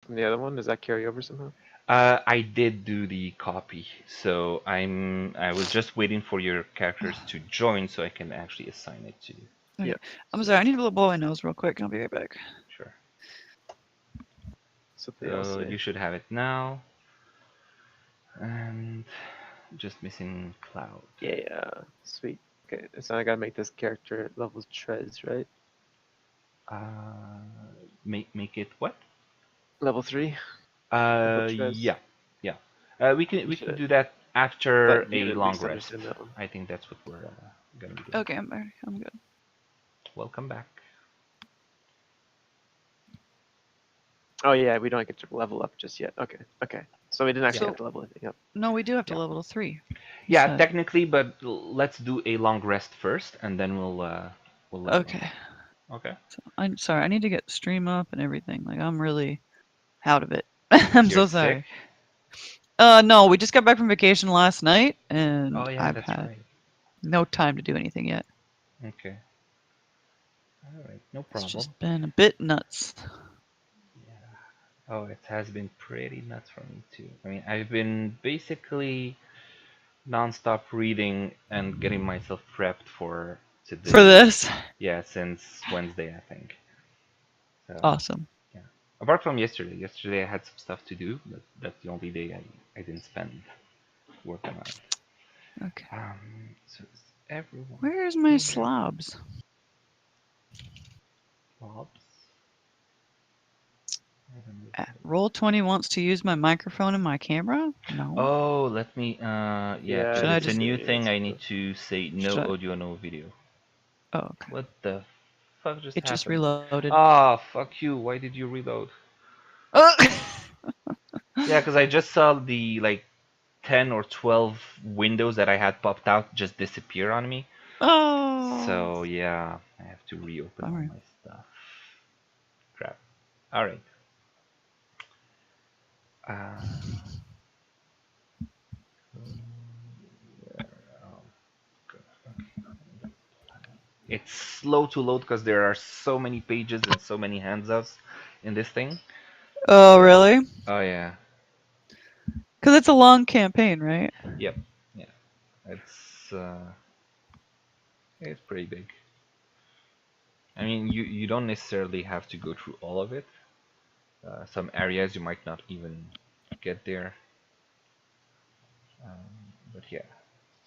from the other one? Does that carry over somehow? I did do the copy, so I was just waiting for your characters to join so I can actually assign it to you. Okay. Yep. I'm So sorry, I need that's to blow my nose real quick. I'll be right back. Sure. something else. So you should have it now, and just missing Cloud. Yeah. Sweet. Okay. So I gotta make this character level Trez, right? Make it what? Level 3. Level Trez. Yeah, yeah. We can You should do that after let you a at long least rest. understand that one. I think that's what we're gonna be doing. Okay, I'm good. Welcome back. Oh yeah, we don't get to level up just yet. Okay. Okay. So we didn't actually So- have to level anything up. No, we do have to Yeah. level to 3. you Yeah, said. technically, but let's do a long rest first, and then we'll level up. Okay. Okay. So, I'm sorry, I need to get stream up and everything. Like, I'm really out of it. I'm You're so sorry. sick? No, we just got back from vacation last night, and Oh yeah, I've that's had right. no time to do anything yet. Okay. All right, no It's problem. just been a bit nuts. Yeah. Oh, it has been pretty nuts for me too. I mean, I've been basically non-stop reading and getting myself prepped for today. For this. Yeah, since Wednesday, I think. So, Awesome. yeah. Apart from yesterday. Yesterday I had some stuff to do, but that's the only day I didn't spend working on it. Okay. So is everyone Where's my here? slobs? Bobs? Roll20 wants to use my microphone and my camera? No. Oh, let me. Yeah, Yeah, Should I it's a just- new yeah, thing. it's- I need to say no Should I- audio, no video. Oh, okay. What the fuck just It happened? just reloaded. Ah, fuck you. Why did you reload? Yeah, because I just saw the like 10 or 12 windows that I had popped out just disappear on me. Oh. So yeah, I have to reopen all Bummer. my stuff. Crap. All right. It's slow to load because there are so many pages and so many hands-offs in this thing. Oh, really? Oh yeah. Because it's a long campaign, right? Yep. Yeah. It's pretty big. I mean, you don't necessarily have to go through all of it. Some areas you might not even get there. But yeah.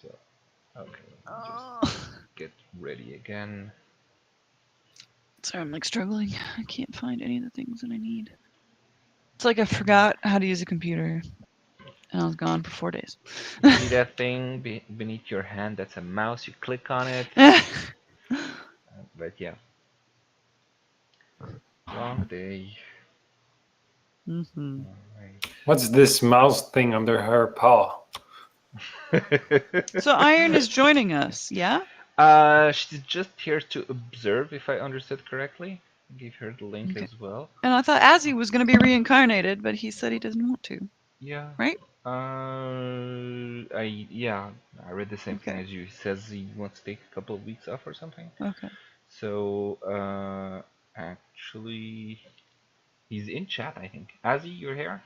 So okay. Just get ready again. Sorry, I'm like struggling. I can't find any of the things that I need. It's like I forgot how to use a computer, and I was gone for 4 days. See that thing beneath your hand? That's a mouse. You click on it. But yeah. Long day. Mm-hmm. Alright. What's this mouse thing under her paw? So Iron is joining us, yeah? She's just here to observe, if I understood correctly. I gave her the link Okay. as well. And I thought Azzy was going to be reincarnated, but he said he doesn't want to. Yeah. Right? I read the same thing Okay. as you. He says he wants to take a couple of weeks off or something. Okay. So, actually, he's in chat, I think. Azzy, you're here?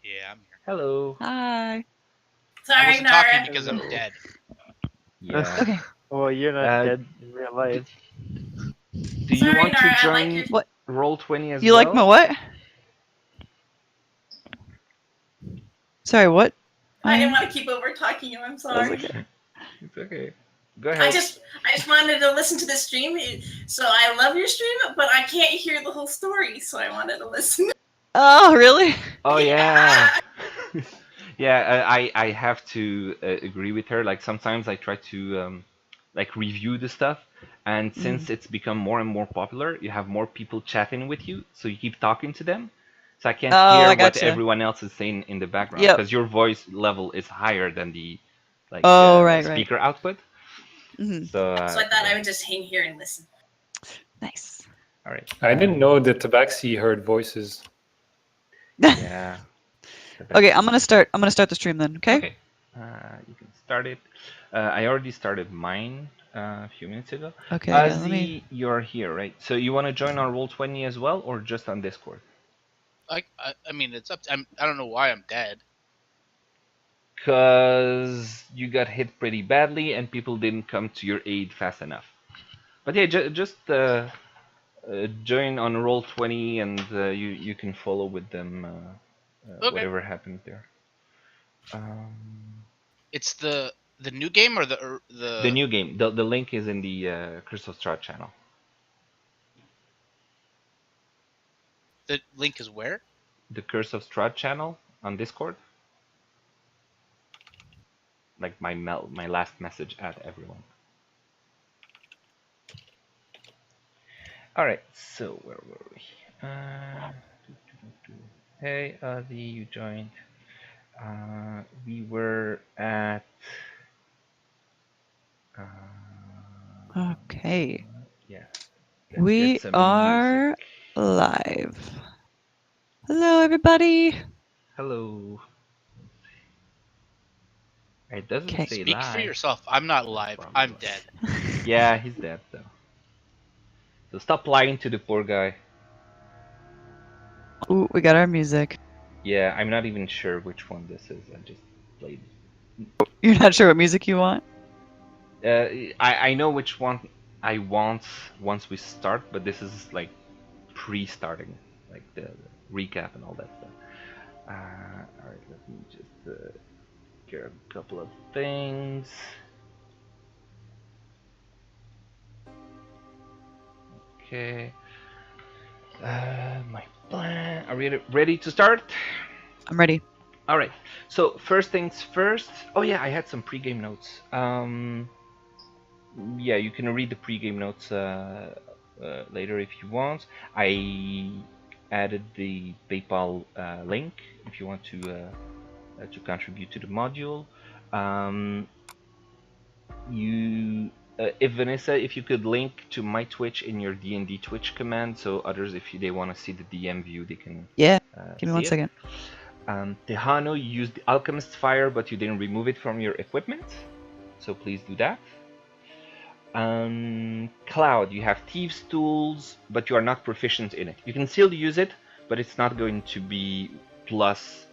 Yeah, I'm here. Hello. Hi. I Sorry, wasn't talking Nara. because I'm dead. Yeah. Okay. Well, you're not Uh, dead in real life. Do you Sorry, want Nara, to I like join your- What? Roll20 as You well? like my what? Sorry, what? I didn't want to keep over talking you. I'm sorry. okay. It's okay. Go ahead. I just wanted to listen to the stream. So I love your stream, but I can't hear the whole story. So I wanted to listen. Oh, really? Oh yeah. Yeah, I have to agree with her. Like sometimes I try to like review the stuff, and since it's become more and more popular, you have more people chatting with you, so you keep talking to them. So I can't Oh, hear I what gotcha. everyone else is saying in the background Yep. because your voice level is higher than the like Oh, right, right. speaker output. Mhm. So, So I thought I would just hang here and listen. Nice. all right. I didn't know that Tabaxi heard voices. Yeah. Okay, I'm gonna start the stream then. Okay. Okay. You can start it. I already started mine a few minutes ago. Okay. Yeah, let Azzy, me. you're here, right? So you want to join on Roll20 as well, or just on Discord? I mean, it's up. I don't know why I'm dead. Because you got hit pretty badly and people didn't come to your aid fast enough. But yeah, just join on Roll20 and you can follow with them Okay. whatever happened there. It's the new game or The new game. The link is in the Curse of Strahd channel. The link is where? The Curse of Strahd channel on Discord. Like my last message at everyone. All right, so where were we? Hey, Ozzy, you joined. We were at. Okay. Yeah. We are music. live. Hello, everybody. Hello. It doesn't Okay. say Speak live. for yourself. I'm not live. I'm dead. Yeah, he's dead though. So stop lying to the poor guy. Ooh, we got our music. Yeah, I'm not even sure which one this is. I just played. You're not sure what music you want? I know which one I want once we start, but this is like pre-starting, like the recap and all that stuff. Alright, let me just get a couple of things. Okay. My plan. Are we ready to start? I'm ready. All right. So first things first. Oh yeah, I had some pregame notes. Yeah, you can read the pregame notes later if you want. I added the PayPal link if you want to contribute to the module. If Vanessa, if you could link to my Twitch in your D&D Twitch command, so others, if they want to see the DM view, they can. Yeah. Give me see 1 it. second. Tejano, you used the Alchemist's Fire, but you didn't remove it from your equipment, so please do that. Cloud, you have Thieves' Tools, but you are not proficient in it. You can still use it, but it's not going to be plus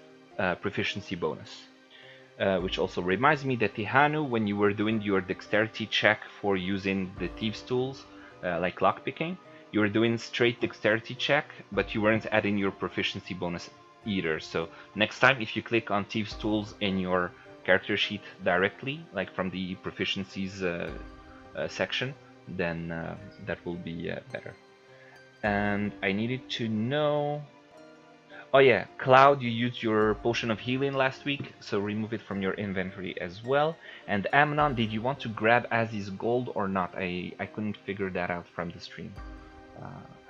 proficiency bonus. Which also reminds me that Tihanu, when you were doing your dexterity check for using the Thieves' Tools, like lockpicking, you were doing straight dexterity check, but you weren't adding your proficiency bonus either. So next time, if you click on Thieves' Tools in your character sheet directly, like from the proficiencies section, then that will be better. And I needed to know... Oh yeah, Cloud, you used your potion of healing last week, so remove it from your inventory as well. And Amnon, did you want to grab Azzy's gold or not? I couldn't figure that out from the stream.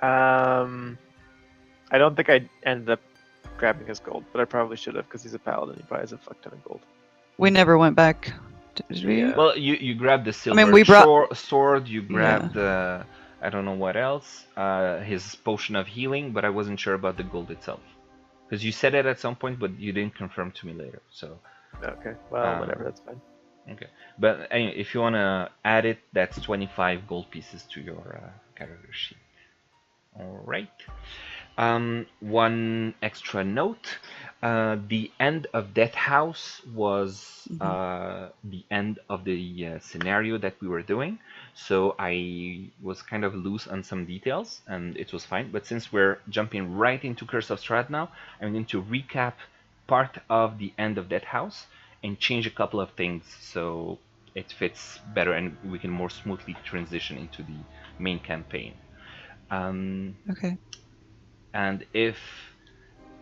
I don't think I ended up grabbing his gold, but I probably should have because he's a paladin. He probably has a fuck ton of gold. We never went back. Did we? Yeah. Well, you grabbed the silver we brought- sword, you grabbed I don't know what else, his potion of healing, but I wasn't sure about the gold itself. Because you said it at some point, but you didn't confirm to me later. So. Okay. Well, whatever. That's fine. Okay. But anyway, if you want to add it, that's 25 gold pieces to your character sheet. All right. One extra note. The end of Death House was the end of the scenario that we were doing. So I was kind of loose on some details, and it was fine. But since we're jumping right into Curse of Strahd now, I'm going to recap part of the end of Death House and change a couple of things so it fits better and we can more smoothly transition into the main campaign. Okay. And if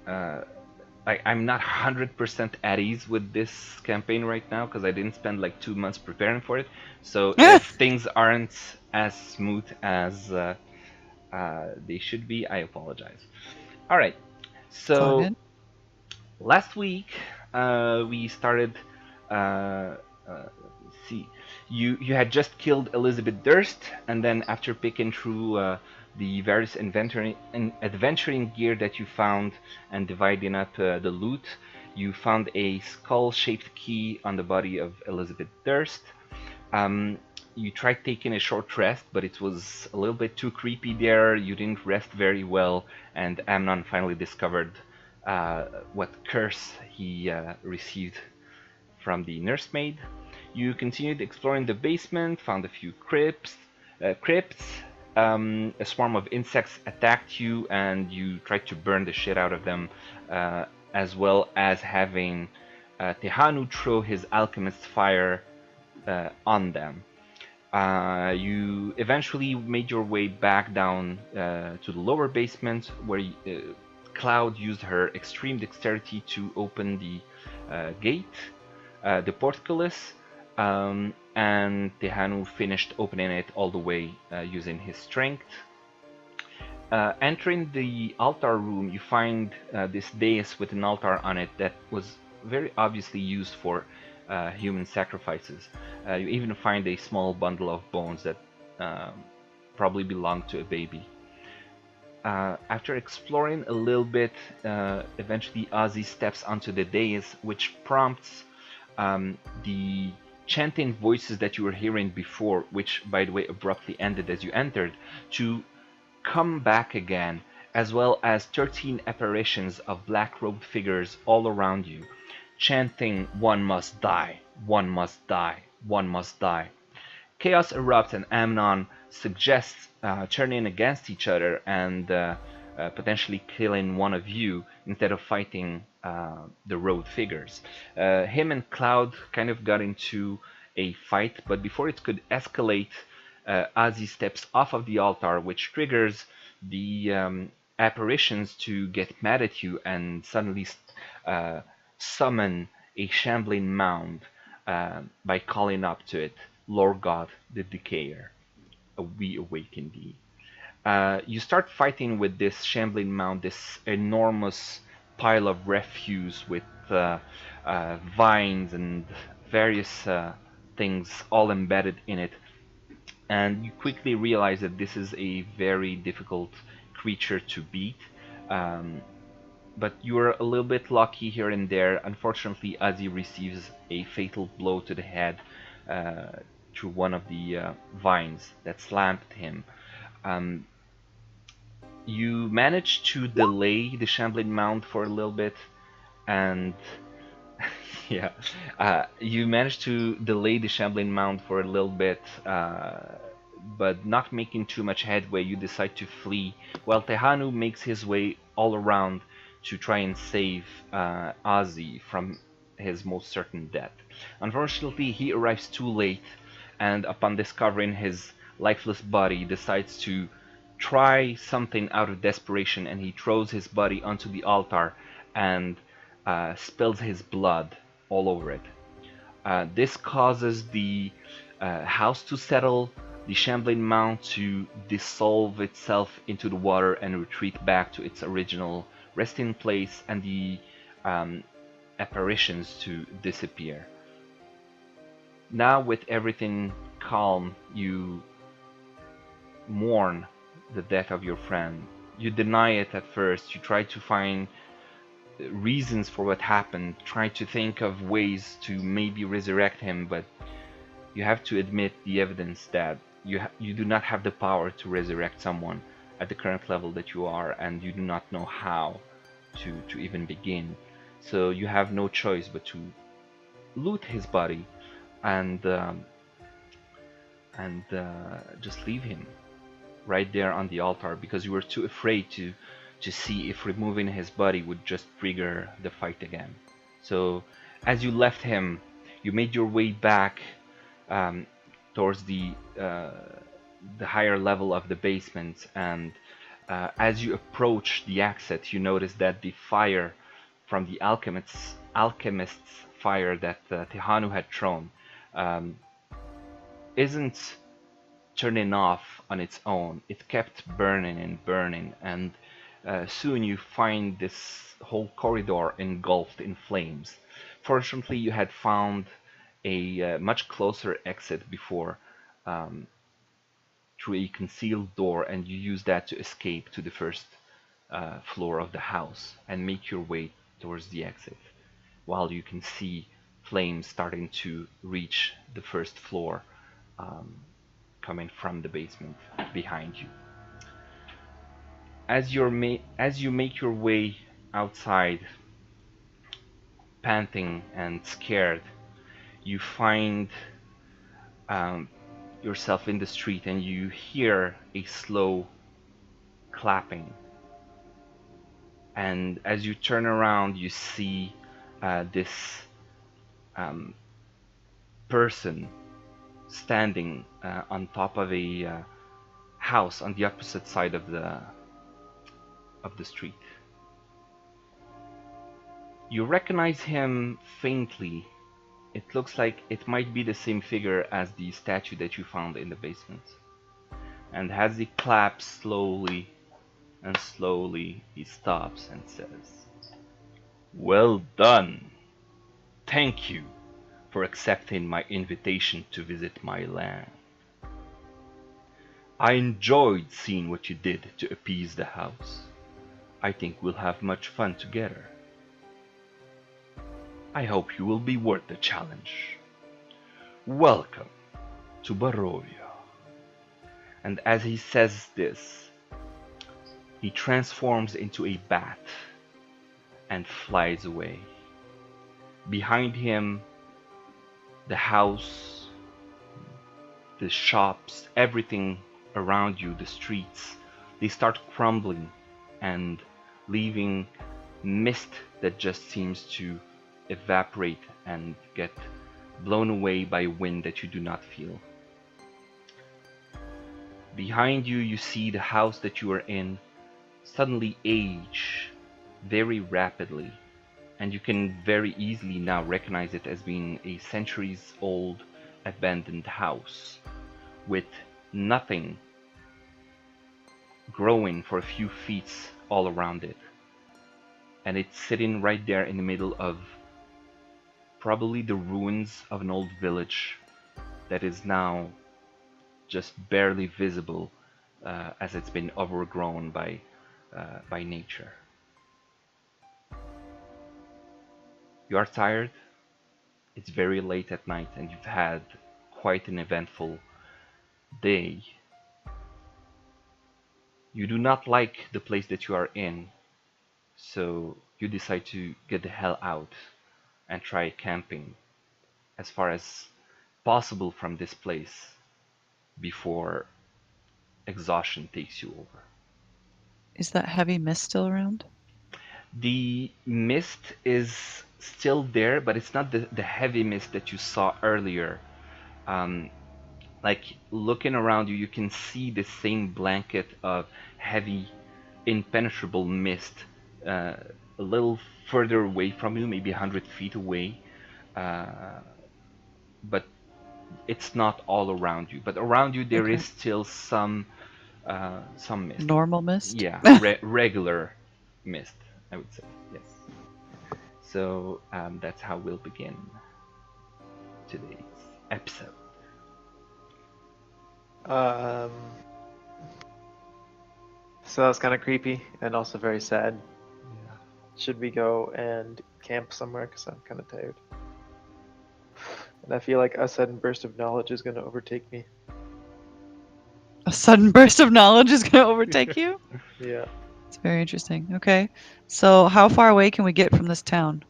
I'm not 100% at ease with this campaign right now because I didn't spend like 2 months preparing for it. So if things aren't as smooth as they should be, I apologize. All right. So last week we started. Let's see. You had just killed Elizabeth Durst, and then after picking through the various adventuring gear that you found and dividing up the loot, you found a skull-shaped key on the body of Elizabeth Durst. You tried taking a short rest, but it was a little bit too creepy there. You didn't rest very well, and Amnon finally discovered what curse he received from the nursemaid. You continued exploring the basement, found a few crypts. A swarm of insects attacked you, and you tried to burn the shit out of them, as well as having Tehanu throw his alchemist fire on them. You eventually made your way back down to the lower basement, where Cloud used her extreme dexterity to open the gate, the portcullis, and Tehanu finished opening it all the way using his strength. Entering the altar room, you find this dais with an altar on it that was very obviously used for human sacrifices. You even find a small bundle of bones that probably belonged to a baby. After exploring a little bit, eventually Ozzy steps onto the dais, which prompts the chanting voices that you were hearing before, which by the way abruptly ended as you entered, to come back again, as well as 13 apparitions of black-robed figures all around you, chanting, "One must die, one must die, one must die." Chaos erupts, and Amnon suggests turning against each other and potentially killing one of you instead of fighting the road figures. Him and Cloud kind of got into a fight, but before it could escalate, Ozzy steps off of the altar, which triggers the apparitions to get mad at you and suddenly summon a shambling mound by calling up to it, "Lord God, the Decayer, we awaken thee." You start fighting with this shambling mound, this enormous pile of refuse with vines and various things all embedded in it. And you quickly realize that this is a very difficult creature to beat. But you're a little bit lucky here and there. Unfortunately, Ozzy receives a fatal blow to the head through one of the vines that slammed him. You manage to delay the shambling mound for a little bit, and yeah, you manage to delay the shambling mound for a little bit, but not making too much headway. You decide to flee, while Tehanu makes his way all around to try and save Ozzy from his most certain death. Unfortunately, he arrives too late, and upon discovering his lifeless body, decides to try something out of desperation, and he throws his body onto the altar and spills his blood all over it. This causes the house to settle, the shambling mound to dissolve itself into the water and retreat back to its original resting place, and the apparitions to disappear. Now, with everything calm, you mourn the death of your friend. You deny it at first. You try to find reasons for what happened, try to think of ways to maybe resurrect him, but you have to admit the evidence that you do not have the power to resurrect someone at the current level that you are, and you do not know how to even begin. So you have no choice but to loot his body and just leave him right there on the altar, because you were too afraid to see if removing his body would just trigger the fight again. So as you left him, you made your way back towards the higher level of the basement, and as you approach the exit, you notice that the fire from the alchemist's fire that Tehanu had thrown isn't turning off on its own. It kept burning and burning, and soon you find this whole corridor engulfed in flames. Fortunately, you had found a much closer exit before, through a concealed door, and you use that to escape to the first floor of the house and make your way towards the exit, while you can see flames starting to reach the first floor coming from the basement behind you. As you make your way outside, panting and scared, you find yourself in the street and you hear a slow clapping. And as you turn around, you see this person standing on top of a house on the opposite side of the street. You recognize him faintly. It looks like it might be the same figure as the statue that you found in the basement. And as he claps slowly and slowly, he stops and says, "Well done. Thank you for accepting my invitation to visit my land. I enjoyed seeing what you did to appease the house. I think we'll have much fun together. I hope you will be worth the challenge. Welcome to Barovia." And as he says this, he transforms into a bat and flies away. Behind him, the house, the shops, everything around you, the streets, they start crumbling and leaving mist that just seems to evaporate and get blown away by wind that you do not feel. Behind you, you see the house that you are in suddenly age very rapidly, and you can very easily now recognize it as being a centuries-old abandoned house with nothing growing for a few feet all around it. And it's sitting right there in the middle of probably the ruins of an old village that is now just barely visible as it's been overgrown by nature. You are tired. It's very late at night and you've had quite an eventful day. You do not like the place that you are in, so you decide to get the hell out and try camping as far as possible from this place before exhaustion takes you over. Is that heavy mist still around? The mist is still there, but it's not the heavy mist that you saw earlier. Like looking around you, you can see the same blanket of heavy, impenetrable mist a little further away from you, maybe 100 feet away. But it's not all around you. But around you, there is still some mist. Normal mist? Yeah, regular mist, I would say. Yes. So that's how we'll begin today's episode. So that was kind of creepy and also very sad. Yeah. Should we go and camp somewhere? Because I'm kind of tired. And I feel like a sudden burst of knowledge is going to overtake me. A sudden burst of knowledge is going to overtake you? Yeah. It's very interesting. Okay. So how far away can we get from this town?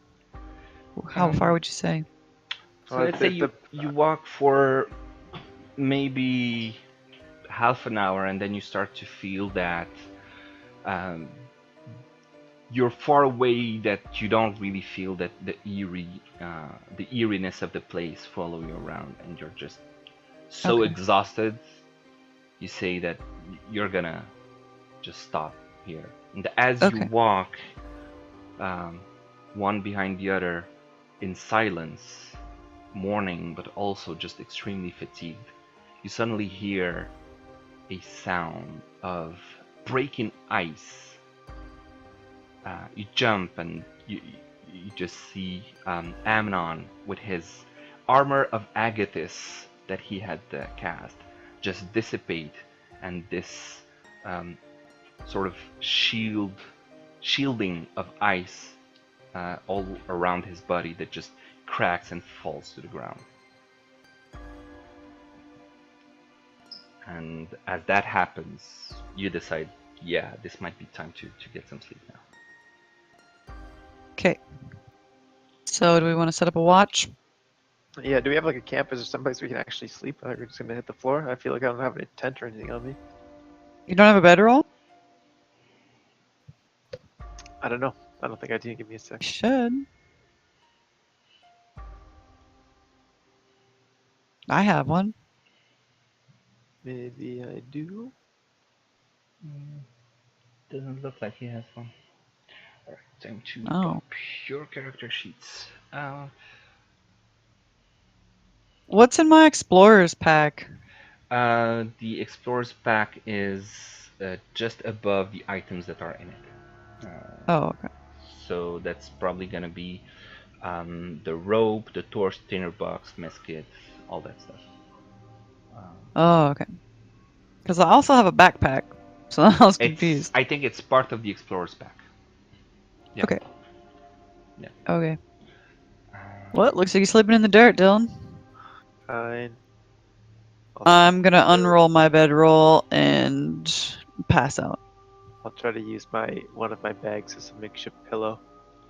How far would you say? So let's say you walk for maybe half an hour and then you start to feel that you're far away, that you don't really feel that the eeriness of the place follow you around, and you're just so exhausted. You say that you're gonna just stop here. And as you walk one behind the other in silence, mourning but also just extremely fatigued, you suddenly hear a sound of breaking ice. You jump and you just see Amnon with his armor of agathis that he had cast just dissipate, and this sort of shielding of ice all around his body that just cracks and falls to the ground. And as that happens, you decide, yeah, this might be time to get some sleep now. Okay. So do we want to set up a watch? Yeah, do we have like a camp? Is there someplace we can actually sleep? I think we're just gonna hit the floor. I feel like I don't have any tent or anything on me. You don't have a bedroll? I don't know. I don't think I do. Give me a You sec. should. I have one. Maybe I do. Doesn't look like he has one. Alright, time to Oh. pop your character sheets out. What's in my explorer's pack? The explorer's pack is just above the items that are in it. Oh, okay. So that's probably gonna be the rope, the torch, tinderbox, mesket, all that stuff. Oh, okay. Because I also have a backpack, so I was confused. I think it's part of the explorer's pack. Yeah. Okay. Yeah. Okay. What? Looks like you're sleeping in the dirt, Dylan. Fine. I'm gonna unroll my bedroll and pass out. I'll try to use one of my bags as a makeshift pillow.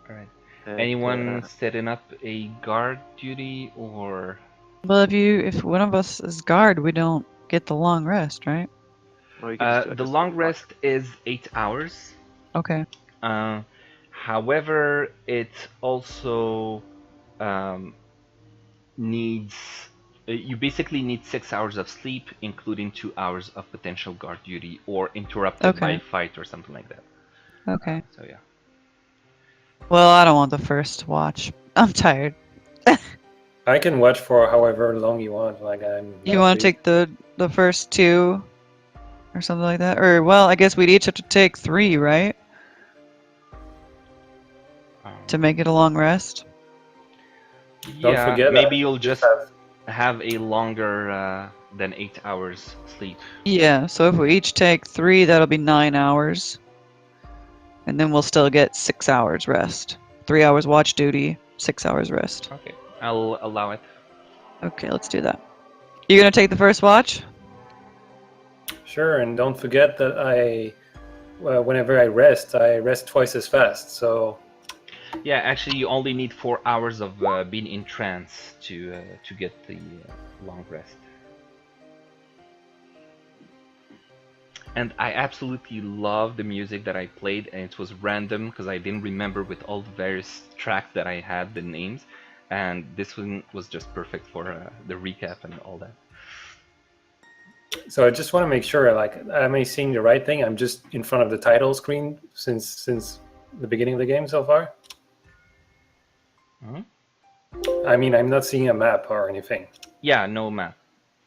Alright. And, Anyone setting up a guard duty or? Well, if one of us is guard, we don't get the long rest, right? well, you can just do like The a long sleep rest is 8 hours. Okay. However, it also needs. You basically need 6 hours of sleep, including 2 hours of potential guard duty or interrupted by a Okay. fight or something like that. Okay. So yeah. Well, I don't want the first watch. I'm tired. I can watch for however long you want. Like You want to take the first two, or something like that? Or well, I guess we'd each have to take 3, right? To make it a long rest. Don't Yeah, forget maybe that you'll you just have a longer than 8 hours sleep. Yeah. So if we each take 3, that'll be 9 hours, and then we'll still get 6 hours rest. 3 hours watch duty, 6 hours rest. Okay, I'll allow it. Okay, let's do that. You gonna take the first watch? Sure, and don't forget that whenever I rest twice as fast. So Yeah, actually, you only need 4 hours of being in trance to get the long rest. And I absolutely love the music that I played, and it was random because I didn't remember with all the various tracks that I had the names, and this one was just perfect for the recap and all that. So I just want to make sure, like, am I seeing the right thing? I'm just in front of the title screen since the beginning of the game so far. I mean, I'm not seeing a map or anything. Yeah, no map.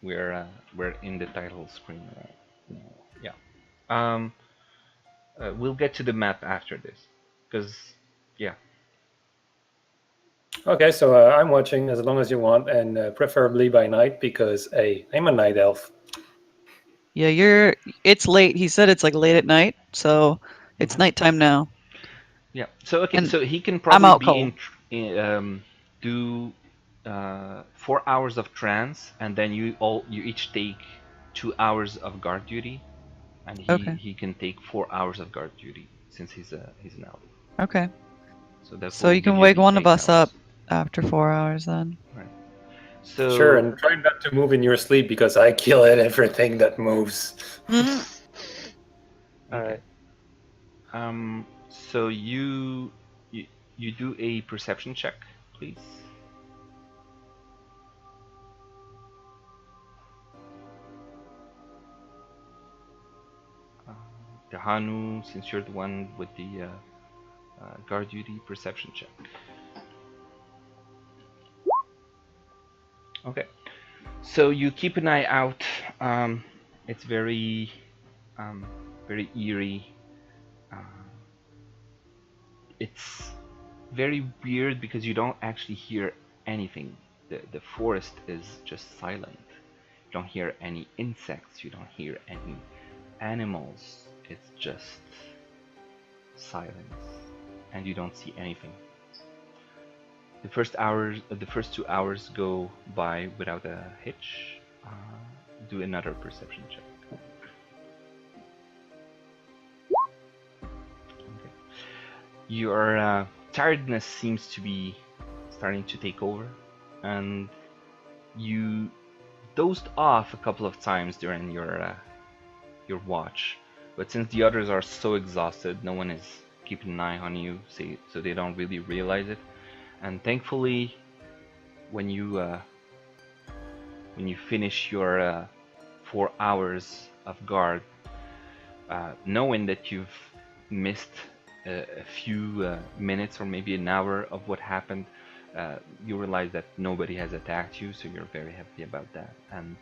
We're in the title screen. Yeah. We'll get to the map after this, because yeah. Okay, so I'm watching as long as you want, and preferably by night because I'm a night elf. Yeah, it's late. He said it's like late at night, so it's nighttime now. Yeah. So okay. And So he can I'm out probably cold. do 4 hours of trance, and then you each take 2 hours of guard duty, and he can take 4 hours of guard duty since he's an elf. Okay. So you can wake one of us up after 4 hours then. Right. So Sure, and try not to move in your sleep because I kill at everything that moves. Okay. So you do a perception check, please. Tahanu, since you're the one with the guard duty, perception check. Okay. So you keep an eye out. It's very eerie. It's very weird because you don't actually hear anything. The forest is just silent. You don't hear any insects. You don't hear any animals. It's just silence, and you don't see anything. The first 2 hours go by without a hitch. do another perception check. Okay. Your tiredness seems to be starting to take over, and you dozed off a couple of times during your watch. But since the others are so exhausted, no one is keeping an eye on you, so they don't really realize it. And thankfully, when you finish your 4 hours of guard, knowing that you've missed a few minutes or maybe an hour of what happened, you realize that nobody has attacked you, so you're very happy about that. And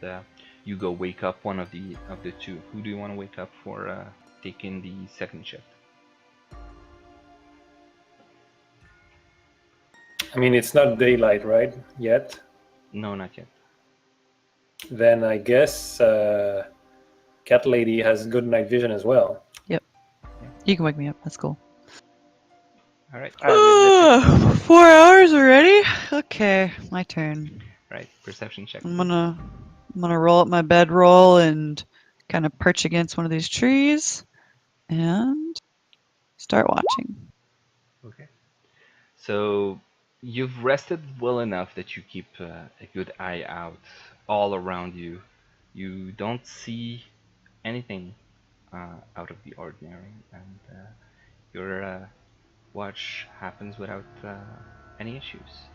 you go wake up one of the two. Who do you want to wake up for taking the second shift? I mean, it's not daylight, right? Yet. No, not yet. Then I guess Cat Lady has good night vision as well. Yep. You can wake me up. That's cool. All right. 4 hours already? Okay, my turn. Right. Perception check. I'm gonna roll up my bedroll and kind of perch against one of these trees and start watching. Okay. So you've rested well enough that you keep a good eye out all around you. You don't see anything out of the ordinary, and your watch happens without any issues.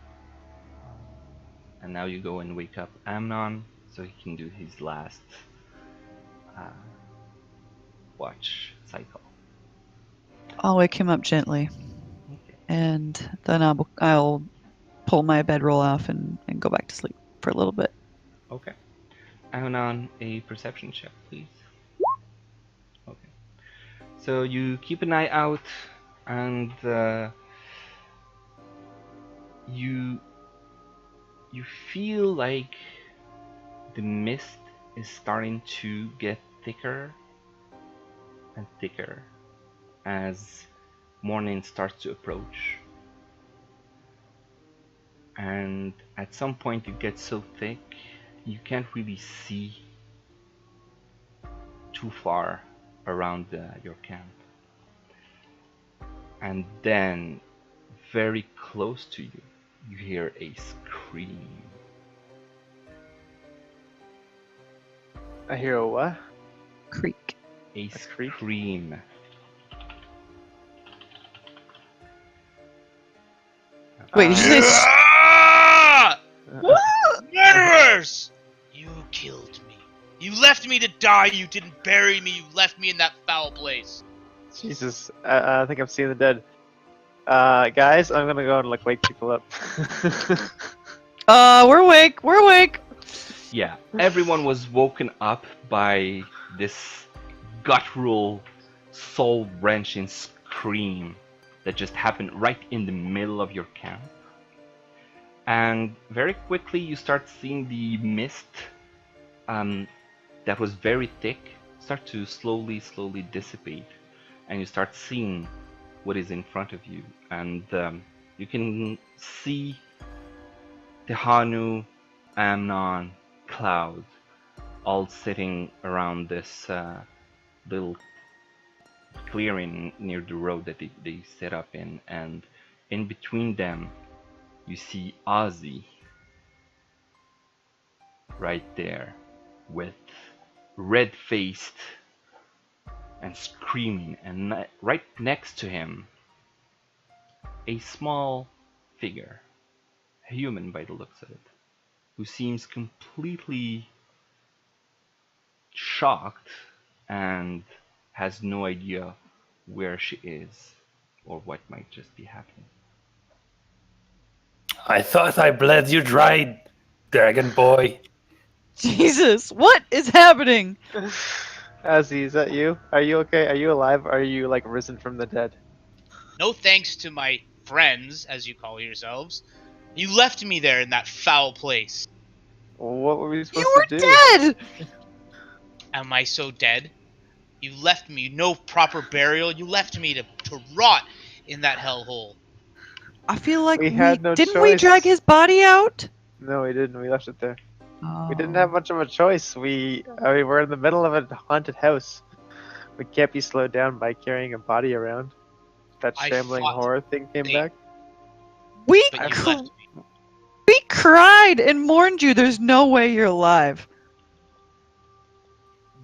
And now you go and wake up Amnon so he can do his last watch cycle. I'll wake him up gently, Okay. and then I'll pull my bedroll off and go back to sleep for a little bit. Okay. Amnon, a perception check, please. Okay. So you keep an eye out, and you feel like the mist is starting to get thicker and thicker as morning starts to approach. And at some point it gets so thick you can't really see too far around your camp. And then, very close to you, you hear a scream. I hear a what? Creak. A creak? scream. Wait, did you say Ah! Murderers! You killed me. You left me to die. You didn't bury me. You left me in that foul place. Jesus, I think I'm seeing the dead. Guys, I'm gonna go and like wake people up. We're awake. We're awake. Yeah, everyone was woken up by this guttural, soul-wrenching scream that just happened right in the middle of your camp. And very quickly you start seeing the mist that was very thick start to slowly dissipate, and you start seeing what is in front of you. And you can see Tehanu, Amnon, Cloud all sitting around this little clearing near the road that they set up in, and in between them you see Ozzy right there with red-faced and screaming, and right next to him a small figure, a human by the looks of it, who seems completely shocked and has no idea where she is or what might just be happening. I thought I bled you dry, dragon boy. Jesus, what is happening? Azzy, is that you? Are you okay? Are you alive? Are you like risen from the dead? No thanks to my friends, as you call yourselves. You left me there in that foul place. What were we supposed You were to do? dead! Am I so dead? You left me, no proper burial. You left me to rot in that hellhole. I feel like We had no didn't we choice. drag his body out? No, we didn't. We left it there. We didn't have much of a choice. We're in the middle of a haunted house. We can't be slowed down by carrying a body around. That I shambling fought horror thing came thing. back. We But you cr- left me. we cried and mourned you. There's no way you're alive.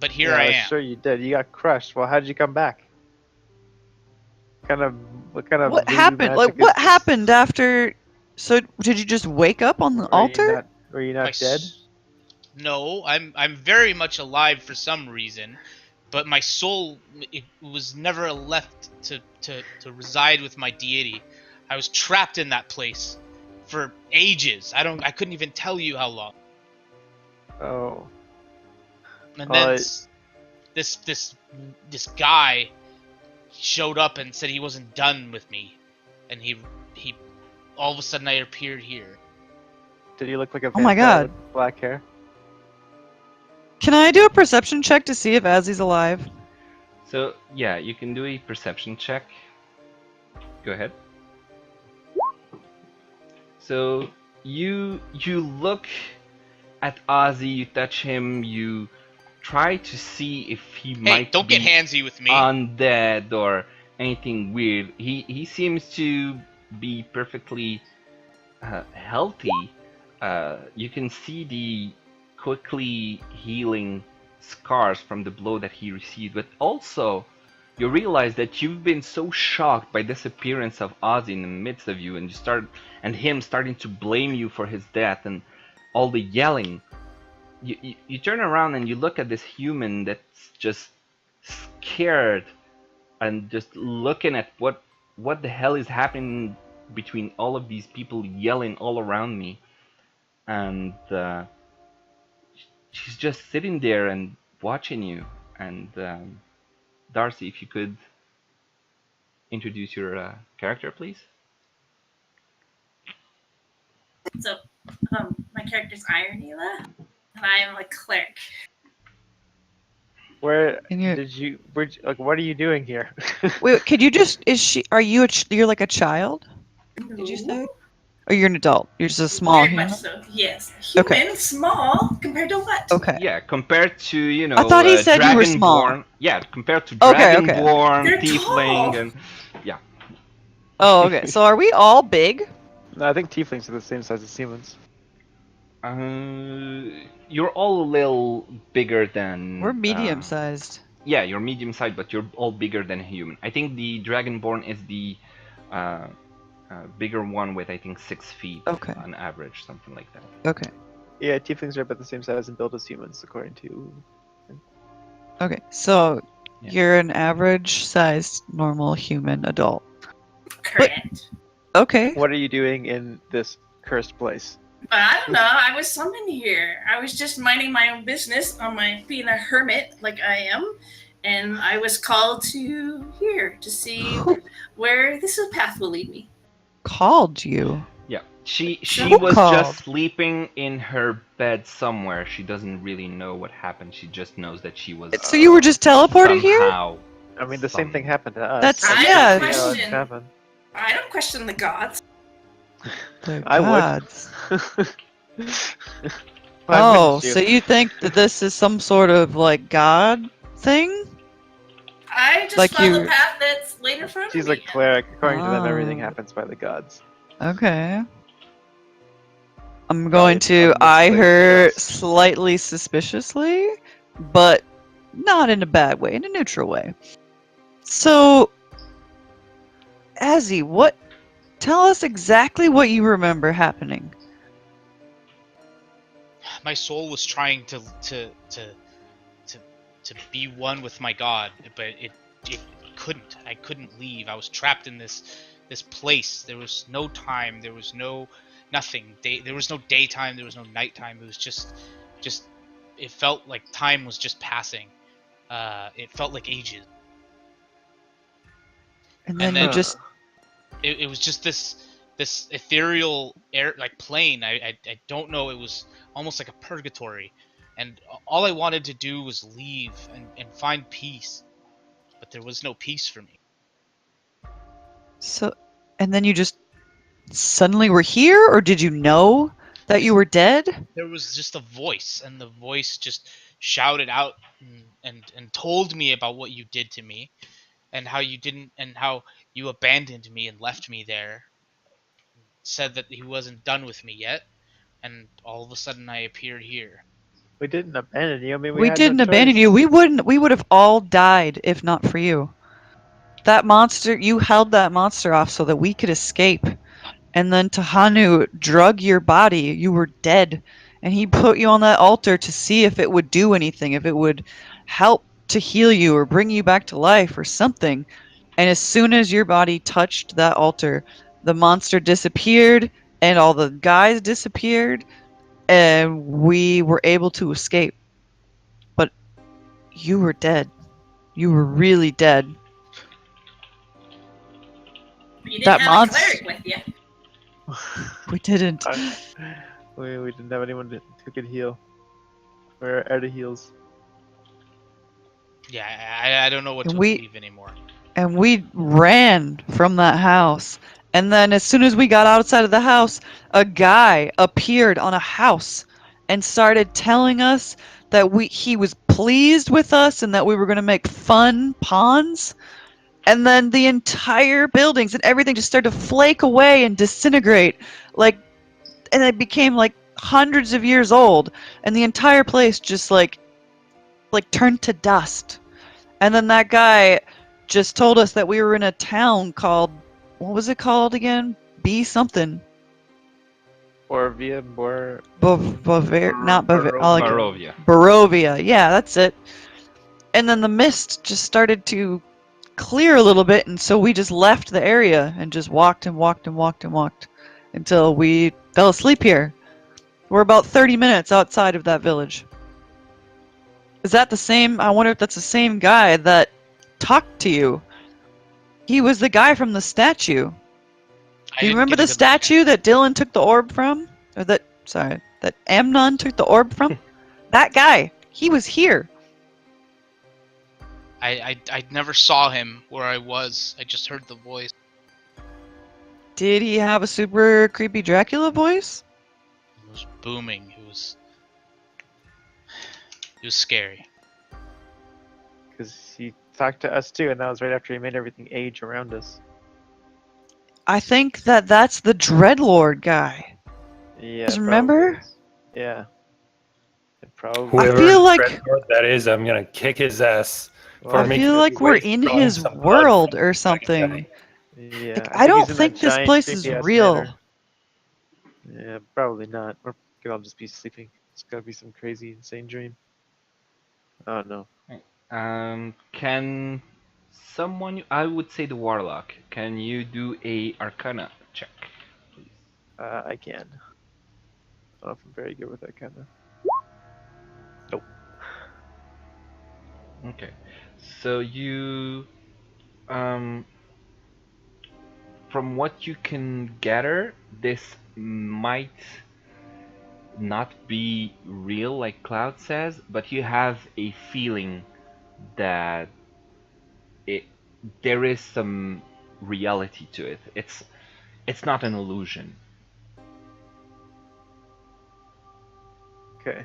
But here Yeah, I I'm am. sure you did. You got crushed. Well, how did you come back? What kind of What voodoo happened? Like, magic what is this? happened after? So, did you just wake up on the altar? Were you My not dead? No, I'm very much alive for some reason, but my soul it was never left to reside with my deity. I was trapped in that place for ages. I couldn't even tell you how long. Oh. And Well, then this guy showed up and said he wasn't done with me, and he all of a sudden I appeared here. Did he look like a Oh my vampire God. with black hair? Can I do a perception check to see if Azzy's alive? So yeah, you can do a perception check. Go ahead. So you look at Ozzy, you touch him, you try to see if he Hey, might don't be get handsy with me. undead or anything weird. He seems to be perfectly healthy. You can see the quickly healing scars from the blow that he received, but also you realize that you've been so shocked by this appearance of Ozzy in the midst of you, and him starting to blame you for his death and all the yelling. You turn around and you look at this human that's just scared and just looking at what the hell is happening between all of these people yelling all around me, and she's just sitting there and watching you. And Darcy, if you could introduce your character, please. So, my character's Ironila, and I am a cleric. Where Can you- did you? Like, what are you doing here? Wait, could you just? Is she? Are you? You're like a child? Did you say? Or you're an adult? You're just a small Very human. much so. Yes, human, Okay. small compared to what? Okay. Yeah, compared to I thought he said you were small. Dragonborn. Yeah, compared to Okay, okay. Dragonborn, They're Tiefling, tall. and yeah. Oh, okay. So are we all big? No, I think tieflings are the same size as humans. You're all a little bigger than. We're medium-sized. Yeah, you're medium-sized, but you're all bigger than a human. I think the Dragonborn is the bigger one with, I think, 6 feet Okay. on average, something like that. Okay. Yeah, tieflings are about the same size and build as humans, according to. Okay. So Yeah. you're an average-sized, normal human adult. Correct. Okay. What are you doing in this cursed place? But I don't know. I was summoned here. I was just minding my own business on my being a hermit like I am, and I was called to here to see Who where this path will lead me. called you? Yeah, she Who was called? just sleeping in her bed somewhere. She doesn't really know what happened. She just knows that she was. So you were just teleported here? Somehow. I mean, the same thing happened to us. That's- I'm yeah. sure you know what's Question. happened. I don't question the gods. The I would. gods. I Oh, wouldn't you? so you think that this is some sort of like god thing? I just Like follow you- the path that's laid in front She's of me. a cleric. According to them, everything Oh. happens by the gods. Okay. I'm going it's to a eye misplaced her trust. slightly suspiciously, but not in a bad way, in a neutral way. So, Azzy, tell us exactly what you remember happening. My soul was trying to be one with my god, but it couldn't. I couldn't leave. I was trapped in this place. There was no time. There was nothing. There was no daytime. There was no nighttime. It was just. It felt like time was just passing. It felt like ages. And then And you then- just It was just this ethereal air like plane. I don't know. It was almost like a purgatory, and all I wanted to do was leave and find peace, but there was no peace for me. and then you just suddenly were here, or did you know That you were dead? There was just a voice, and the voice just shouted out and told me about what you did to me, and how you abandoned me and left me there. Said that he wasn't done with me yet, and all of a sudden I appeared here. We didn't abandon you. I mean, we We had no didn't abandon you. choice. We would have all died if not for you. That monster, you held that monster off so that we could escape. And then Tahanu drug your body. You were dead. And he put you on that altar to see if it would do anything, if it would help to heal you or bring you back to life or something. And as soon as your body touched that altar, the monster disappeared and all the guys disappeared and we were able to escape. But you were dead. You were really dead. You didn't That have monster. a cleric with you. We didn't. We didn't have anyone who could heal. We're out of heals. Yeah, I don't know what And to we- believe anymore. And we ran from that house. And then as soon as we got outside of the house, a guy appeared on a house and started telling us that he was pleased with us and that we were going to make fun pawns. And then the entire buildings and everything just started to flake away and disintegrate, and it became like hundreds of years old, and the entire place just like turned to dust. And then that guy just told us that we were in a town called, what was it called again? B something. Barovia, Not Bavaria. Barovia. Barovia. Yeah, that's it. And then the mist just started to clear a little bit, and so we just left the area and just walked and walked and walked and walked until we fell asleep here. We're about 30 minutes outside of that village. Is that the same? I wonder if that's the same guy that talked to you. He was the guy from the statue. Do you remember the statue that Dylan took the orb from? Or that Amnon took the orb from? That guy. He was here. I never saw him where I was. I just heard the voice. Did he have a super creepy Dracula voice? It was booming. It was scary. because he talked to us too, and that was right after he made everything age around us. I think that's the Dreadlord guy. Yeah. Just remember? probably is. Yeah. It probably. Whoever feel like- Dreadlord that is, I'm gonna kick his ass. Well, I making feel it like we're waste in drawing his some blood world from or the something. Yeah. Like, I don't he's in think that this giant, place is creepy-ass real. manor. Yeah, probably not. Or could all just be sleeping. It's gotta be some crazy, insane dream. Oh no. Can someone? I would say the warlock. Can you do a Arcana check, please? I can. I don't know if I'm very good with that kind of. Nope. Okay, so you, from what you can gather, this might not be real, like Cloud says, but you have a feeling that there is some reality to it. It's not an illusion. Okay.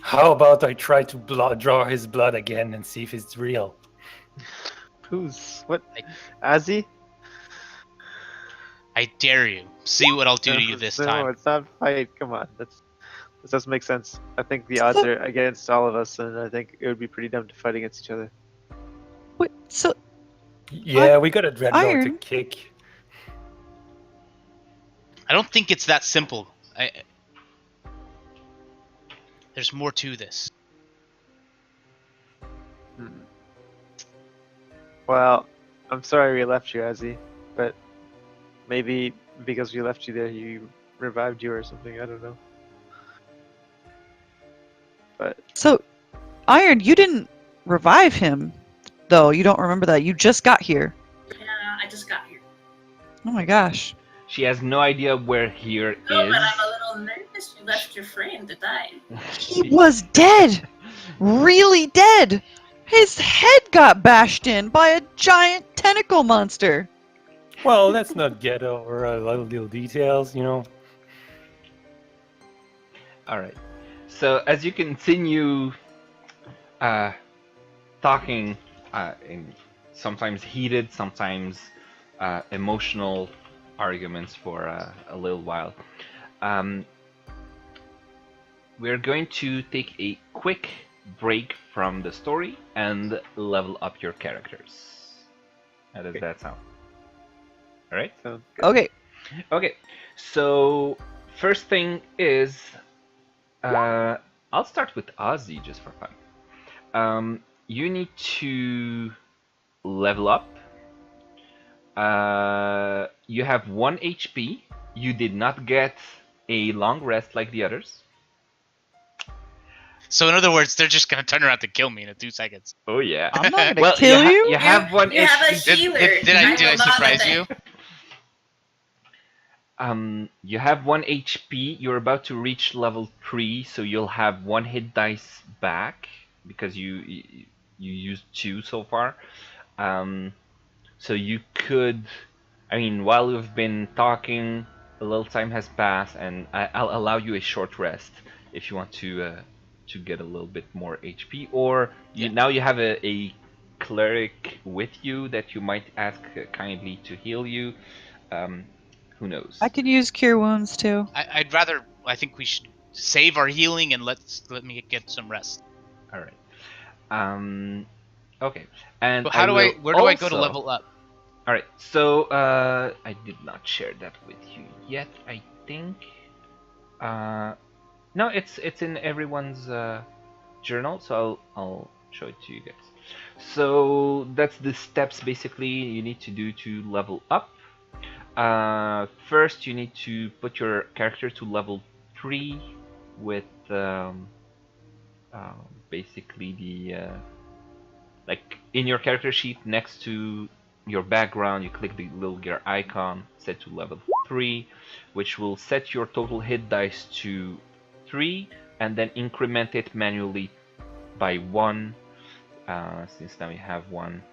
How about I try to draw his blood again and see if it's real? Who's what? Azzy? I dare you. See what I'll do to you this No, time. it's not fight. Come on. This doesn't make sense. I think the odds are against all of us, and I think it would be pretty dumb to fight against each other. Wait, so Yeah, we got a Dreadlord to Iron. kick. I don't think it's that simple. There's more to this. Well, I'm sorry we left you, Azzy, but maybe because we left you there, he revived you or something. I don't know. But So, Iron, you didn't revive him, though. You don't remember that. You just got here. Yeah, I just got here. Oh my gosh. She has no idea where here No, is. but I'm a little nervous. You left your friend to die. He was dead! Really dead! His head got bashed in by a giant tentacle monster. Well, let's not get over little details, you know. All right. So as you continue talking in sometimes heated, sometimes emotional arguments for a little while, we're going to take a quick break from the story and level up your characters. How does that sound? All right. Sounds good. Okay. Okay. So first thing is, I'll start with Ozzy just for fun. You need to level up. You have 1 HP. You did not get a long rest like the others. So in other words, they're just gonna turn around to kill me in 2 seconds. Oh yeah. I'm not gonna Well, kill you. You have 1 You have a HP. healer. Did I will not surprise let you? You have 1 HP. You're about to reach level 3, so you'll have 1 hit dice back because you used 2 so far. So you could, I mean, while we've been talking, a little time has passed, and I'll allow you a short rest if you want to get a little bit more HP, or now you have a cleric with you that you might ask kindly to heal you. Who knows? I could use cure wounds too. I'd rather. I think we should save our healing and let me get some rest. All right. Okay. And But where do I go to level up? All right. So I did not share that with you yet. I think. No, it's in everyone's journal, so I'll show it to you guys. So that's the steps basically you need to do to level up. First, you need to put your character to level 3 with basically the like in your character sheet next to your background, you click the little gear icon, set to level 3, which will set your total hit dice to 3, and then increment it manually by 1, since now you have 1.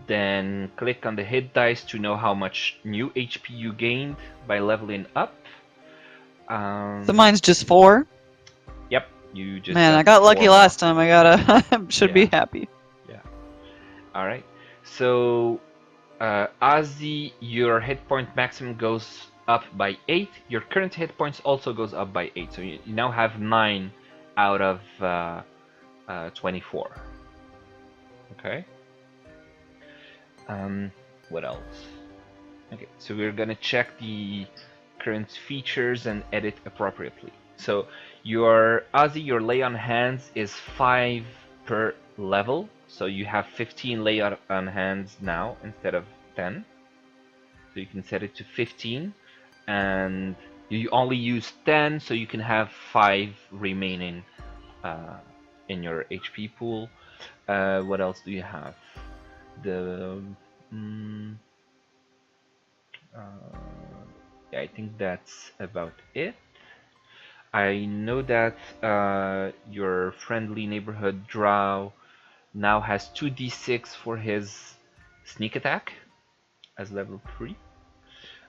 Then click on the hit dice to know how much new HP you gained by leveling up. So mine's just 4. Yep, you just. Man, I got lucky last time. I gotta should be happy. Yeah. All right. So, Ozzy, your hit point maximum goes up by 8. Your current hit points also goes up by 8. So you now have 9 out of 24. Okay. What else? Okay, so we're gonna check the current features and edit appropriately. So your Ozzy, your lay on hands is 5 per level. So you have 15 lay on hands now instead of 10. So you can set it to 15, and you only use 10, so you can have 5 remaining in your HP pool. What else do you have? Yeah, I think that's about it. I know that your friendly neighborhood drow now has 2d6 for his sneak attack as level 3.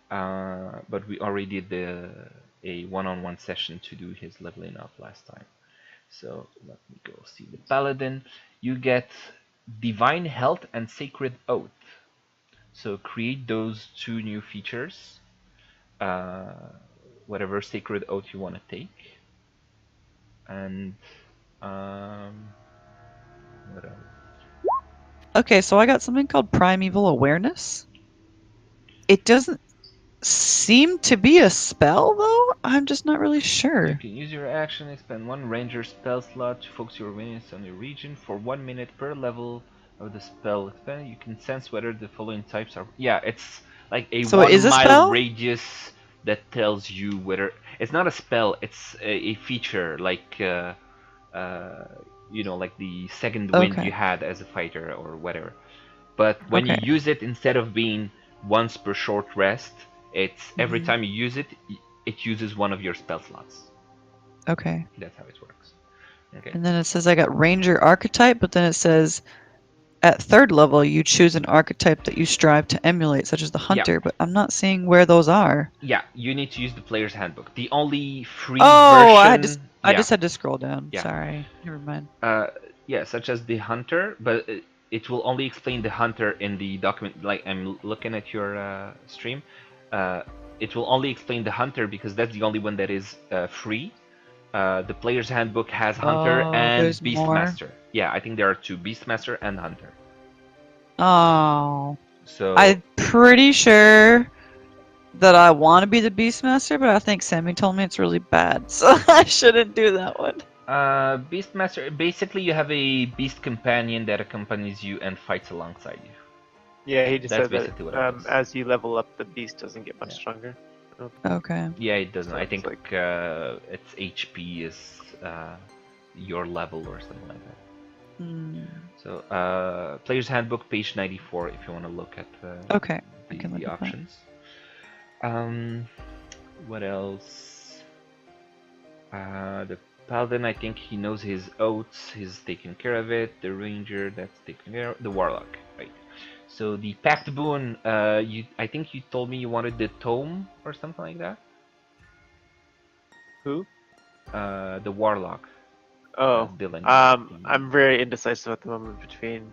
But we already did a one-on-one session to do his leveling up last time. So let me go see the paladin. You get divine health and sacred oath. So create those 2 new features. Whatever sacred oath you want to take. And what else? Okay, so I got something called Primeval Awareness. It doesn't seem to be a spell, though. I'm just not really sure. You can use your action, expend 1 ranger spell slot to focus your awareness on your region for 1 minute per level of the spell expended. You can sense whether the following types are. Yeah, it's like a So 1 it is a mile spell? radius that tells you whether. It's not a spell. It's a feature, like you know, like the second wind Okay. you had as a fighter or whatever. But when Okay. you use it, instead of being once per short rest, it's every Mhm. time you use it, it uses one of your spell slots. Okay. That's how it works. Okay. And then it says I got Ranger Archetype, but then it says at 3rd level, you choose an archetype that you strive to emulate, such as the hunter, but I'm not seeing where those are. Yeah, you need to use the player's handbook. The only free Oh, version. I just had to scroll down. Yeah. Sorry, never mind. Yeah, such as the hunter, but it will only explain the hunter in the document. Like I'm looking at your stream, it will only explain the hunter because that's the only one that is free. The player's handbook has hunter Oh, and there's more. beastmaster. Yeah, I think there are 2, beastmaster and hunter. Oh, So I'm pretty sure that I want to be the Beastmaster, but I think Sammy told me it's really bad, so I shouldn't do that one. beastmaster, basically you have a beast companion that accompanies you and fights alongside you. Yeah, he just That's said that basically what it is. as you level up, the beast doesn't get much Yeah. stronger. Okay. Yeah, it doesn't. So I it's think like- its HP is your level or something like that. Hmm. So, Player's Handbook, page 94, if you want to look at Okay, I can look the at that. options. What else? The Paladin, I think he knows his oaths, he's taking care of it. The Ranger, that's taken care of. The Warlock, right. So the Pact Boon, I think you told me you wanted the Tome or something like that? Who? The Warlock. Oh, Dylan. I'm very indecisive at the moment between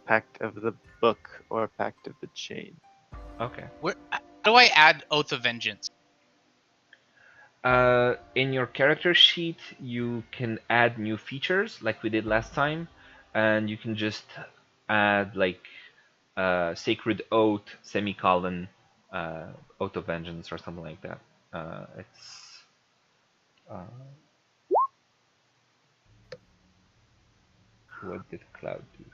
Pact of the Book or Pact of the Chain. Okay. How do I add Oath of Vengeance? In your character sheet, you can add new features like we did last time, and you can just add like Sacred Oath, semicolon, Oath of Vengeance, or something like that. It's what did Cloud do?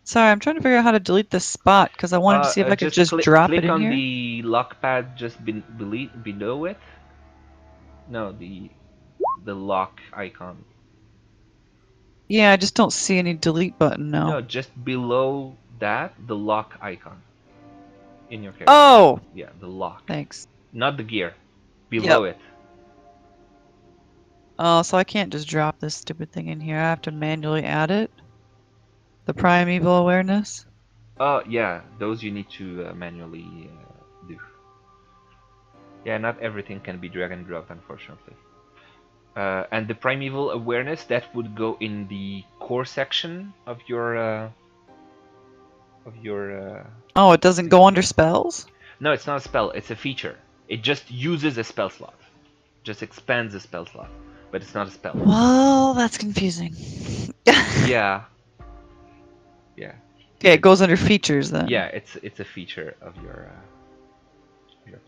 Sorry, I'm trying to figure out how to delete this spot because I wanted to see if I could just drop it in on here. the lock pad just below it. No, the lock icon. Yeah, I just don't see any delete button now. No, just below that, the lock icon in your character. Oh! Yeah, the lock. Thanks. Not the gear. Below it. Oh, so I can't just drop this stupid thing in here. I have to manually add it? The primeval awareness? Oh, yeah, those you need to manually do. Yeah, not everything can be drag and drop, unfortunately. And the primeval awareness, that would go in the core section of your Oh, it doesn't go under spells? No, it's not a spell, it's a feature. It just uses a spell slot. Just expands a spell slot, but it's not a spell. Well, that's confusing. Yeah. Yeah. Okay, it goes under features then. Yeah, it's a feature of your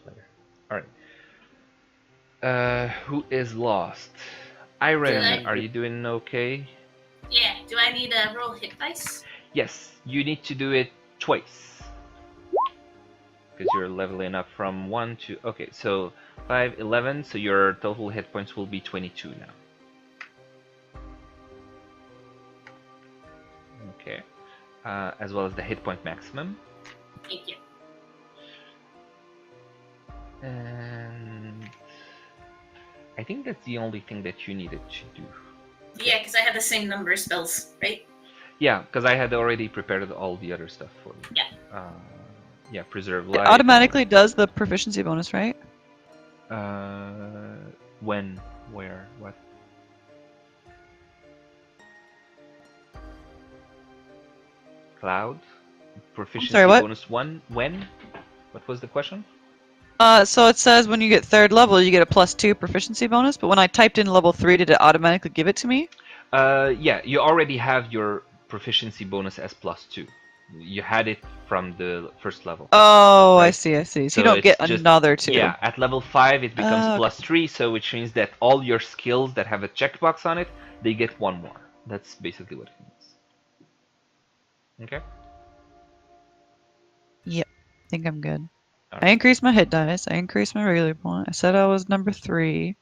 player. All right. Who is lost? Iron, are you doing okay? Yeah. Do I need to roll hit dice? Yes, you need to do it twice. Because you're leveling up from 1 to... Okay, so 5, 11, so your total hit points will be 22 now. Okay. As well as the hit point maximum. Thank you. And... I think that's the only thing that you needed to do. Yeah, because I have the same number of spells, right? Yeah, because I had already prepared all the other stuff for you. Yeah. Yeah, preserve It life. automatically does the proficiency bonus, right? When? Where? What? Cloud? Proficiency what? bonus 1? When? What was the question? So it says when you get 3rd level, you get a +2 proficiency bonus, but when I typed in level 3, did it automatically give it to me? Yeah, you already have your proficiency bonus as +2. You had it from the first level. Oh, Right. I see. So So you don't get it's just- another 2. Yeah, at level 5 it becomes Okay. +3, so which means that all your skills that have a checkbox on it, they get 1 more. That's basically what it means. Okay? Yep, I think I'm good. Alright. I increased my hit dice. I increased my regular point. I said I was number 3.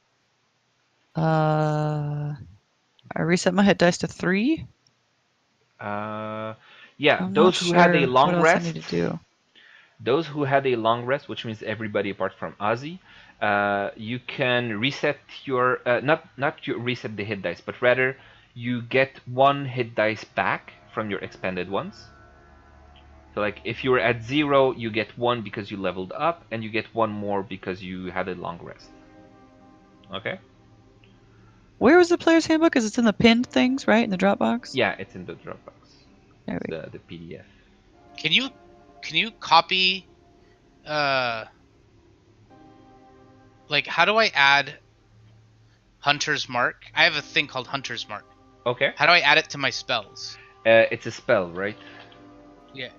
I reset my hit dice to 3. Yeah, I'm those not who had a sure long what else rest, I need to do. those who had a long rest, which means everybody apart from Ozzy, you can reset your reset the hit dice, but rather you get 1 hit dice back from your expended ones. So like if you were at 0, you get 1 because you leveled up, and you get 1 more because you had a long rest. Okay? Where was the player's handbook? Is it's in the pinned things, right? In the Dropbox? Yeah, it's in the Dropbox. There we go. The PDF. Can you copy like how do I add Hunter's Mark? I have a thing called Hunter's Mark. Okay. How do I add it to my spells? It's a spell, right? Yeah.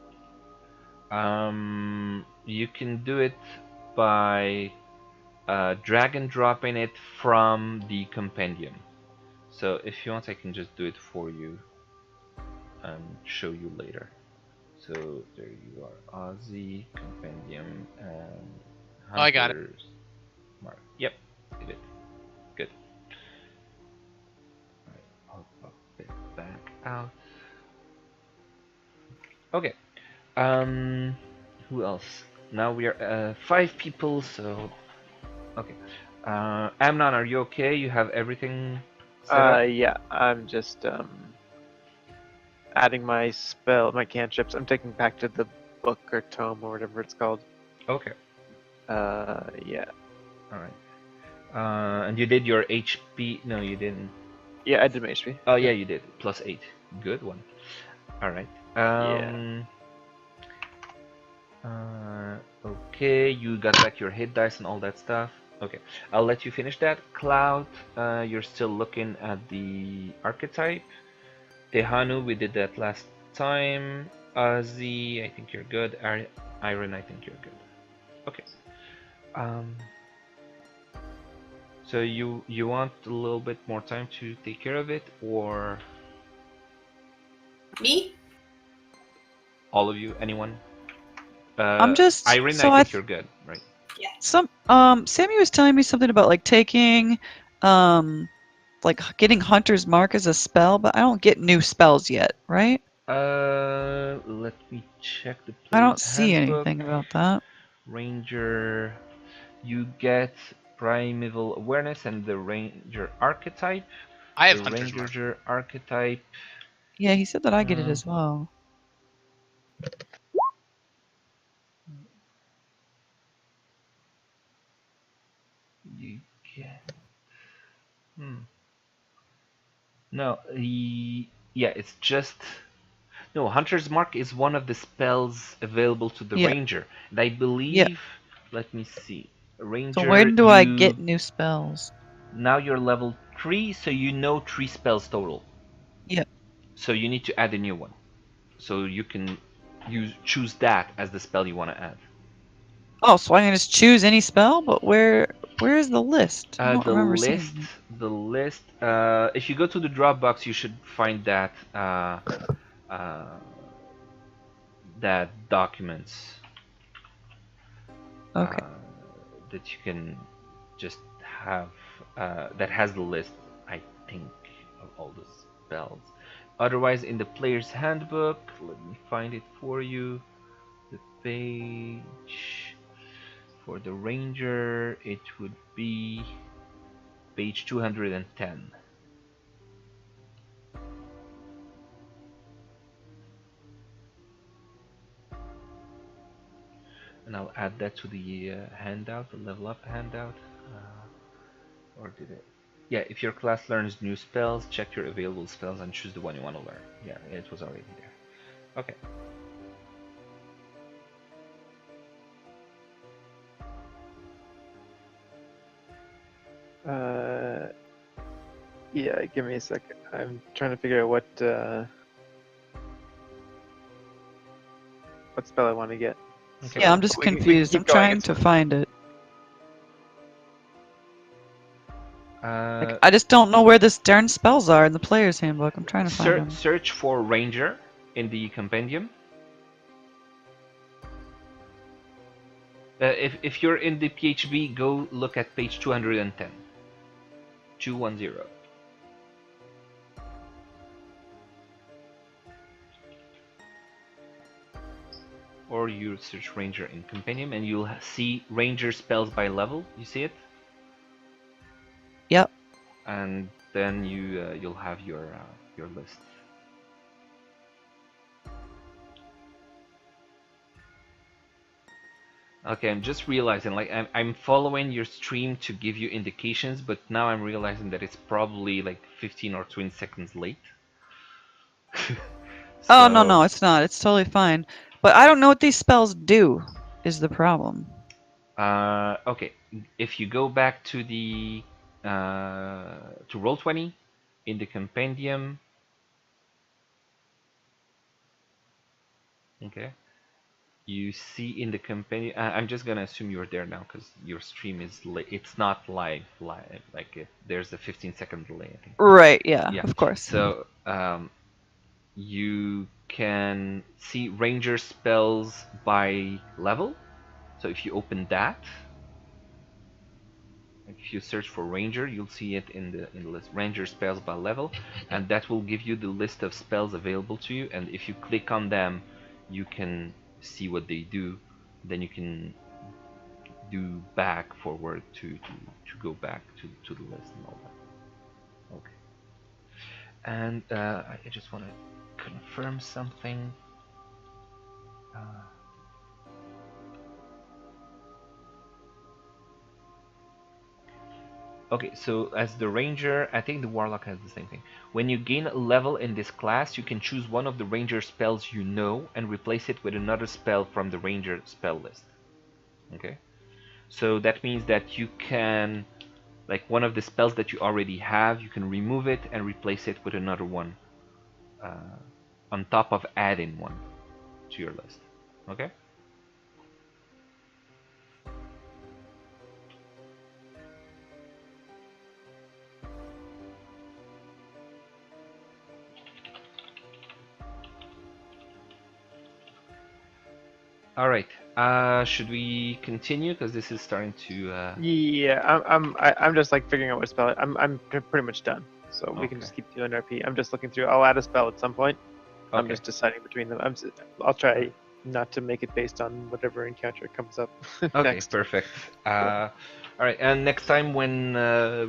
You can do it by drag and dropping it from the compendium. So if you want, I can just do it for you and show you later. So there you are, Aussie compendium and Hunter's Oh, I got it. Mark. Yep, did it. Good. Alright, I'll pop it back out. Okay. Who else? Now we are 5 people, so okay. Amnon, are you okay? You have everything set up? Yeah, I'm just adding my cantrips. I'm taking back to the book or tome or whatever it's called. Okay. Yeah. Alright. And you did your HP? No, you didn't. Yeah, I did my HP. Oh yeah, you did. +8. Good one. Alright. Okay, you got back your hit dice and all that stuff. Okay, I'll let you finish that. Cloud, you're still looking at the archetype. Tehanu, we did that last time. Ozzy, I think you're good. Iron, I think you're good. Okay. So you want a little bit more time to take care of it, or Me? all of you? Anyone? I'm just Irene, so I I think you're good, right? Sammy was telling me something about like taking like getting Hunter's Mark as a spell, but I don't get new spells yet, right? Let me check the I don't player's see handbook. anything about that. Ranger, you get primeval awareness and the ranger archetype. I have The Hunter's Mark. ranger archetype. Yeah, he said that I get it as well. You get. No, yeah, it's just. No, Hunter's Mark is one of the spells available to the Yeah. ranger, and I believe. Let me see. Ranger. So when do I get new spells? Now you're level 3, so you know 3 spells total. Yep. So you need to add a new one. So you can choose that as the spell you want to add. Oh, so I can just choose any spell, but where is the list? I don't remember seeing it. The list. If you go to the Dropbox, you should find that that documents. Okay. That you can just have that has the list, I think, of all the spells. Otherwise, in the player's handbook, let me find it for you. The page for the ranger, it would be page 210. And I'll add that to the handout, the level up handout. Or did it? Yeah, if your class learns new spells, check your available spells and choose the one you want to learn. Yeah, it was already there. Okay. Yeah, give me a second. I'm trying to figure out what spell I want to get. Okay. Yeah, I'm just We can confused. keep I'm going, trying it's to fine. find it. I just don't know where this darn spells are in the player's handbook. I'm trying to find them. Search for Ranger in the compendium. If you're in the PHB, go look at page 210. 210. Or you search Ranger in compendium and you'll see Ranger spells by level. You see it? Yep. and then you'll have your list. Okay, I'm just realizing, like, I'm following your stream to give you indications, but now I'm realizing that it's probably like 15 or 20 seconds late. Oh, no, So, no, it's not. It's totally fine. But I don't know what these spells do, is the problem. okay, if you go back to the to Roll20 in the compendium, okay, you see in the compendium. I'm just gonna assume you're there now because your stream is it's not live, like there's a 15-second delay, I think. Right, yeah, Yeah. of course. So you can see ranger spells by level. So if you open that, if you search for ranger, you'll see it in the list, ranger spells by level, and that will give you the list of spells available to you. And if you click on them, you can see what they do. Then you can do back forward to go back to the list and all that. Okay. And I just want to confirm something. Okay, so as the ranger, I think the warlock has the same thing. When you gain a level in this class, you can choose one of the ranger spells you know and replace it with another spell from the ranger spell list. Okay, so that means that you can, like, one of the spells that you already have, you can remove it and replace it with another one, on top of adding one to your list. Okay. All right. Should we continue? Because this is starting to. Yeah, I'm just like figuring out what spell. I'm pretty much done, so we can Okay. just keep doing RP. I'm just looking through. I'll add a spell at some point. I'm Okay. just deciding between them. I'll try not to make it based on whatever encounter comes up Okay, next. perfect. All right, and next time when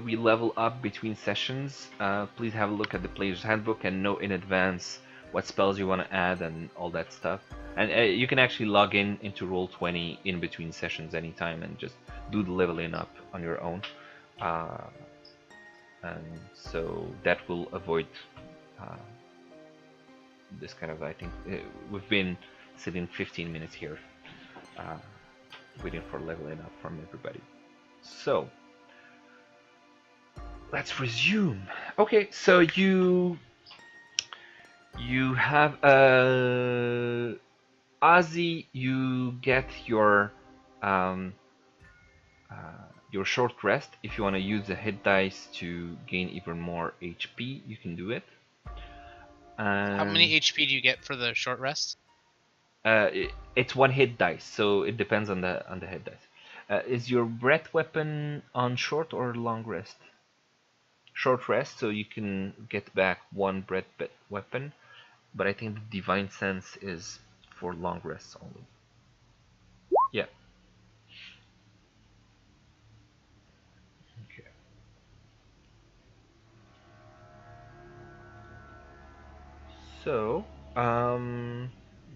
we level up between sessions, please have a look at the player's handbook and know in advance what spells you want to add and all that stuff. And you can actually log into Roll20 in between sessions anytime and just do the leveling up on your own. And so that will avoid this kind of, I think, we've been sitting 15 minutes here waiting for leveling up from everybody. So let's resume. Okay, so you have Ozzy, you get your short rest. If you want to use the hit dice to gain even more HP, you can do it. How many HP do you get for the short rest? It's one hit dice, so it depends on the hit dice. Is your breath weapon on short or long rest? Short rest, so you can get back one breath weapon, but I think the divine sense is for long rests only. Yeah. Okay. So, where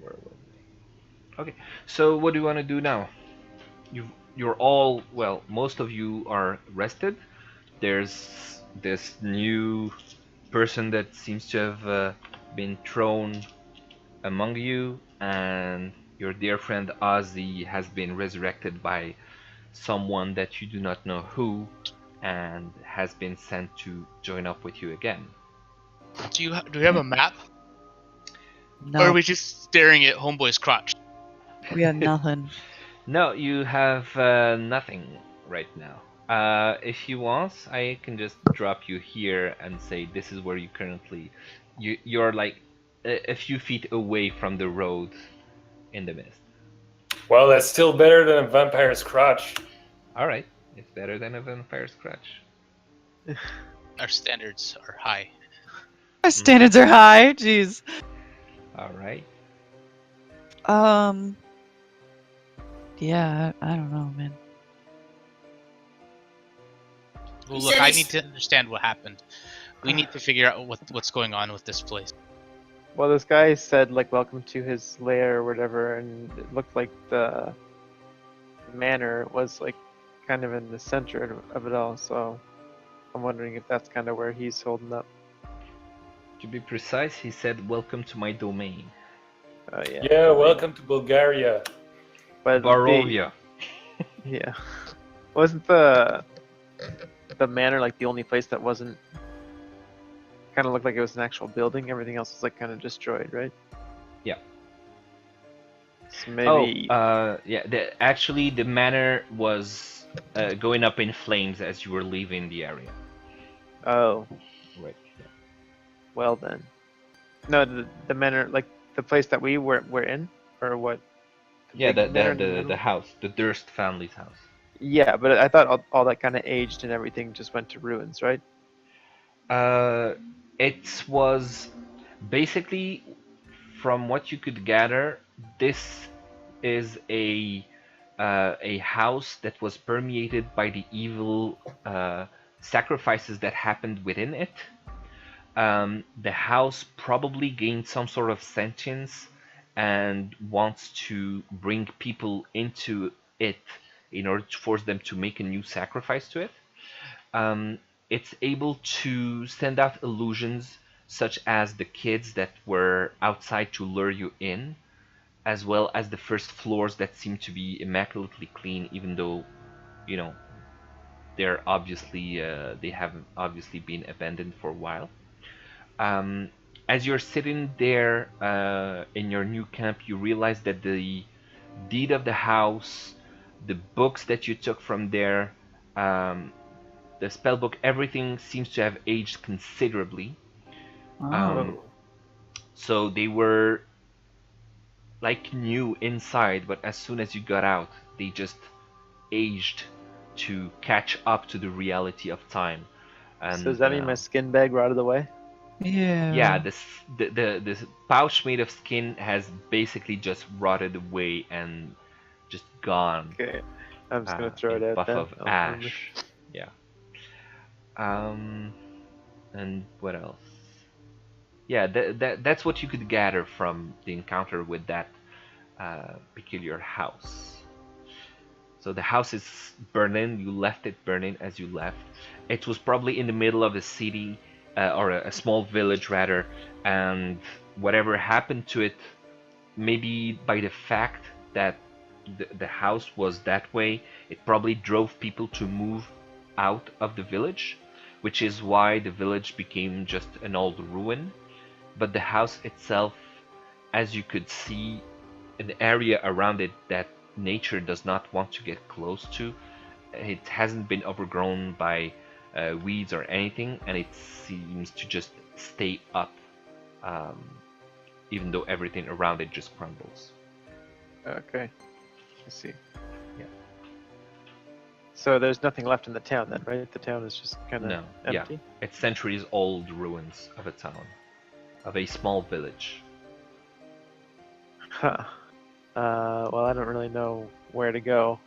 were we? Okay. So, what do you want to do now? You're all, well, most of you are rested. There's this new person that seems to have been thrown among you, and your dear friend Ozzy has been resurrected by someone that you do not know who, and has been sent to join up with you again. Do we have a map? No, Or are we just staring at Homeboy's crotch? we had nothing. No, you have nothing right now. If you want, I can just drop you here and say this is where you currently. You're like a few feet away from the road in the mist. Well, that's still better than a vampire's crotch. All right, it's better than a vampire's crutch. Our standards are high. Our standards are high. Jeez. All right. Yeah, I don't know, man. Well, He look, said I he's- need to understand what happened. We need to figure out what's going on with this place. Well, this guy said like welcome to his lair or whatever, and it looked like the manor was like kind of in the center of it all. So I'm wondering if that's kind of where he's holding up. To be precise, he said, "Welcome to my domain, Oh yeah. Yeah, welcome to Bulgaria. But Barovia." yeah. Wasn't the manor like the only place that wasn't kind of looked like it was an actual building? Everything else was like kind of destroyed, right? Yeah. So maybe. Yeah. Actually, the manor was going up in flames as you were leaving the area. Oh, Right. Yeah. well then. No, the manor, like the place that we were in, or what? Yeah, big manor in the the middle? house, the Durst family's house. Yeah, but I thought all that kind of aged and everything just went to ruins, right? It was basically, from what you could gather, this is a house that was permeated by the evil sacrifices that happened within it. The house probably gained some sort of sentience and wants to bring people into it in order to force them to make a new sacrifice to it. It's able to send out illusions such as the kids that were outside to lure you in, as well as the first floors that seem to be immaculately clean, even though, you know, they're obviously they have obviously been abandoned for a while. As you're sitting there in your new camp, you realize that the deed of the house, the books that you took from there, the spell book, everything seems to have aged considerably. Oh. So they were like new inside, but as soon as you got out, they just aged to catch up to the reality of time. And So does that mean my skin bag rotted away? Yeah. yeah, the pouch made of skin has basically just rotted away and just gone. Okay, I'm just gonna throw in it out buff then. of I'll remember. ash. Yeah. And what else? Yeah, that's what you could gather from the encounter with that peculiar house. So the house is burning. You left it burning as you left. It was probably in the middle of a city or a small village rather, and whatever happened to it, maybe by the fact that the house was that way, it probably drove people to move out of the village, which is why the village became just an old ruin. But the house itself, as you could see, an area around it that nature does not want to get close to. It hasn't been overgrown by weeds or anything, and it seems to just stay up, even though everything around it just crumbles. Okay, I see. Yeah. So there's nothing left in the town then, right? The town is just kind of No, empty. yeah, it's centuries old ruins of a town, of a small village. Huh. Well, I don't really know where to go.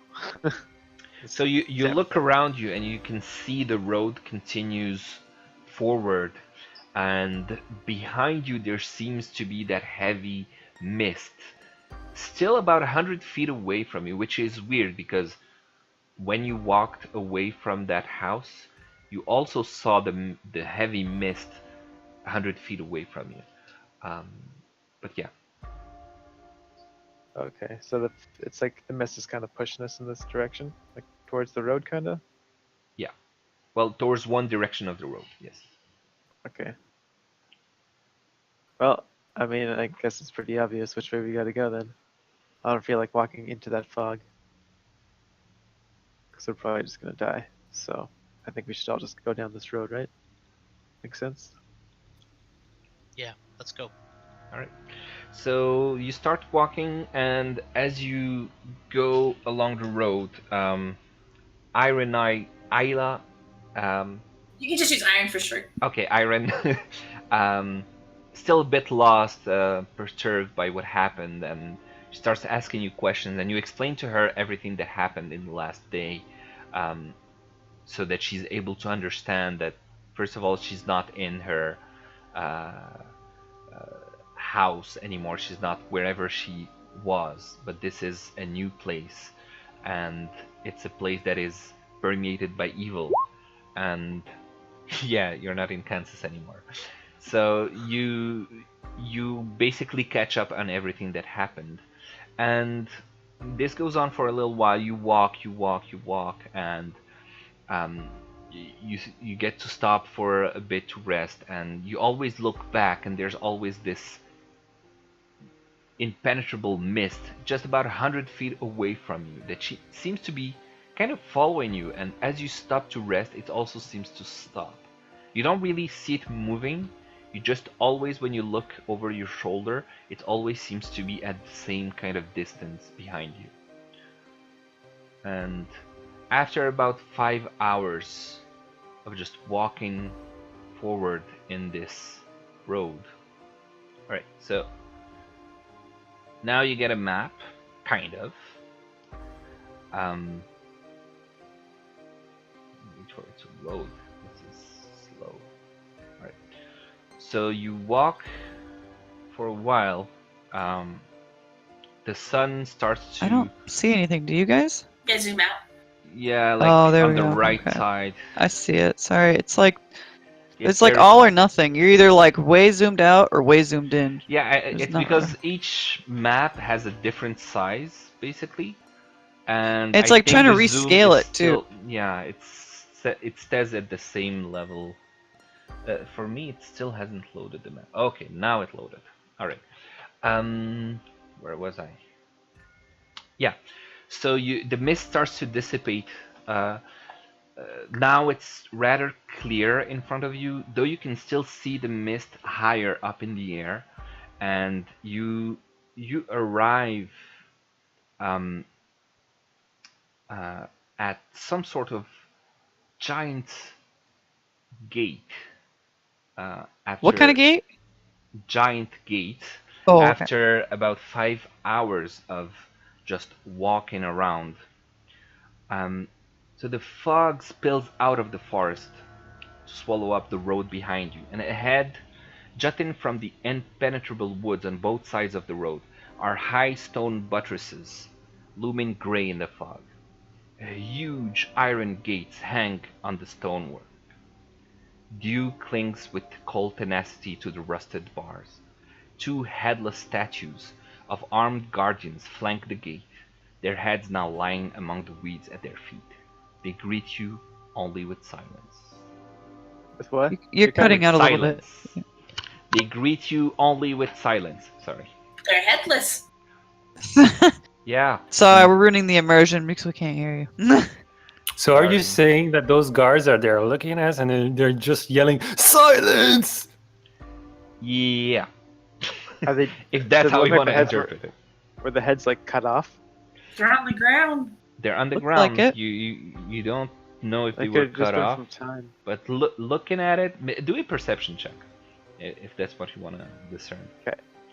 So you look around you and you can see the road continues forward, and behind you there seems to be that heavy mist still about 100 feet away from you, which is weird because when you walked away from that house you also saw the heavy mist 100 feet away from you. But yeah. Okay, so it's like the mist is kind of pushing us in this direction, like towards the road, kind of. Yeah. Well, towards one direction of the road, yes. Okay. Well, I mean, I guess it's pretty obvious which way we gotta go then. I don't feel like walking into that fog, because we're probably just gonna die. So I think we should all just go down this road, right? Makes sense. Yeah, let's go. All right. So you start walking, and as you go along the road, Ayla, You can just use iron for sure. okay, Iron, still a bit lost, perturbed by what happened, and she starts asking you questions, and you explain to her everything that happened in the last day. so that she's able to understand that, first of all, she's not in her house anymore. She's not wherever she was, but this is a new place, and it's a place that is permeated by evil. And yeah, you're not in Kansas anymore. So you basically catch up on everything that happened, and this goes on for a little while. You walk, and you get to stop for a bit to rest, and you always look back, and there's always this impenetrable mist just about 100 feet away from you that she seems to be kind of following you, and as you stop to rest, it also seems to stop. You don't really see it moving. You just always, when you look over your shoulder, it always seems to be at the same kind of distance behind you. And after about 5 hours of just walking forward in this road. Alright, so now you get a map, kind of. Wait for it to load. This is slow. Alright. So you walk for a while. The sun starts to. I don't see anything. Do you guys? Yeah, zoom out. Yeah, like Oh, there on we the go. right Okay. side. I see it. Sorry, it's like It's like very all or small. nothing. You're either like way zoomed out or way zoomed in. Yeah, There's it's not because really- each map has a different size, basically, and It's I like think trying to the zoom rescale is it, too. still, yeah, it stays at the same level. For me, it still hasn't loaded the map. Okay, now it loaded. All right. Where was I? Yeah. So the mist starts to dissipate. Now it's rather clear in front of you, though you can still see the mist higher up in the air, and you arrive um, at some sort of giant gate. What kind of After gate? giant gate, Oh, okay. after about 5 hours of just walking around. So the fog spills out of the forest to swallow up the road behind you, and ahead, jutting from the impenetrable woods on both sides of the road, are high stone buttresses, looming gray in the fog. Huge iron gates hang on the stonework. Dew clings with cold tenacity to the rusted bars. Two headless statues of armed guardians flank the gate, their heads now lying among the weeds at their feet. They greet you only with silence. With what? You're cutting out a little bit. Silence. They greet you only with silence. Sorry. They're headless. Yeah. Sorry, we're ruining the immersion because we can't hear you. So are you Sorry. saying that those guards are there looking at us and they're just yelling silence? Yeah. Are they? If that's Does it how look you like want the to heads interpret it. Were the heads like cut off? They're on the ground. They're on the Looks ground. like it. You don't know if They they were could have just cut been off, from time. but looking at it, do a perception check if that's what you want to discern.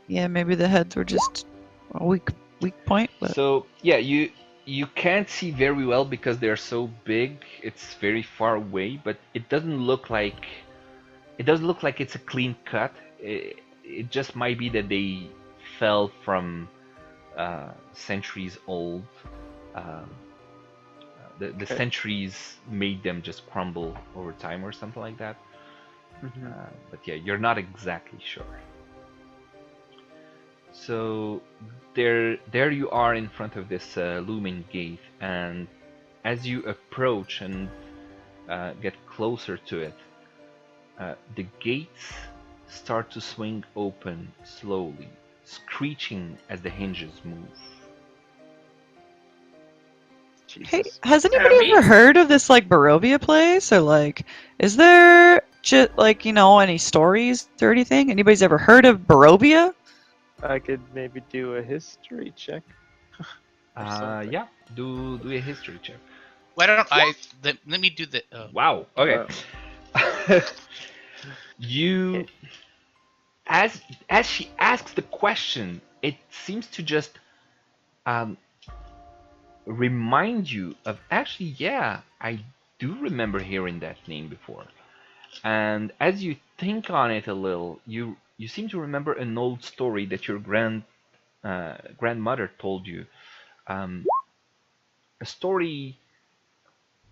Yeah, maybe the heads were just a weak point, but So yeah, you can't see very well because they're so big. It's very far away, but it doesn't look like it's a clean cut. It just might be that they fell from centuries old. The Okay. centuries made them just crumble over time or something like that. Mhm. But yeah, you're not exactly sure. So there you are in front of this looming gate, and as you approach and get closer to it, the gates start to swing open slowly, screeching as the hinges move. hey, Jesus. has anybody Are we? ever heard of this like Barovia place, or like, is there just like any stories or anything? Anybody's ever heard of Barovia? I could maybe do a history check. Or something. Yeah, do a history check. Why don't I? Let me do the. Wow. Okay. You, as she asks the question, it seems to just remind you of actually, yeah, I do remember hearing that name before. And as you think on it a little, you seem to remember an old story that your grandmother told you. A story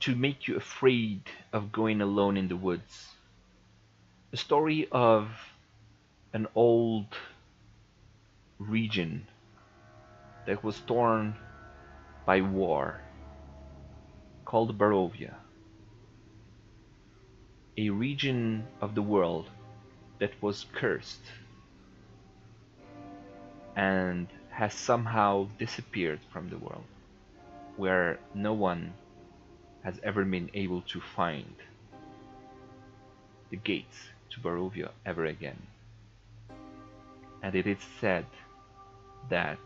to make you afraid of going alone in the woods. A story of an old region that was torn by war, called Barovia. A region of the world that was cursed and has somehow disappeared from the world, where no one has ever been able to find the gates to Barovia ever again. And it is said that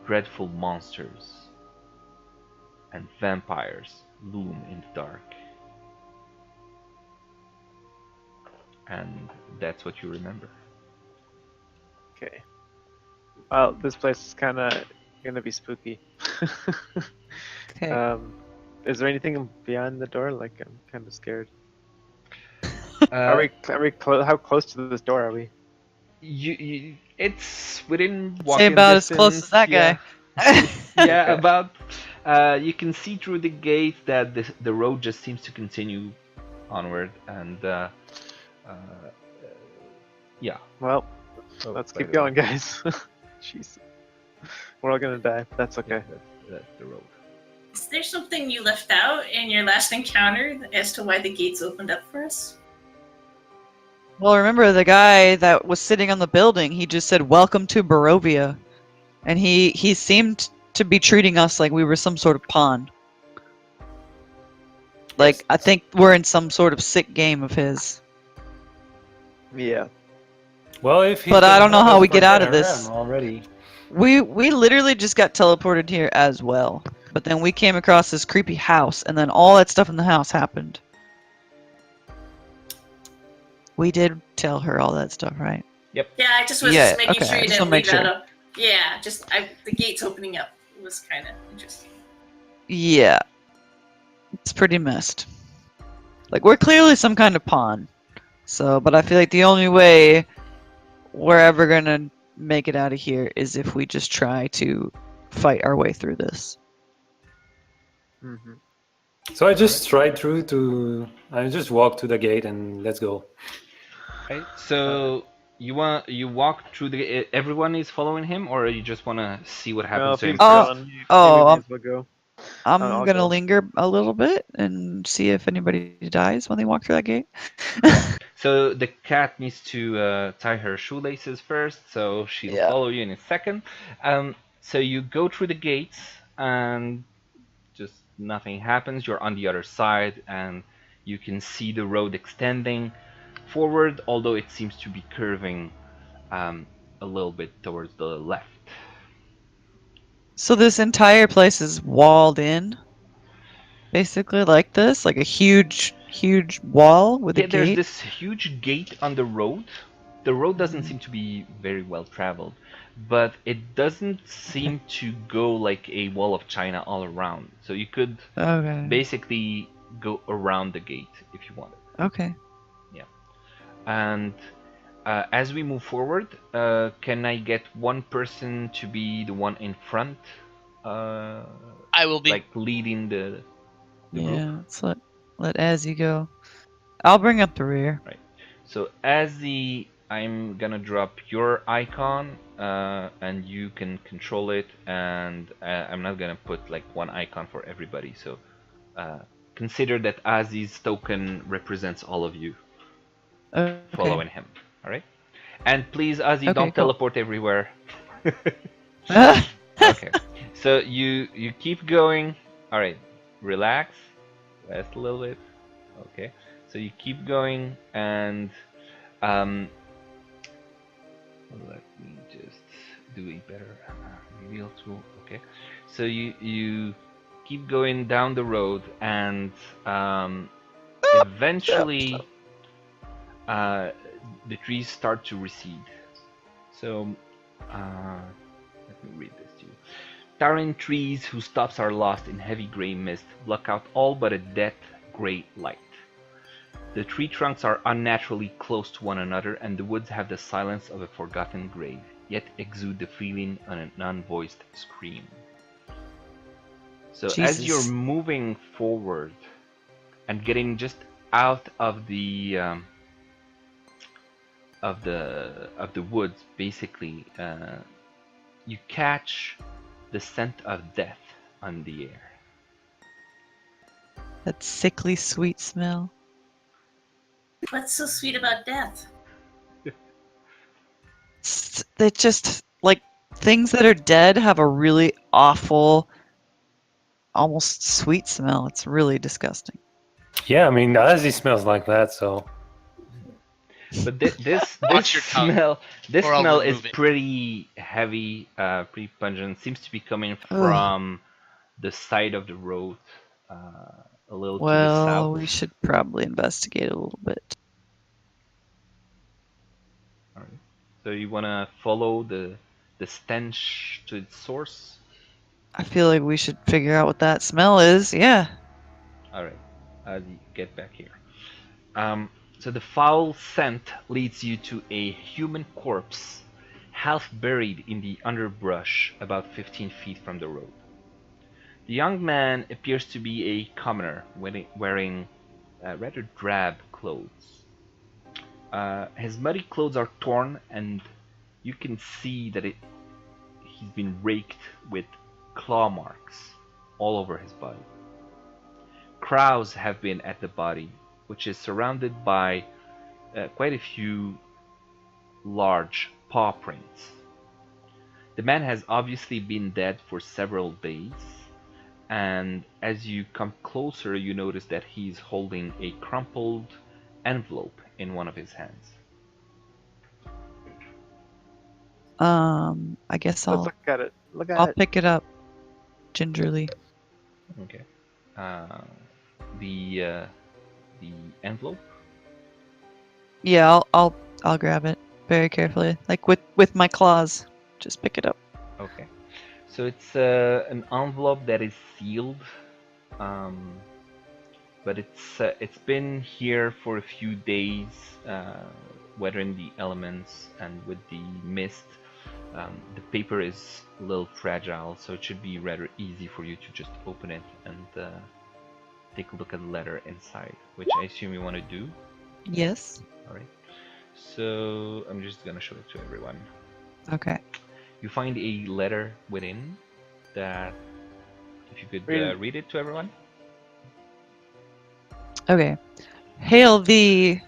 dreadful monsters and vampires loom in the dark. And that's what you remember. Okay. Well, this place is kind of gonna be spooky. Okay. Is there anything beyond the door? Like, I'm kind of scared. Uh, How close to this door are we? it's within Say walking about distance. as close as that yeah. guy. Yeah, Okay. about. You can see through the gate that the road just seems to continue onward, and yeah. Well, Oh, let's by keep the way, going, guys. Jeez. We're all gonna die. That's okay. yeah, that's the road. Is there something you left out in your last encounter as to why the gates opened up for us? Well, remember the guy that was sitting on the building? He just said, "Welcome to Barovia," and he seemed to be treating us like we were some sort of pawn. Like Yes. I think we're in some sort of sick game of his. Yeah. Well, if he's But I gonna don't know help how us we get out of prepare this. him already. We literally just got teleported here as well. But then we came across this creepy house, and then all that stuff in the house happened. We did tell her all that stuff, right? Yeah, I just was Yeah, making okay, sure I you just didn't wanna make leave that sure. up. Yeah, the gates opening up was kind of interesting. Yeah. It's pretty messed. Like, we're clearly some kind of pawn. So, but I feel like the only way we're ever gonna make it out of here is if we just try to fight our way through this. Mm-hmm. So I just stride through to. I just walk to the gate and let's go. Right. So you walk through the. Everyone is following him, or you just want to see what No, happens if to him he's first? gone, you Oh, may as well go. I'm I'll gonna go. linger a little bit and see if anybody dies when they walk through that gate. So the cat needs to tie her shoelaces first, so she'll Yeah. follow you in a second. So you go through the gates, and just nothing happens. You're on the other side, and you can see the road extending forward, although it seems to be curving a little bit towards the left. So this entire place is walled in, basically like this, like a huge, huge wall with a Yeah, there's gate. this huge gate on the road. The road doesn't Mhm. seem to be very well traveled, but it doesn't seem to go like a wall of China all around. So you could Okay. basically go around the gate if you wanted. Okay. And as we move forward, can I get one person to be the one in front, I will be. like leading the group? Yeah, let's let Azzy go. I'll bring up the rear. So I'm gonna drop your icon, and you can control it. And I'm not gonna put like one icon for everybody. So consider that Azi's token represents all of you Okay. following him. All right. And please, Azi, Okay, don't cool. teleport everywhere. Okay. So you keep going. All right. Relax. Rest a little bit. Okay. So you keep going, and let me just do a better reveal tool. Okay. So you keep going down the road, and eventually the trees start to recede. So let me read this to you. Towering trees whose tops are lost in heavy gray mist block out all but a dead gray light. The tree trunks are unnaturally close to one another, and the woods have the silence of a forgotten grave, yet exude the feeling of an unvoiced scream. So as you're Jesus. moving forward and getting just out of the woods, basically, you catch the scent of death on the air. That sickly sweet smell. What's so sweet about death? They just, like, things that are dead have a really awful, almost sweet smell. It's really disgusting. Yeah, I mean, Ozzy smells like that, so. But this Watch your tongue, or I'll smell is remove it. pretty heavy, pretty pungent. Seems to be coming from the side of the road, a little to the Well, south. we should probably investigate a little bit. All right. So you wanna follow the stench to its source? I feel like we should figure out what that smell is. Yeah. All right. Get back here. So the foul scent leads you to a human corpse, half buried in the underbrush about 15 feet from the road. The young man appears to be a commoner, wearing rather drab clothes. His muddy clothes are torn, and you can see that he's been raked with claw marks all over his body. Crows have been at the body, which is surrounded by quite a few large paw prints. The man has obviously been dead for several days, and as you come closer, you notice that he's holding a crumpled envelope in one of his hands. I guess Let's I'll look at it. Look at I'll it. pick it up gingerly. Okay. The envelope. Yeah, I'll grab it very carefully, like with my claws. Just pick it up. Okay. So it's an envelope that is sealed, but it's been here for a few days, weathering the elements and with the mist. The paper is a little fragile, so it should be rather easy for you to just open it and take a look at the letter inside, which I assume you want to do. Yes. All right. So I'm just gonna show it to everyone. Okay. You find a letter within that, if you could read it to everyone. Okay. Hail thee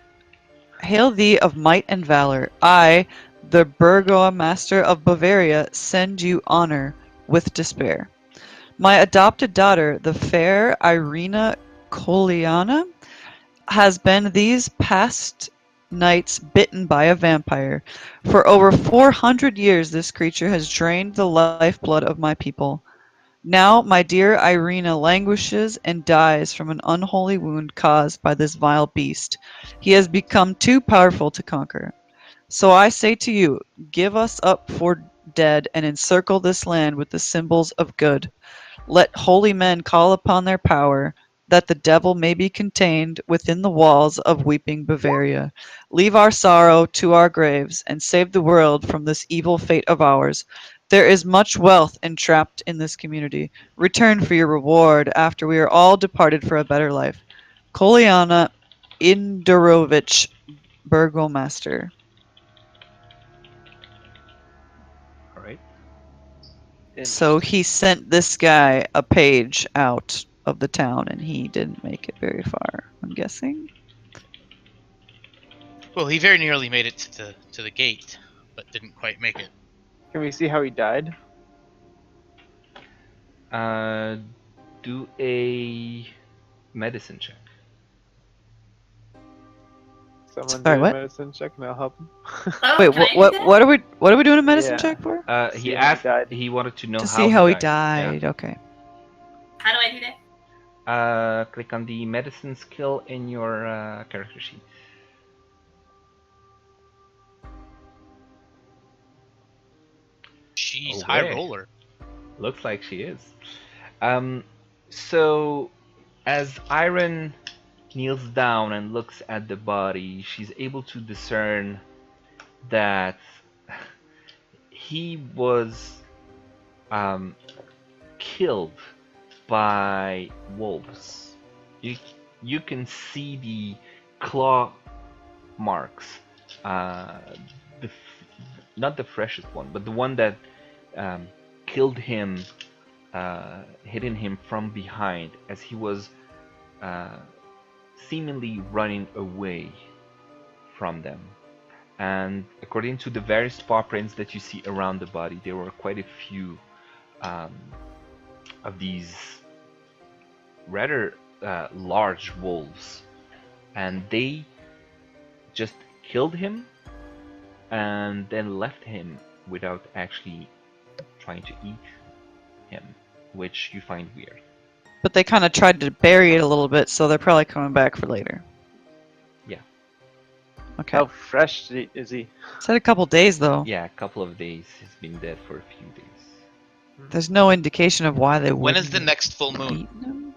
of might and valor. I, the Burgomaster of Bavaria, send you honor with despair. My adopted daughter, the fair Irina Koliana, has been these past nights bitten by a vampire. For over 400 years, this creature has drained the lifeblood of my people. Now my dear Irina languishes and dies from an unholy wound caused by this vile beast. He has become too powerful to conquer. So I say to you, give us up for dead and encircle this land with the symbols of good. Let holy men call upon their power, that the devil may be contained within the walls of weeping Bavaria. Leave our sorrow to our graves, and save the world from this evil fate of ours. There is much wealth entrapped in this community. Return for your reward after we are all departed for a better life. Koliana Indorovich, Burgomaster. All right. So he sent this guy a page out of the town, and he didn't make it very far, I'm guessing. Well, he very nearly made it to the gate, but didn't quite make it. Can we see how he died? Do a medicine check. Someone Sorry, do a what? medicine check and I'll help him. Oh, Wait, can I do that? what are we doing a medicine Yeah. check for? He See how he asked. died. He wanted to know To see how he died. Yeah. Okay. How do I do that? Click on the medicine skill in your character sheet. Jeez, Okay. high roller. Looks like she is. So as Iron kneels down and looks at the body, she's able to discern that he was killed by wolves. You you can see the claw marks. The not the freshest one, but the one that killed him, hitting him from behind as he was seemingly running away from them. And according to the various paw prints that you see around the body, there were quite a few of these rather large wolves, and they just killed him and then left him without actually trying to eat him, which you find weird. But they kind of tried to bury it a little bit, so they're probably coming back for later. Yeah. Okay. How fresh is he? Said a couple days though. Yeah, a couple of days. He's been dead for a few days. There's no indication of why they would. When is the next full moon? Eaten him?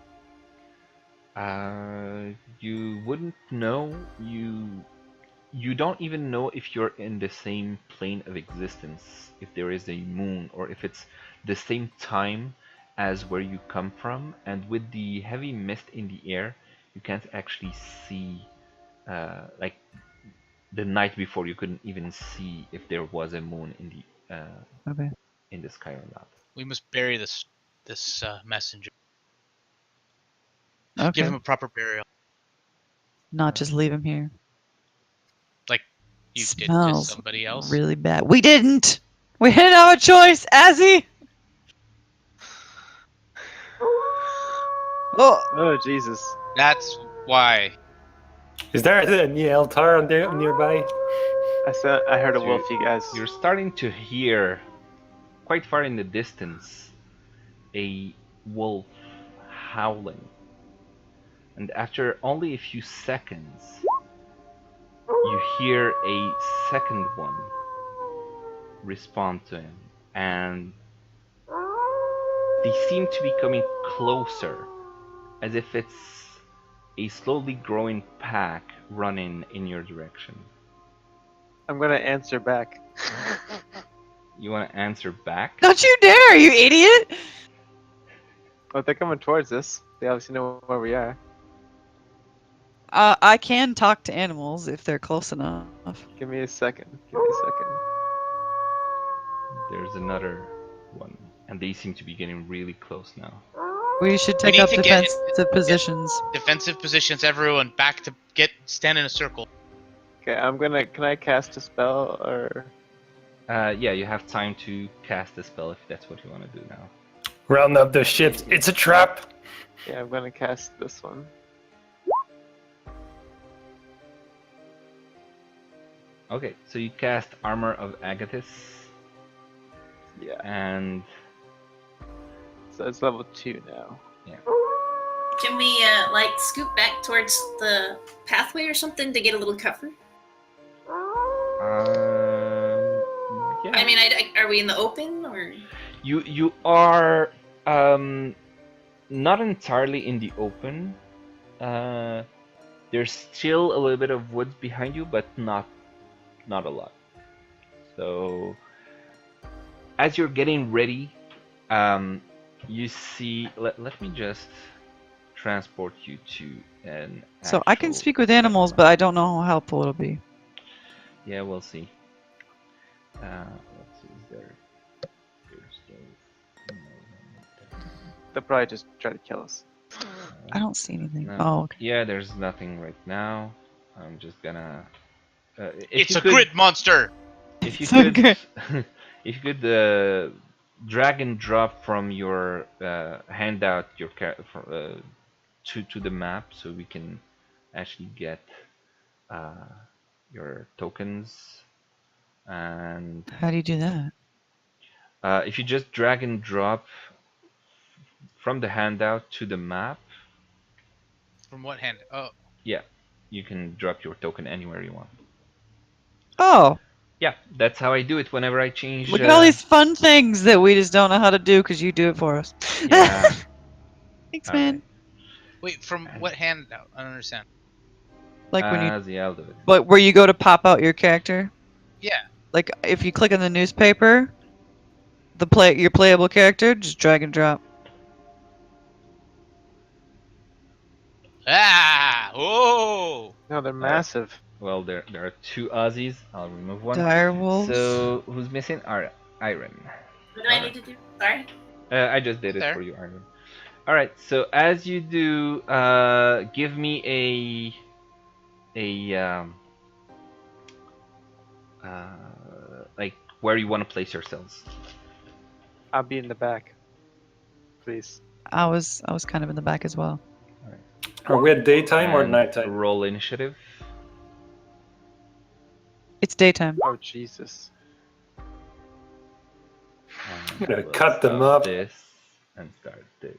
You wouldn't know. You don't even know if you're in the same plane of existence, if there is a moon, or if it's the same time as where you come from. And with the heavy mist in the air, you can't actually see. Like the night before, you couldn't even see if there was a moon in the Okay. in the sky or not. We must bury this messenger. Okay. Give him a proper burial, Not just leave him here. like you did to Smells somebody else. really bad. We didn't. We didn't have a choice, Azzy. Oh, Oh Jesus! That's why. Is there any altar on there nearby? I heard a So wolf, you guys. You're starting to hear, quite far in the distance, a wolf howling. And after only a few seconds, you hear a second one respond to him. And they seem to be coming closer, as if it's a slowly growing pack running in your direction. I'm gonna answer back. You want to answer back? don't you dare, you idiot! Oh, they're coming towards us. They obviously know where we are. I can talk to animals if they're close enough. Give me a second. Give me a second. There's another one, and they seem to be getting really close now. We should We take need up to get- defensive positions. Defensive positions, everyone back to stand in a circle. Okay, I'm gonna. Can I cast a spell or? Yeah, you have time to cast a spell if that's what you want to do now. Round up the ships. It's a trap. Yeah, I'm gonna cast this one. Okay, so you cast Armor of Agathis, Yeah. and So it's level 2 now. Can we like scoot back towards the pathway or something to get a little cover? yeah. I mean, are we in the open or? You are not entirely in the open. There's still a little bit of woods behind you, but not a lot. So as you're getting ready, you see. Let me just transport you to an. So I can actual speak with animals, but I don't know how helpful it'll be. Yeah, we'll see. Let's see. Is there? They'll probably just try to kill us. I don't see anything. No. Oh, okay. Yeah, there's nothing right now. I'm just gonna. If It's you a could, grid monster. If you It's a could, grid. if you could drag and drop from your handout your to the map, so we can actually get your tokens. And How do you do that? if you just drag and drop from the handout to the map, From what hand? Oh, yeah, you can drop your token anywhere you want. Oh, Yeah, that's how I do it whenever I change. Look at all these fun things that we just don't know how to do because you do it for us. Yeah. Thanks, All man. right. Wait, from what hand? No, I don't understand. Like when you, The I'll do it. but where you go to pop out your character. Yeah. Like if you click on the newspaper, your playable character, just drag and drop. Ah! Oh! No, they're right. massive. Well, there are 2 Aussies. I'll remove one. Dire wolves. So who's missing? Iron. What do I need to do? Sorry. I just did it There. for you, Iron. All right. So as you do, give me like where you want to place yourselves. I'll be in the back. Please. I was kind of in the back as well. Are we at daytime or And nighttime? roll initiative. It's daytime. Oh Jesus. And I'm gonna we'll cut them stop up. This and start this.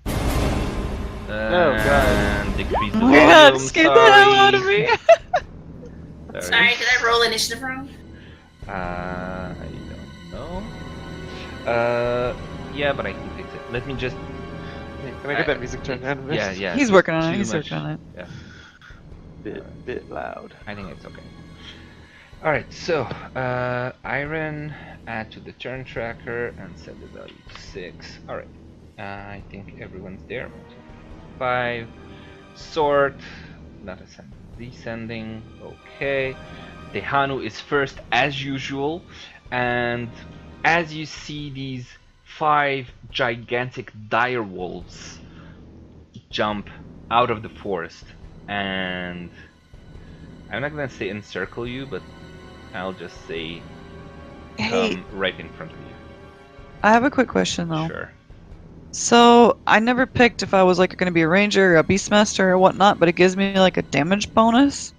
God. And decrease the Oh my god, volume. scared the hell out of me. Sorry, did I roll initiative wrong? I don't know. Yeah, but I can fix it. Let me just. Can I get that music turned down a bit? Yeah. He's it's working on it. too He's much. working on it. Yeah, Bit loud. I think it's okay. All right, so Iron, add to the turn tracker and set the value to 6. All right, I think everyone's there. 5. Sword, not ascending, descending. Okay. Tehanu is first as usual, and as you see these 5 gigantic dire wolves jump out of the forest, and I'm not gonna say encircle you, but I'll just say Hey, come right in front of you. I have a quick question though. Sure. So I never picked if I was like going to be a ranger or a beastmaster or whatnot, but it gives me like a damage bonus.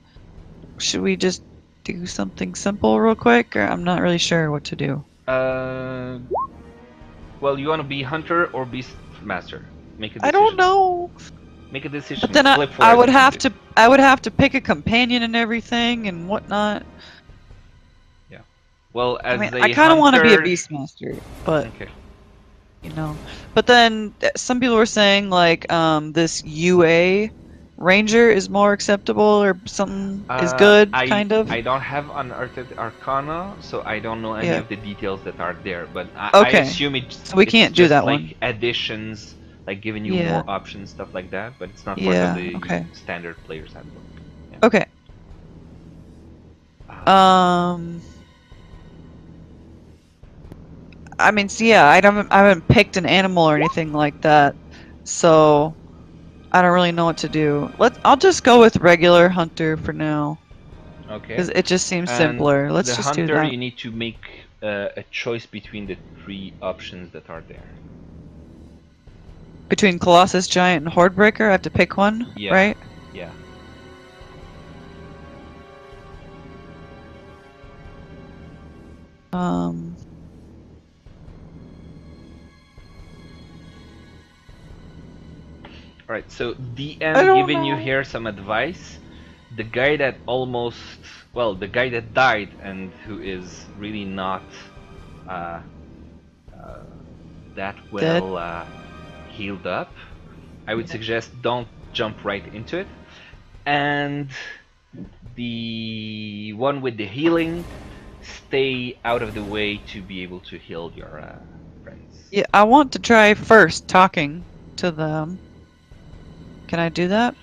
Should we just do something simple real quick, or I'm not really sure what to do. Well, you want to be hunter or beastmaster? Make a decision. I don't know. Make a decision. But then Flip I for would it. have to pick a companion and everything and whatnot. Yeah. Well, as I mean, a I kind of want to be a hunter- beastmaster, but Okay. you know. But then some people were saying like this UA ranger is more acceptable or something is good, kind of. I don't have Unearthed Arcana, so I don't know any Yeah. of the details that are there. But I Okay. assume it's So we it's can't do just that like one. additions, like giving you Yeah. more options, stuff like that. But it's not part Yeah, of the okay. standard player's handbook. Yeah. Okay. I mean, so yeah, I haven't picked an animal or anything like that, so I don't really know what to do. I'll just go with regular hunter for now, Okay. because it just seems And simpler. Let's the just hunter, do that. you need to make a choice between the 3 options that are there. Between Colossus, Giant, and Hordebreaker, I have to pick one, Yeah. right? Yeah. Alright, so DM I don't giving you know. here some advice. The guy that the guy that died and who is really not that well healed up, I would suggest don't jump right into it. And the one with the healing, stay out of the way to be able to heal your friends. Yeah, I want to try first talking to them. Can I do that?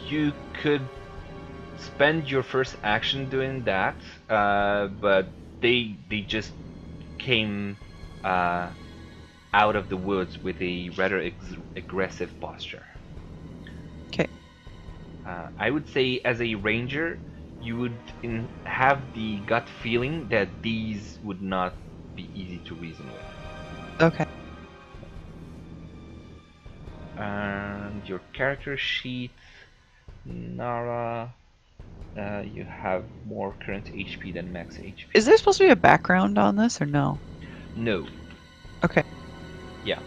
You could spend your first action doing that, but they just came out of the woods with a rather aggressive posture. Okay. I would say as a ranger, you would have the gut feeling that these would not be easy to reason with. Okay. And your character sheet, Nara, you have more current HP than max HP. Is there supposed to be a background on this or no? No. Okay. Yeah.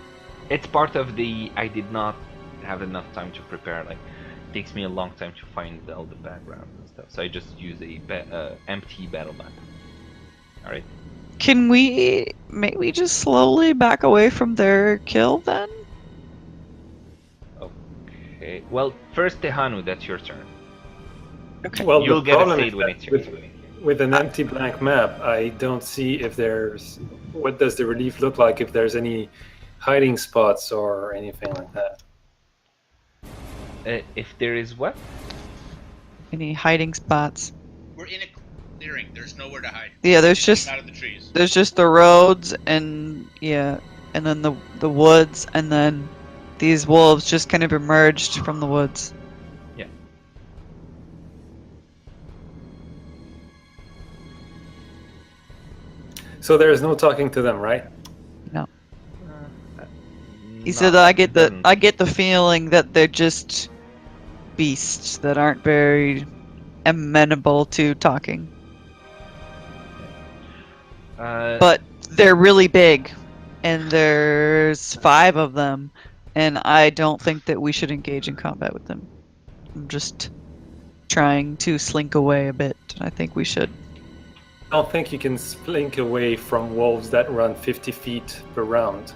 It's part of the I did not have enough time to prepare. Like, takes me a long time to find all the backgrounds and stuff. So I just use a empty battle map. All right. Can we maybe just slowly back away from their kill then? Okay. Well, first Tehanu, that's your turn. Okay. Well, You'll the get a problem say is when that it's your with an empty blank map, I don't see if there's what does the relief look like, if there's any hiding spots or anything like that. If there is what? Any hiding spots? We're in a clearing. There's nowhere to hide. Yeah, there's We just came out of the trees. there's just the roads and and then the woods, and then these wolves just kind of emerged from the woods. Yeah. So there's no talking to them, right? He said that I get the feeling that they're just beasts that aren't very amenable to talking. But they're really big, and there's 5 of them, and I don't think that we should engage in combat with them. I'm just trying to slink away a bit. I think we should. I don't think you can slink away from wolves that run 50 feet per round.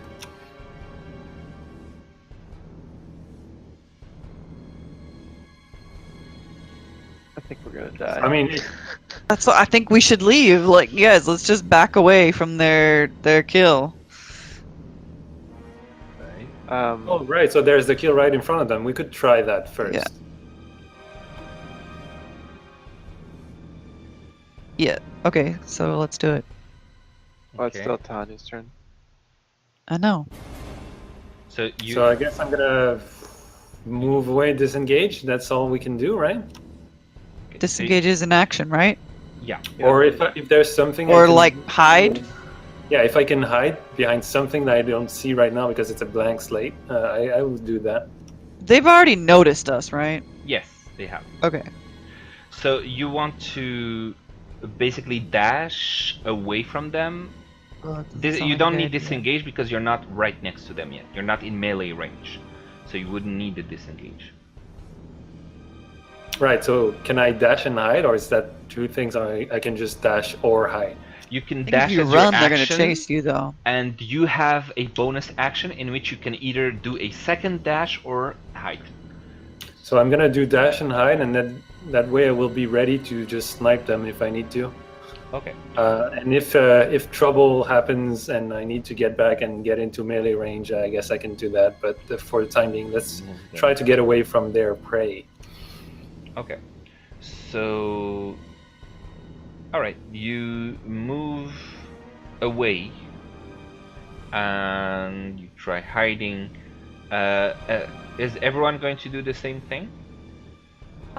I think we're gonna die. I mean, That's what I think we should leave. Like, guys, let's just back away from their kill. oh right, so there's the kill right in front of them. We could try that first. Yeah. Yeah. Okay, so let's do it. Well, it's Okay. still Tanya's turn. I know. So you. So I guess I'm gonna move away, disengage. That's all we can do, right? okay, so Disengage is an action, right? yeah. Yeah. Or if there's something, I Or can- like hide. Yeah, if I can hide behind something that I don't see right now because it's a blank slate, I will do that. They've already noticed us, right? Yes, they have. Okay. So you want to basically dash away from them. You don't need disengage because you're not right next to them yet. You're not in melee range, so you wouldn't need to disengage. Right, so can I dash and hide, or is that two things I can just dash or hide? You can I think dash if you as run, your they're gonna action, chase you, though. and you have a bonus action in which you can either do a second dash or hide. So I'm gonna do dash and hide, and then that way I will be ready to just snipe them if I need to. Okay. And if trouble happens and I need to get back and get into melee range, I guess I can do that. But for the time being, let's try to get away from their prey. Okay. So, all right, you move away and you try hiding. Is everyone going to do the same thing?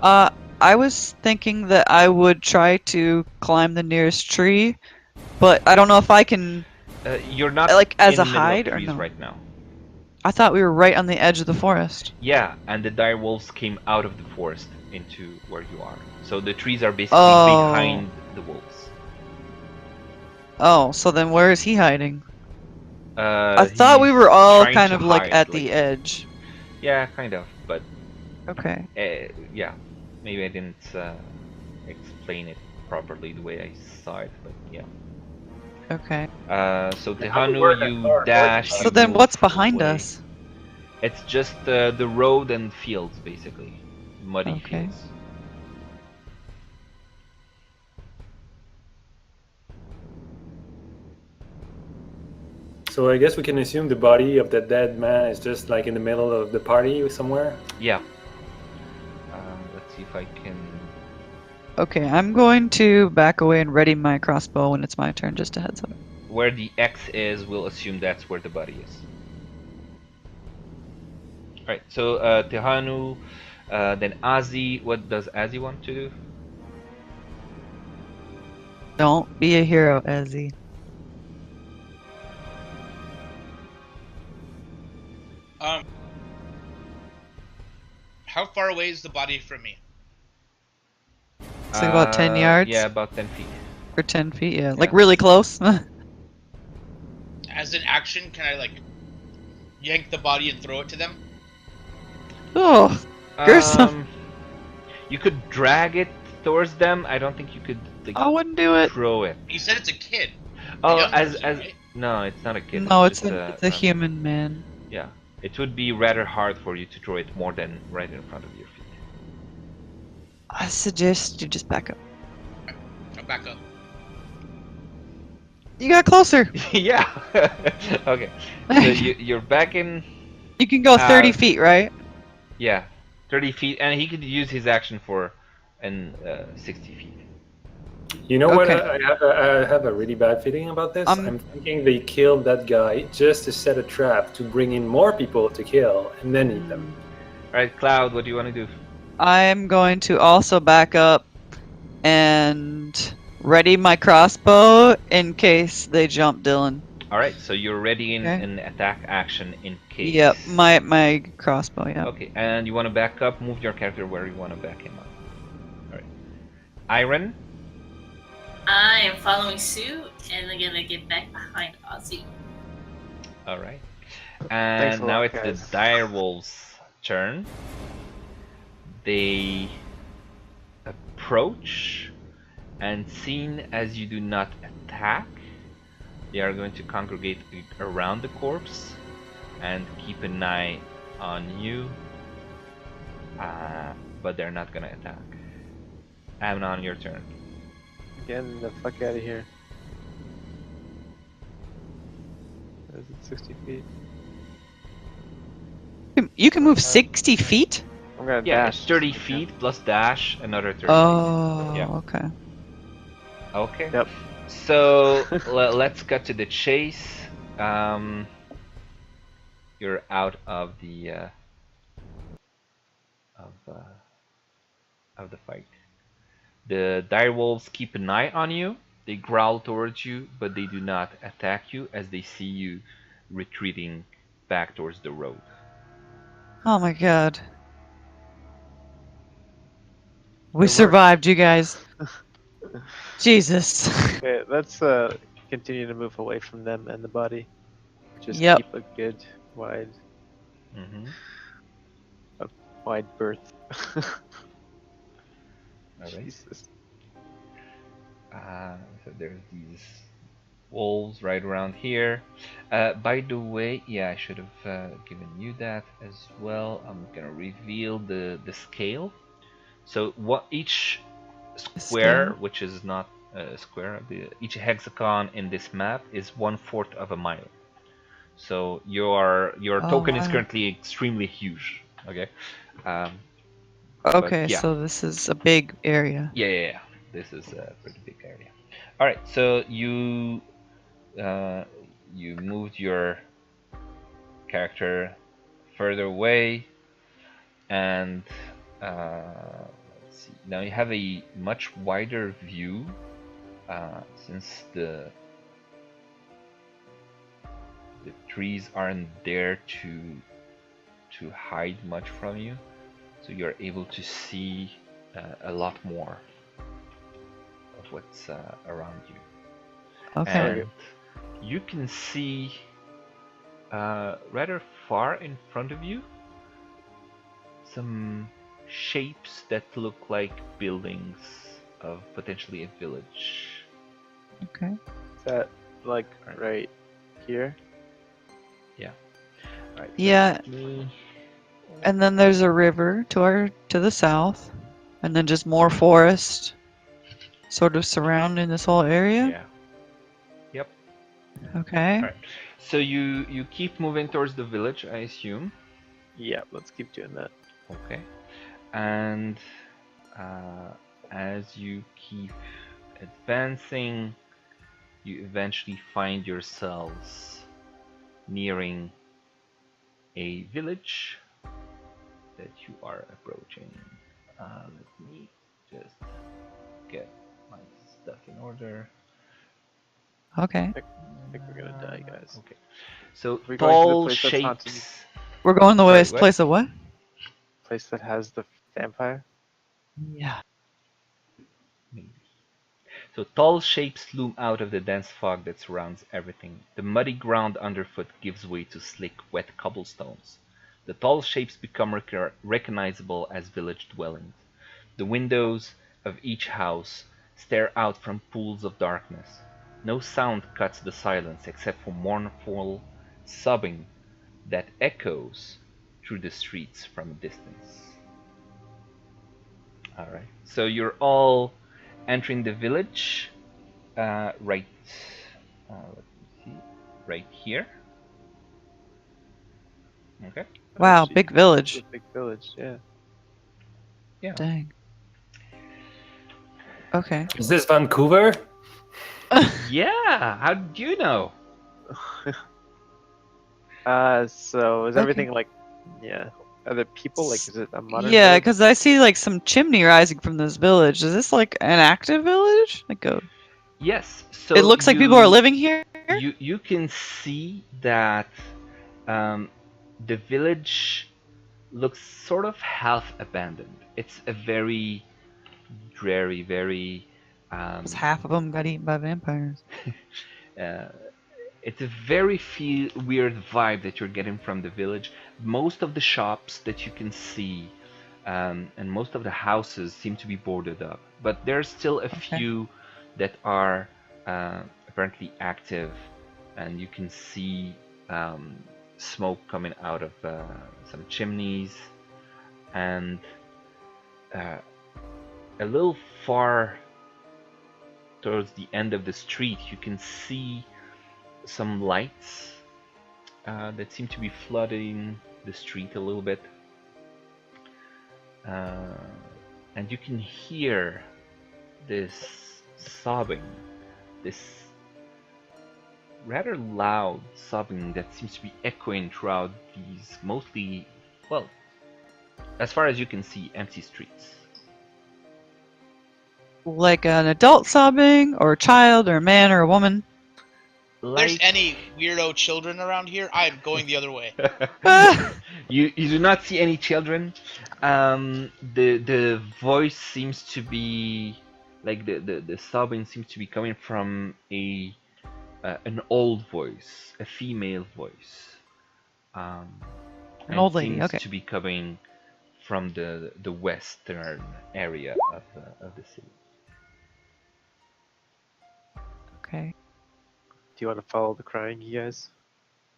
I was thinking that I would try to climb the nearest tree, but I don't know if I can. You're not Like, as in a the middle of hide or trees no? right now. I thought we were right on the edge of the forest. Yeah, and the dire wolves came out of the forest into where you are. So the trees are basically Oh. behind the wolves. Oh, so then where is he hiding? I I thought we were all kind of like at the edge. Yeah, kind of, but Okay. yeah, maybe I didn't explain it properly the way I saw it, but yeah. Okay. So how do we Tehanu, work that you far? dash. So you then move what's behind away. us? It's just the road and fields, basically, muddy Okay. fields. So I guess we can assume the body of the dead man is just like in the middle of the party somewhere. Yeah. Let's see if I can. Okay, I'm going to back away and ready my crossbow when it's my turn, just a heads up. Where the X is, we'll assume that's where the body is. Alright, so Tehanu, then Azi. What does Azi want to do? Don't be a hero, Ezzy. How far away is the body from me? It's like about 10 yards? Yeah, about 10 feet. Or 10 feet, yeah. Like really close. As an action, can I like yank the body and throw it to them? Oh, Gruesome. You could drag it towards them. I don't think you could like I wouldn't do it. throw it. You said it's a kid. Oh, young as person, right? no, it's not a kid. No, It's it's just a human man. Yeah, it would be rather hard for you to throw it more than right in front of your feet. I suggest you just back up. I'll back up. You got closer. Yeah. Okay. So you're back in. You can go 30 Uh, feet, right? Yeah, 30 feet, and he could use his action for 60 feet. You know what? Okay. I have a really bad feeling about this. I'm thinking they killed that guy just to set a trap to bring in more people to kill and then eat them. All right, Cloud, what do you want to do? I'm going to also back up and ready my crossbow in case they jump Dylan. All right, so you're ready in Okay. an attack action in case. Yep, my crossbow, yeah. Okay, and you want to back up, move your character where you want to back him up. All right. Iron? I am following suit, and I'm gonna get back behind Ozzy. All right. Thanks And a now lot, it's guys. the direwolves' turn. They approach, and seeing as you do not attack, they are going to congregate around the corpse and keep an eye on you. But they're not gonna attack. I'm on your turn. Getting the fuck out of here. Is it 60 feet? You can move 60 feet? I'm gonna Yeah, dash. it's 30 feet plus dash, another 30 feet. Oh, Yeah. okay. Okay. Yep. So let's cut to the chase. You're out of the of the fight. The direwolves keep an eye on you. They growl towards you, but they do not attack you as they see you retreating back towards the road. Oh my god. We Good work. survived, you guys. Jesus. Okay, let's continue to move away from them and the body. Just Yep. keep a good wide Mm-hmm. berth. Alright. Jesus. So there's these wolves right around here. By the way, yeah, I should have given you that as well. I'm gonna reveal the scale. So what each square, Scale? which is not a square, each hexagon in this map is 1/4 of a mile. So your Oh, token is wow. currently extremely huge. Okay. Okay, yeah. so this is a big area. Yeah. This is a pretty big area. All right, so you moved your character further away, and let's see. Now you have a much wider view since the trees aren't there to hide much from you, so you're able to see a lot more of what's around you. Okay. And you can see rather far in front of you some shapes that look like buildings of potentially a village. Okay. Is that like right here? Yeah. Alright. Yeah. And then there's a river to the south, and then just more forest sort of surrounding this whole area. Yeah. Yep. Okay. Alright. So you keep moving towards the village, I assume. Yeah, let's keep doing that. Okay. And as you keep advancing, you eventually find yourselves nearing a village that you are approaching. Let me just get my stuff in order. Okay. I think we're gonna die, guys. Okay. So We're going to the tall place that's haunted. shapes. We're going the Sorry, way what? place of what? Place that has the vampire. Yeah. Maybe. So tall shapes loom out of the dense fog that surrounds everything. The muddy ground underfoot gives way to slick, wet cobblestones. The tall shapes become recognizable as village dwellings. The windows of each house stare out from pools of darkness. No sound cuts the silence except for mournful sobbing that echoes through the streets from a distance. Alright, so you're all entering the village right, let me see, right here. Okay. Wow, Actually, big it's village. a big village, yeah. Yeah. Dang. Okay. Is this Vancouver? Yeah, how do you know? So is Okay. everything like, yeah, are there people, like, is it a modern Yeah, village? because I see like some chimney rising from this village. Is this like an active village? Like a? Yes, so It looks like people are living here. you can see that the village looks sort of half abandoned. It's a very dreary, very 'Cause half of them got eaten by vampires. uh, it's a very weird vibe that you're getting from the village. Most of the shops that you can see and most of the houses seem to be boarded up, but there's still a few that are apparently active, and you can see smoke coming out of some chimneys, and a little far towards the end of the street you can see some lights that seem to be flooding the street a little bit, and you can hear this sobbing, this rather loud sobbing that seems to be echoing throughout these mostly, well, as far as you can see, empty streets. Like an adult sobbing, or a child, or a man, or a woman. If there's any weirdo children around here, I am going the other way. you do not see any children. The voice seems to be like the sobbing seems to be coming from an old voice, a female voice. An old lady, seems okay. to be coming from the western area of the city. Okay. Do you want to follow the crying, you guys?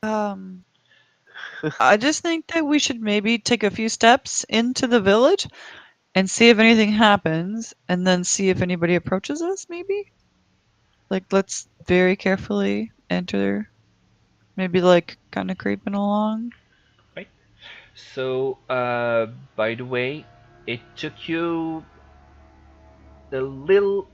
I just think that we should maybe take a few steps into the village and see if anything happens, and then see if anybody approaches us, maybe? Like, let's very carefully enter, maybe like kind of creeping along. Right. So, by the way, it took you a little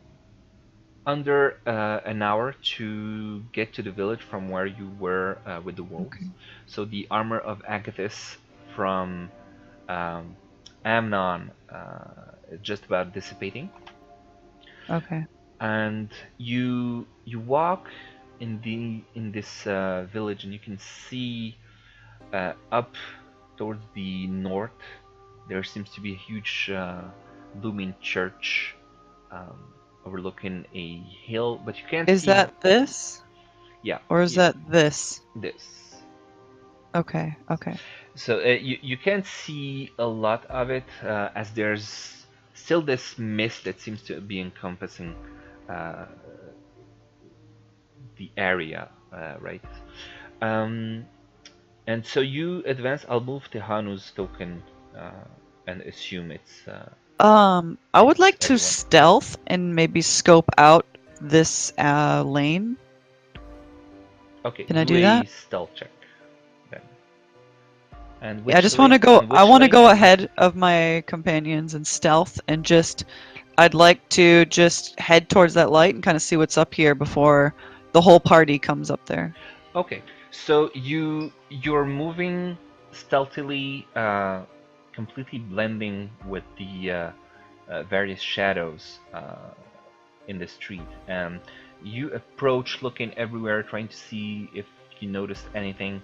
under an hour to get to the village from where you were with the wolves. Okay. So the armor of Agathis from Amnon is just about dissipating, Okay. and you walk in this village, and you can see up towards the north there seems to be a huge looming church overlooking a hill, but you can't see. Is that this? Yeah. Or is that this? This? Okay. Okay. So you can't see a lot of it as there's still this mist that seems to be encompassing the area, right? And so you advance. I'll move to Hanu's token and assume it's. I would like to everyone. stealth and maybe scope out this lane. Okay. Can I do a that? stealth check then. And Yeah, I just want to go. I want to go ahead of my companions in stealth, and just, I'd like to just head towards that light and kind of see what's up here before the whole party comes up there. Okay, so you're moving stealthily, completely blending with the various shadows in the street. You approach, looking everywhere, trying to see if you noticed anything.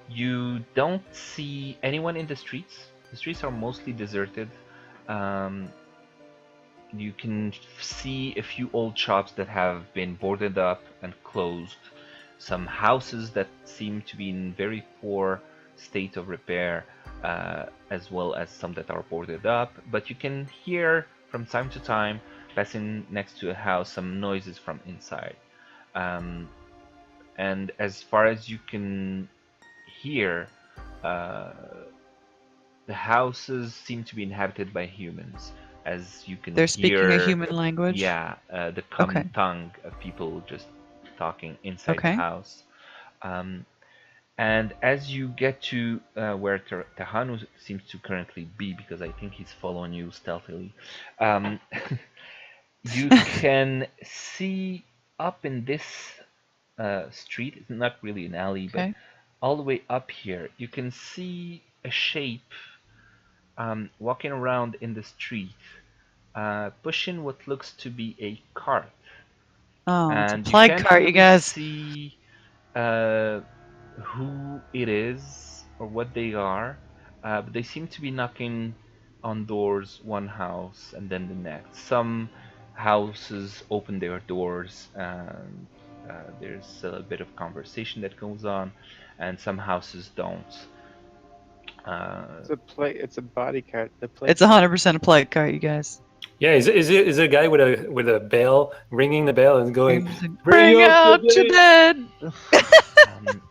You don't see anyone in the streets. The streets are mostly deserted. You can see a few old shops that have been boarded up and closed. Some houses that seem to be in very poor state of repair. as well as some that are boarded up. But you can hear from time to time, passing next to a house, some noises from inside. And as far as you can hear, the houses seem to be inhabited by humans, as you can They're hear. speaking a human language. Yeah, the common Okay. tongue of people just talking inside the Okay. house. And as you get to where Tahanu seems to currently be, because I think he's following you stealthily, you can see up in this street. It's not really an alley, but Okay. all the way up here, you can see a shape walking around in the street, pushing what looks to be a cart. Oh, it's a And you plague can't cart, you really guys. see who it is or what they are, but they seem to be knocking on doors, one house and then the next. Some houses open their doors and there's a bit of conversation that goes on, and some houses don't. It's a body cart. The plague It's 100% a plague cart, you guys. Yeah, is it a guy with a bell ringing the bell and going, Bring out your dead. um,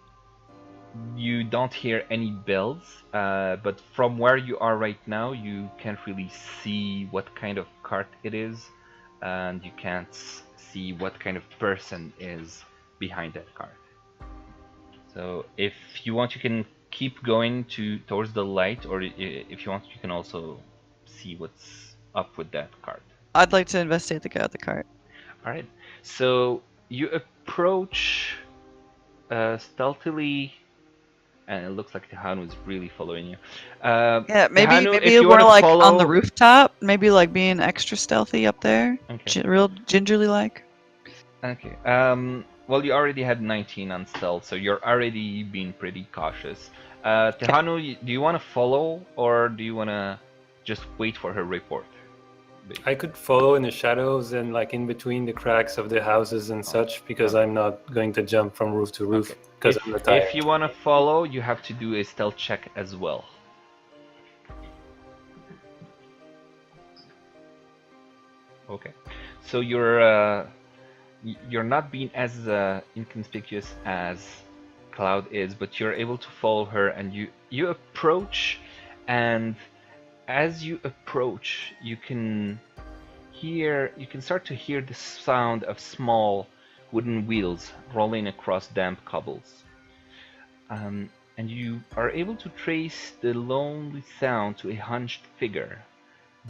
you don't hear any bells, but from where you are right now, you can't really see what kind of cart it is, and you can't see what kind of person is behind that cart. So if you want, you can keep going towards the light, or if you want, you can also see what's up with that cart. I'd like to investigate the guy with the cart. All right. So you approach stealthily, and it looks like Tehanu is really following you. Yeah, maybe Tehanu, if maybe you we're wanna like on the follow- rooftop, maybe like being extra stealthy up there, Okay. real gingerly like. Okay. Well, you already had 19 on stealth, so you're already being pretty cautious. Tehanu, do you want to follow, or do you want to just wait for her report? I could follow in the shadows and like in between the cracks of the houses and such, because I'm not going to jump from roof to roof because I'm not tired. If you want to follow, you have to do a stealth check as well. Okay. So you're not being as inconspicuous as Cloud is, but you're able to follow her, and you approach, and as you approach, you can start to hear the sound of small wooden wheels rolling across damp cobbles. And you are able to trace the lonely sound to a hunched figure,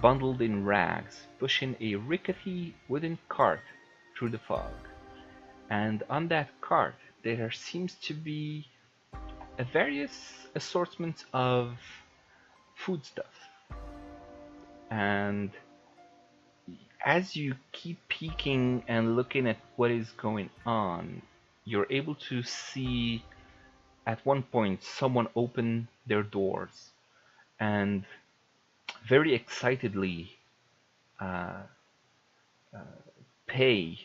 bundled in rags, pushing a rickety wooden cart through the fog. And on that cart, there seems to be a various assortment of foodstuff. And as you keep peeking and looking at what is going on, you're able to see at one point someone open their doors and very excitedly pay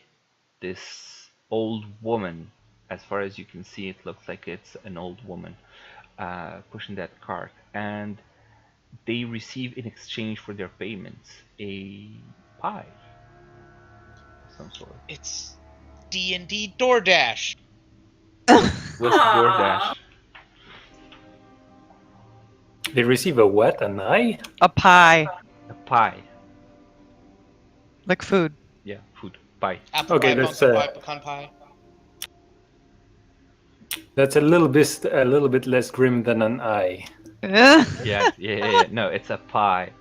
this old woman. As far as you can see, it looks like it's an old woman pushing that cart, and they receive in exchange for their payments a pie of some sort. It's D&D DoorDash. What's DoorDash? They receive a what? An eye? A pie, A pie. like food. Yeah, food. Pie. Apple Okay, pie, that's, pumpkin pie, pecan pie. That's a little bit less grim than an eye. Yeah. No, it's a pie.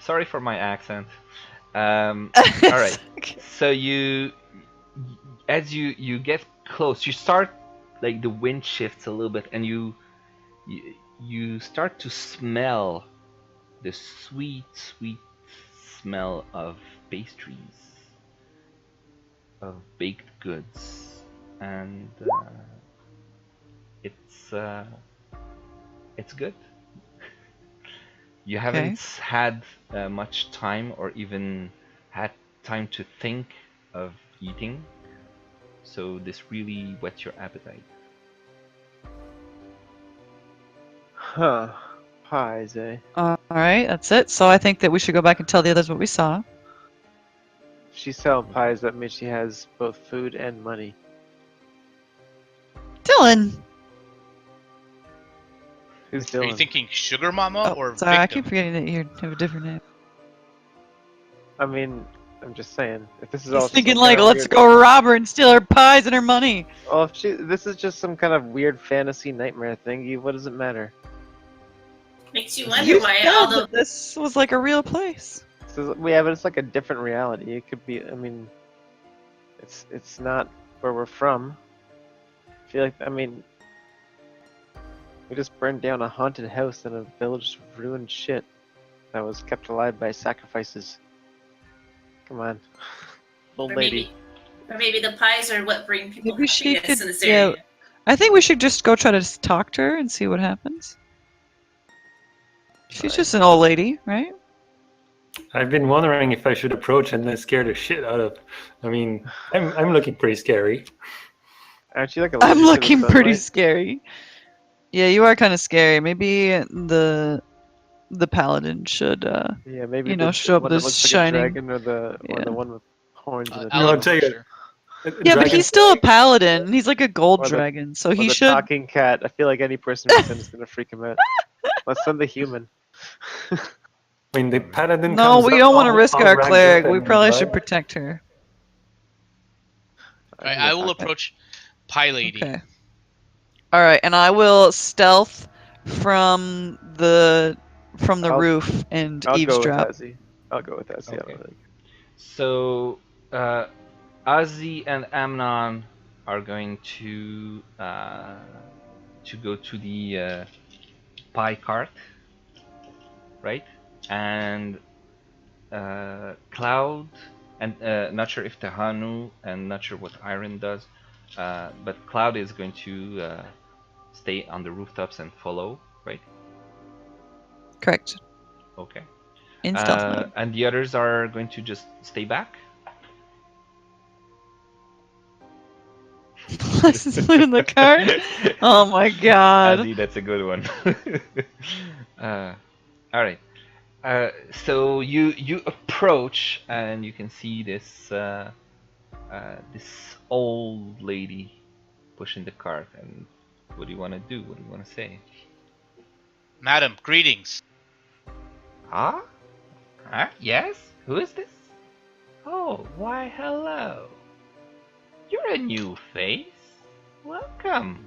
Sorry for my accent. All right. So as you get close, you start, like, the wind shifts a little bit, and you start to smell the sweet smell of pastries, of baked goods, and it's good. You haven't had much time, or even had time to think of eating, so this really whets your appetite. Huh. Pies, eh? Alright, that's it. So I think that we should go back and tell the others what we saw. If she's selling pies, that means she has both food and money. Dylan! Who's Are you Dylan? thinking Sugar Mama or sorry, I victim? keep forgetting that you have a different name. I mean, I'm just saying. If this is He's all thinking some like, kind of let's weird... go rob her and steal her pies and her money. Well, if this is just some kind of weird fantasy nightmare thingy, what does it matter? Makes you wonder You why said all the that this was like a real place. Yeah, but it's like a different reality. It could be. I mean, it's not where we're from. I feel like. I mean, we just burned down a haunted house in a village of ruined shit that was kept alive by sacrifices. Come on, old or lady. maybe the pies are what bring people Maybe she happiness could. in this Yeah, area. I think we should just go try to talk to her and see what happens. She's Right. just an old lady, right? I've been wondering if I should approach and then scare the shit out of. I mean, I'm looking pretty scary. Aren't you like I'm allergic to the looking pretty sunlight? scary. Yeah, you are kind of scary. Maybe the paladin should, Yeah, maybe you know, the show up one with that this looks like a shining. dragon, or the Yeah. one with horns and a I'll No, I'll tell you. approach her. Yeah, but he's still a paladin. He's like a gold Or the- dragon, so or he the should. talking cat. I feel like any person we send is gonna freak him out. Let's send the human. I mean, the paladin No, comes we up don't want to all- risk all our ragged cleric. up We and probably like- should protect her. Alright, I will approach Pie Lady. Okay. All right, and I will stealth from the I'll- roof and I'll go with eavesdrop. Ozzy. I'll go with Ozzy. I Okay. don't think. So, Ozzy and Amnon are going to go to the pie cart, right? And Cloud, and not sure if Tahanu, and not sure what Iron does, but Cloud is going to stay on the rooftops and follow, right? Correct. Okay. In stealth mode. And the others are going to just stay back. License plate in the cart. Oh my god. Ozzy, that's a good one. All right. So you approach and you can see this this old lady pushing the cart. And what do you want to do? What do you want to say? Madam, greetings. Huh? Yes? Who is this? Oh, why hello. You're a new face. Welcome.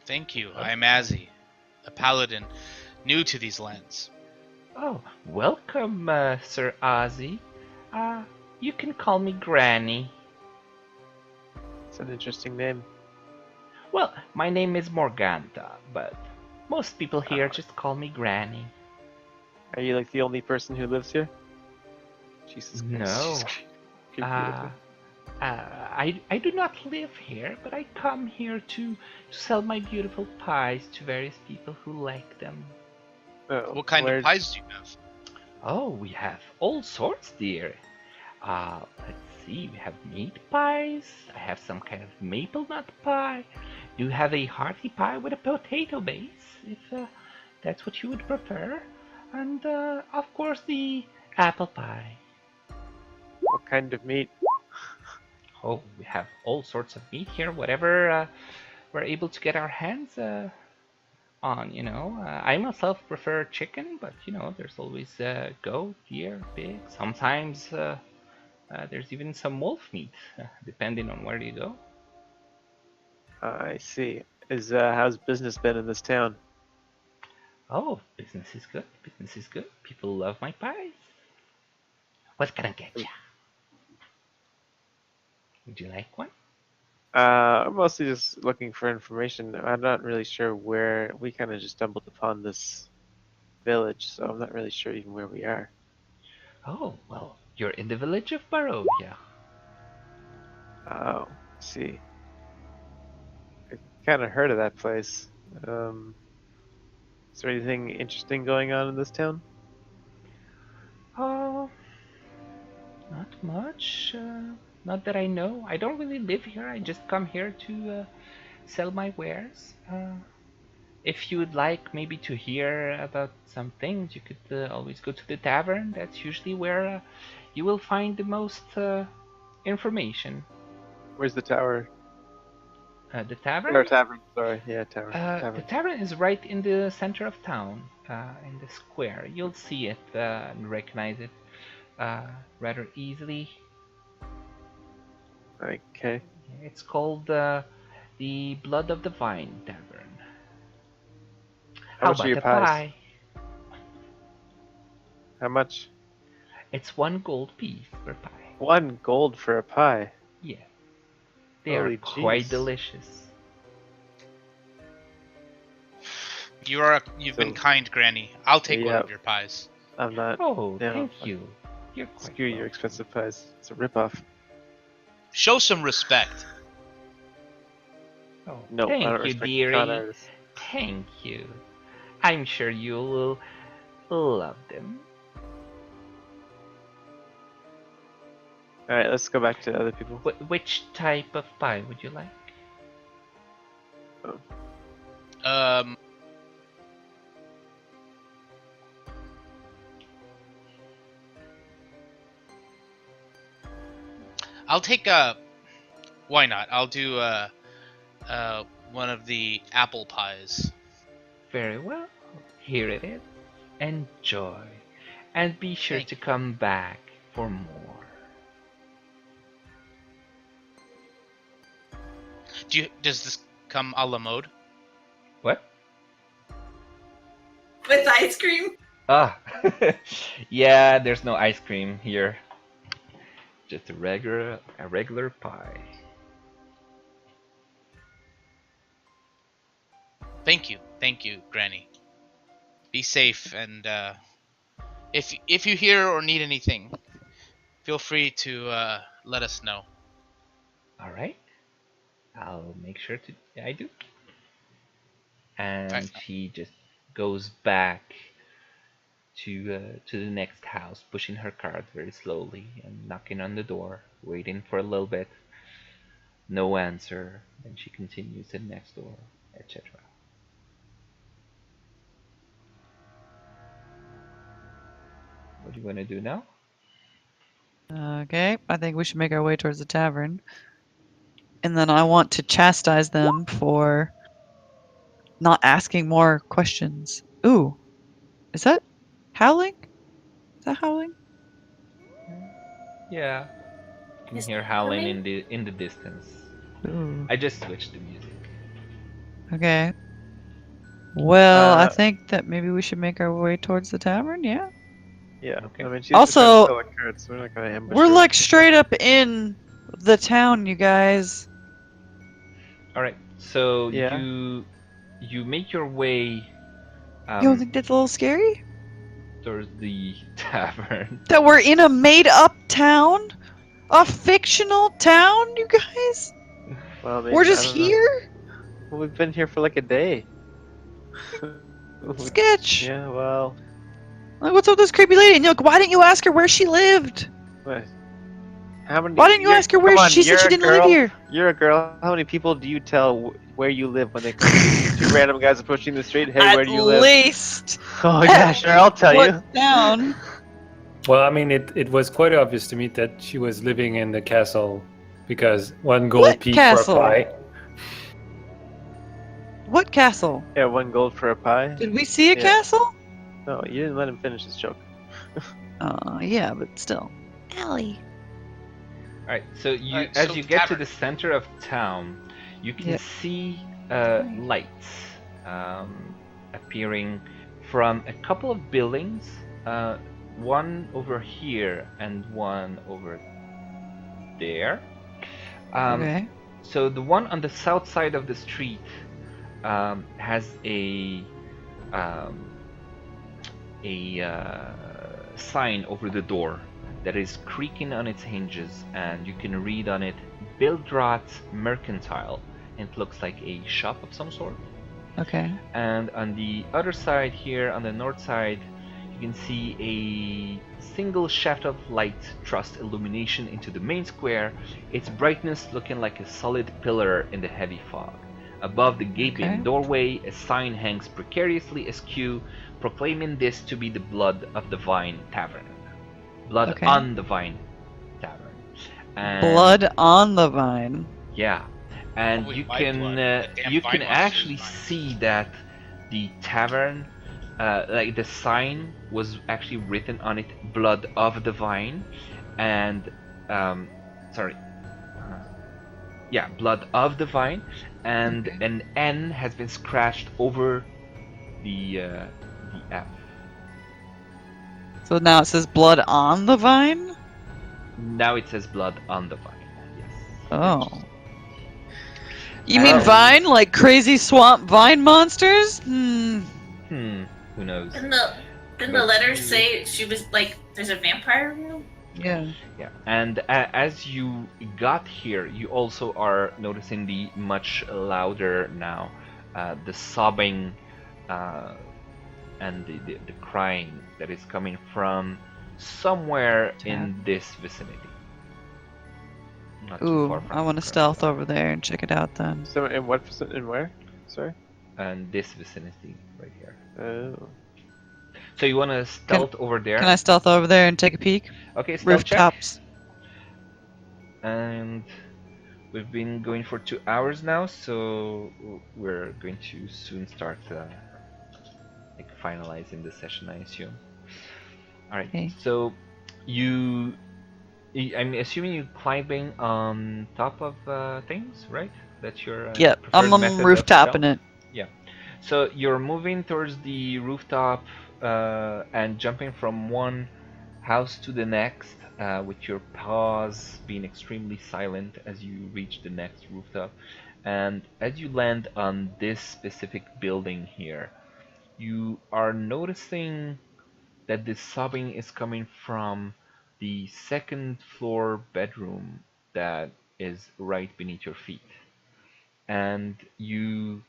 Thank you. I'm Azzy, a paladin, new to these lands. Oh, welcome, Sir Ozzy. You can call me Granny. It's an interesting name. Well, my name is Morganta, but most people here just call me Granny. Are you like the only person who lives here? Jesus Christ. No. she's creepy looking. I do not live here, but I come here to sell my beautiful pies to various people who like them. Oh, What kind where- of pies do you have? Oh, we have all sorts, dear. Let's see, we have meat pies. I have some kind of maple nut pie. You have a hearty pie with a potato base, if that's what you would prefer. And, of course, the apple pie. What kind of meat? Oh, we have all sorts of meat here, whatever we're able to get our hands on, you know. I myself prefer chicken, but, you know, there's always goat, deer, pig. Sometimes there's even some wolf meat, depending on where you go. I see. How's business been in this town? Oh, business is good. Business is good. People love my pies. What can I get you? Would you like one? I'm mostly just looking for information. I'm not really sure where. We kind of just stumbled upon this village, so I'm not really sure even where we are. Oh, well, you're in the village of Barovia. Oh, I see. I kind of heard of that place. Is there anything interesting going on in this town? Oh, not much. Not that I know. I don't really live here. I just come here to sell my wares. if you would like maybe to hear about some things, you could always go to the tavern. That's usually where you will find the most information. Where's the tower? The tavern? Or tavern, sorry. Yeah, The tavern. tavern is right in the center of town, in the square. You'll see it and recognize it rather easily. Okay. It's called the Blood of the Vine Tavern. How much are about your a pies? pie? How much? It's 1 gold piece per pie. 1 gold for a pie. Yeah. They Holy are quite jeez. delicious. You've been kind, Granny. I'll take one Yeah. of your pies. I'm not. Oh, Yeah, thank you. You're quite Screw your welcome. expensive pies. It's a ripoff. Show some respect. Oh, No, I don't thank you, respect con dearie. artists. Thank you. I'm sure you will love them. Alright, let's go back to other people. Which type of pie would you like? I'll take why not? I'll do one of the apple pies. Very well. Here it is. Enjoy. And be sure Thank to you. come back for more. Does this come a la mode? What? With ice cream? Ah, yeah, there's no ice cream here. Just a regular pie. Thank you, Granny. Be safe, and if you hear or need anything, feel free to let us know. All right. I'll make sure to. Yeah, I do. And she just goes back to the next house, pushing her cart very slowly and knocking on the door, waiting for a little bit. No answer. Then she continues to the next door, etc. What do you want to do now? Okay, I think we should make our way towards the tavern. And then I want to chastise them for not asking more questions. Ooh, is that howling? Is that howling? Yeah, you can Is hear that howling humming? in the distance. Ooh. I just switched the music. Okay. Well, I Uh, think that maybe we should make our way towards the tavern, yeah? Yeah. Okay. I mean, she's just trying Also, to sell the cards, so we're not gonna ambush we're her. like straight up in the town, you guys. All right. So Yeah. you make your way You don't think that's a little scary? towards the tavern. That we're in a made up town? A fictional town, you guys? Well, maybe, We're I just don't know. here? Well, we've been here for like a day. Sketch. Yeah. Well. Like, what's up with this creepy lady? And, look, why didn't you ask her where she lived? What? How many? Why didn't you ask her where come on, she said you're she a didn't live girl. here? You're a girl. How many people do you tell where you live when they come? Two random guys approaching the street. Hey, At where do you live? least. Oh yeah, sure. I'll tell you. What town? Well, I mean, it was quite obvious to me that she was living in the castle because 1 gold What piece castle? for a pie. What castle? Yeah, 1 gold for a pie. Did we see a Yeah. castle? No, you didn't let him finish his joke. Yeah, but still. Ellie. All right. So you Alright, as so you the get to tavern. the center of town, you can Yeah. see lights appearing from a couple of buildings. One over here and one over there. Okay. So the one on the south side of the street has a sign over the door that is creaking on its hinges, and you can read on it Bildrat Mercantile. It looks like a shop of some sort. Okay. And on the other side here, on the north side, you can see a single shaft of light thrust illumination into the main square, its brightness looking like a solid pillar in the heavy fog. Above the gaping Okay. doorway, a sign hangs precariously askew, proclaiming this to be the Blood of the Vine Tavern. Blood Okay. on the Vine Tavern. And Blood on the vine. yeah, and Probably you my can blood. The damn you vine can monster's actually vine. see that the tavern, like the sign was actually written on it, "Blood of the Vine," and sorry, yeah, "Blood of the Vine," and Okay. an N has been scratched over the F. So now it says blood on the vine? Now it says "Blood on the Vine." Yes. Oh. You And mean Wow. vine? Like crazy swamp vine monsters? Who knows? Didn't the But letter say she was like there's a vampire room? Yeah. yeah, and as you got here, you also are noticing the much louder now, the sobbing and the crying that is coming from somewhere in this vicinity. Not too far Ooh, from I you want to currently stealth are. over there and check it out then. So in what in where? Sorry. And this vicinity right here. Oh. So you want to stealth over there? Can I stealth over there and take a peek? Okay, stealth check. Rooftops. And we've been going for 2 hours now, so we're going to soon start like finalizing the session, I assume. All right. Okay. So I'm assuming you're climbing on top of things, right? That's your Yep, preferred I'm method of rooftoping stealth? it. Yeah. So you're moving towards the rooftop and jumping from one house to the next, with your paws being extremely silent as you reach the next rooftop. And as you land on this specific building here, you are noticing that the sobbing is coming from the second floor bedroom that is right beneath your feet. And you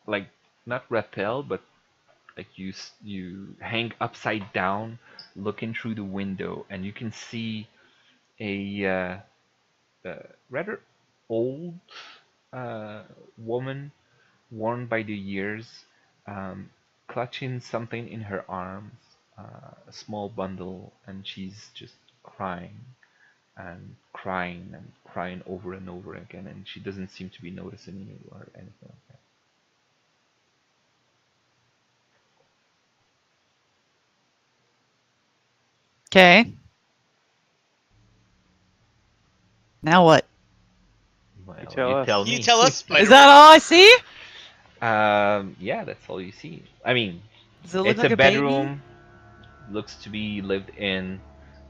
like not rappel, but like you hang upside down, looking through the window, and you can see a rather old woman, worn by the years, um, clutching something in her arms, a small bundle, and she's just crying and crying and crying over and over again, and she doesn't seem to be noticing you or anything like that. Okay. Now what? Well, You tell you us. tell Can you me. tell us, Spider? Is that all I see? Yeah, that's all you see. I mean, Does it look it's like a a baby? bedroom, looks to be lived in,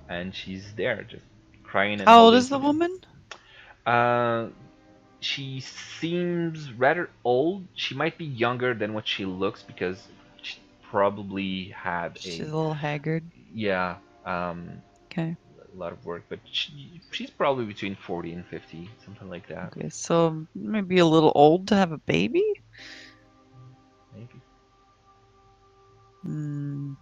and she's there just crying and How old holding is the something. woman? Uh, she seems rather old. She might be younger than what she looks because she probably had She's a little haggard. yeah, Okay. a lot of work, but she's probably between 40 and 50, something like that. Okay, so maybe a little old to have a baby? Maybe. Hmm.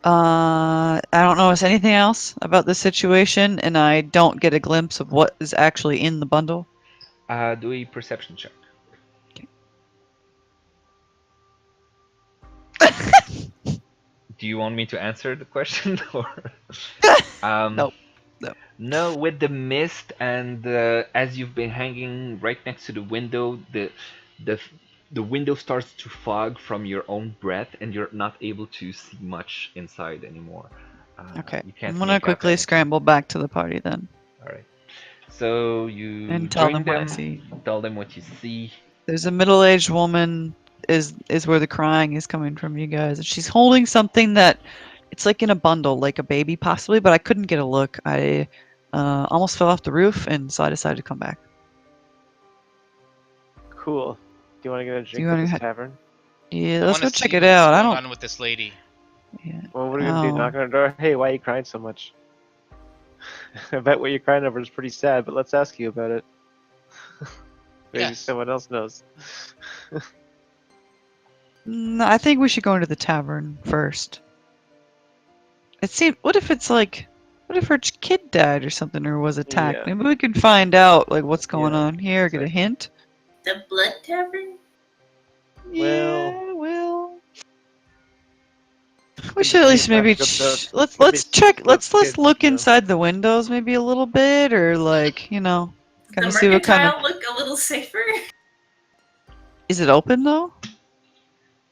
I don't notice anything else about the situation, and I don't get a glimpse of what is actually in the bundle. Do a perception check. Do you want me to answer the question or? Nope. No. No, with the mist and as you've been hanging right next to the window, the the window starts to fog from your own breath, and you're not able to see much inside anymore. Okay. You can't I'm gonna make out quickly anything. scramble back to the party then. All right. So you And tell join them what I them. see. Tell them what you see. There's a middle-aged woman is where the crying is coming from, you guys. And she's holding something that it's like in a bundle, like a baby possibly, but I couldn't get a look. I almost fell off the roof, and so I decided to come back. Cool. Do you want to get a drink you at wanna this ha- tavern? Yeah, I let's want go to check see it what's out. I going don't. on with this lady. Yeah. Well, what are we gonna do? Oh. Knock on her door? Hey, why are you crying so much? I bet what you're crying over is pretty sad, but let's ask you about it. Maybe Yes. someone else knows. I think we should go into the tavern first. It seems. What if it's like What if her kid died or something, or was attacked? Yeah. Maybe we can find out like what's going Yeah, on here. Get a exactly. hint. The Blood Tavern? Well- Yeah, well, we Could should be at least cheap maybe episodes. let's Could be check. cheap with Let's kids, look you know. inside the windows maybe a little bit, or like kind The of see what kind of. Mercantile look a little safer? Is it open though?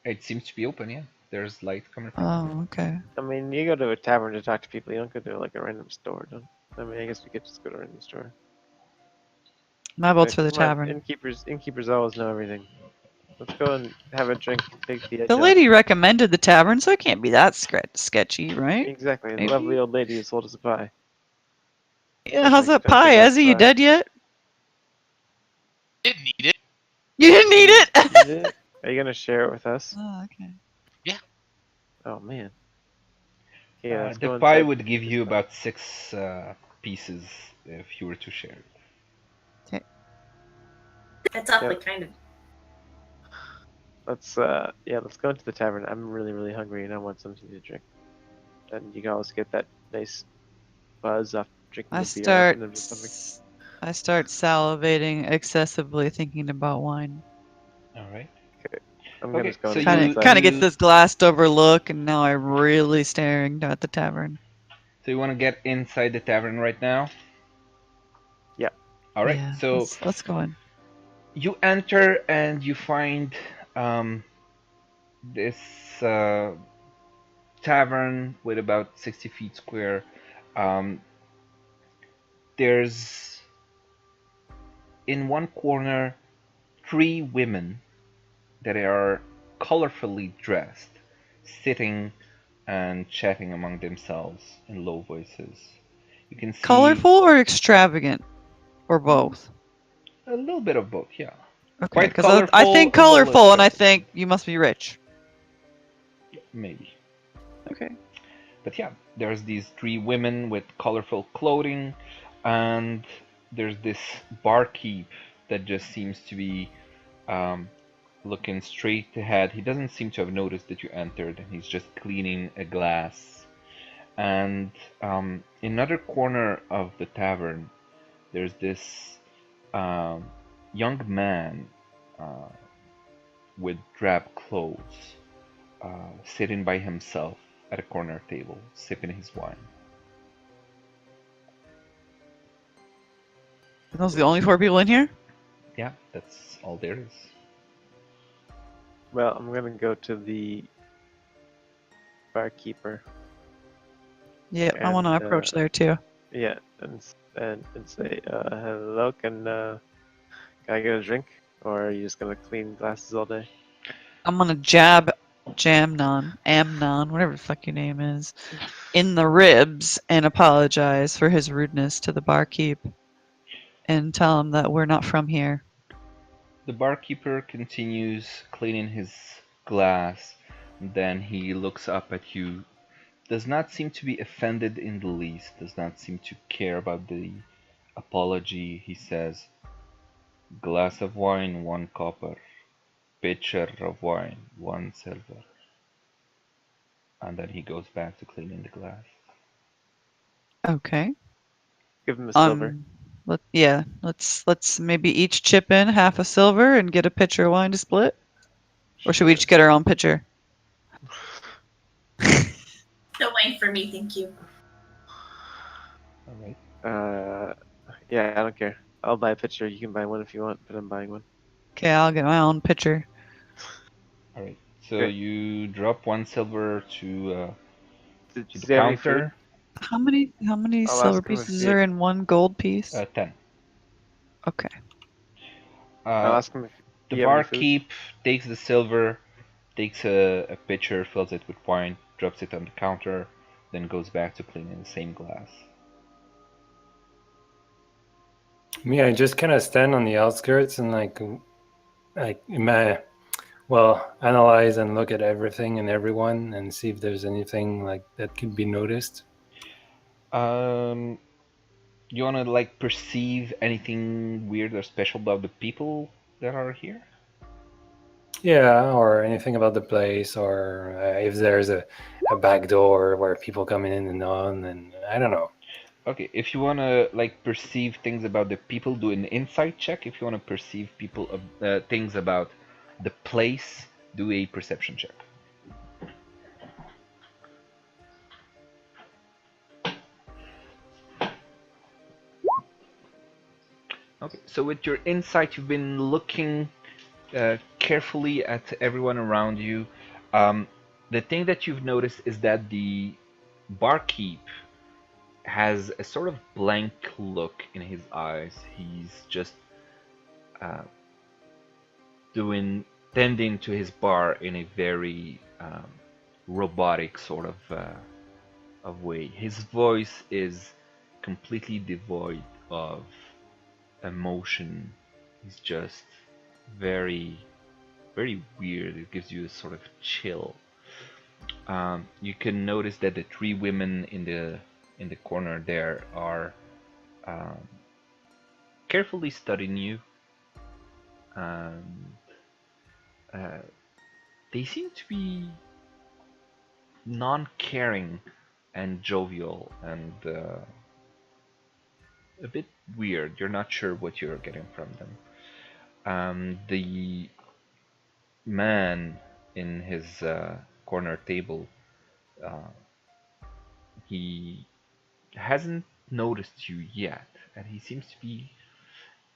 It seems to be open, yeah. There's light coming from it. Oh, okay. I mean, you go to a tavern to talk to people. You don't go to like a random store. Don't. I mean, I guess we could just go to a random store. My vote's Like, for the come on, tavern. innkeepers always know everything. Let's go and have a drink and take the edge The off. lady recommended the tavern, so it can't be that sketchy, right? Exactly. The Maybe? lovely old lady who sold us a pie. Yeah, how's Like, that don't pie? take Ezzy, you pie. dead yet? Didn't need it. You didn't eat it? Is it? Are you gonna share it with us? Oh, okay. Oh man. Yeah, let's The go pie inside would give this you pie. about 6 pieces if you were to share it. That's awfully kind of. Let's let's go into the tavern. I'm really hungry and I want something to drink. And you can always get that nice buzz off drinking I the beer start in your stomach. I start salivating excessively thinking about wine. All right. I'm gonna Okay, just go so and go you inside. Kind of gets this glassed over look, and now I'm really staring at the tavern. So you want to get inside the tavern right now? Yeah. All right. Yeah, So let's go in. you enter and you find this tavern with about 60 feet square. There's in one corner 3 women that are colorfully dressed, sitting and chatting among themselves in low voices. You can see Colorful or extravagant, or both? a little bit of both, yeah. Okay, Quite because I colorful, think a little colorful, and I extravagant. think you must be rich. Maybe. Okay. But yeah, there's these 3 women with colorful clothing, and there's this barkeep that just seems to be looking straight ahead. He doesn't seem to have noticed that you entered, and he's just cleaning a glass. And in another corner of the tavern, there's this young man with drab clothes sitting by himself at a corner table, sipping his wine. Are those the only 4 people in here? Yeah, that's all there is. Well, I'm gonna go to the barkeeper. Yeah, I want to And, approach there too. Yeah, and say, hello, can I get a drink? Or are you just gonna clean glasses all day? I'm gonna Amnon, whatever the fuck your name is, in the ribs and apologize for his rudeness to the barkeep and tell him that we're not from here. The barkeeper continues cleaning his glass, then he looks up at you, does not seem to be offended in the least, does not seem to care about the apology. He says, "Glass of wine, 1 copper. Pitcher of wine, 1 silver." And then he goes back to cleaning the glass. Okay. Give him a silver. Let's maybe each chip in half a silver and get a pitcher of wine to split. Or should we each get our own pitcher? No wine for me, thank you. All right. Yeah, I don't care. I'll buy a pitcher. You can buy one if you want, but I'm buying one. Okay, I'll get my own pitcher. All right. So Okay. you drop 1 silver to Does the he have any food? counter. How many I'll silver ask him if pieces he- are in 1 gold piece? 10. Okay. I'll ask him if The you have any food. barkeep takes the silver, takes a pitcher, fills it with wine, drops it on the counter, then goes back to cleaning the same glass. Me, I just kind of stand on the outskirts and analyze and look at everything and everyone and see if there's anything like that could be noticed. You wanna like perceive anything weird or special about the people that are here? Yeah, or anything about the place, or if there's a back door where people coming in and on, and I don't know. Okay, if you wanna like perceive things about the people, do an insight check. If you wanna perceive people of things about the place, do a perception check. Okay, so with your insight, you've been looking carefully at everyone around you. Um, the thing that you've noticed is that the barkeep has a sort of blank look in his eyes. He's just uh, doing tending to his bar in a very robotic sort of way. His voice is completely devoid of emotion. He's just very very weird. It gives you a sort of chill. You can notice that the three women in the corner there are um, carefully studying you, and uh, they seem to be non-caring and jovial and a bit weird. You're not sure what you're getting from them. The man in his corner table, uh, he hasn't noticed you yet, and he seems to be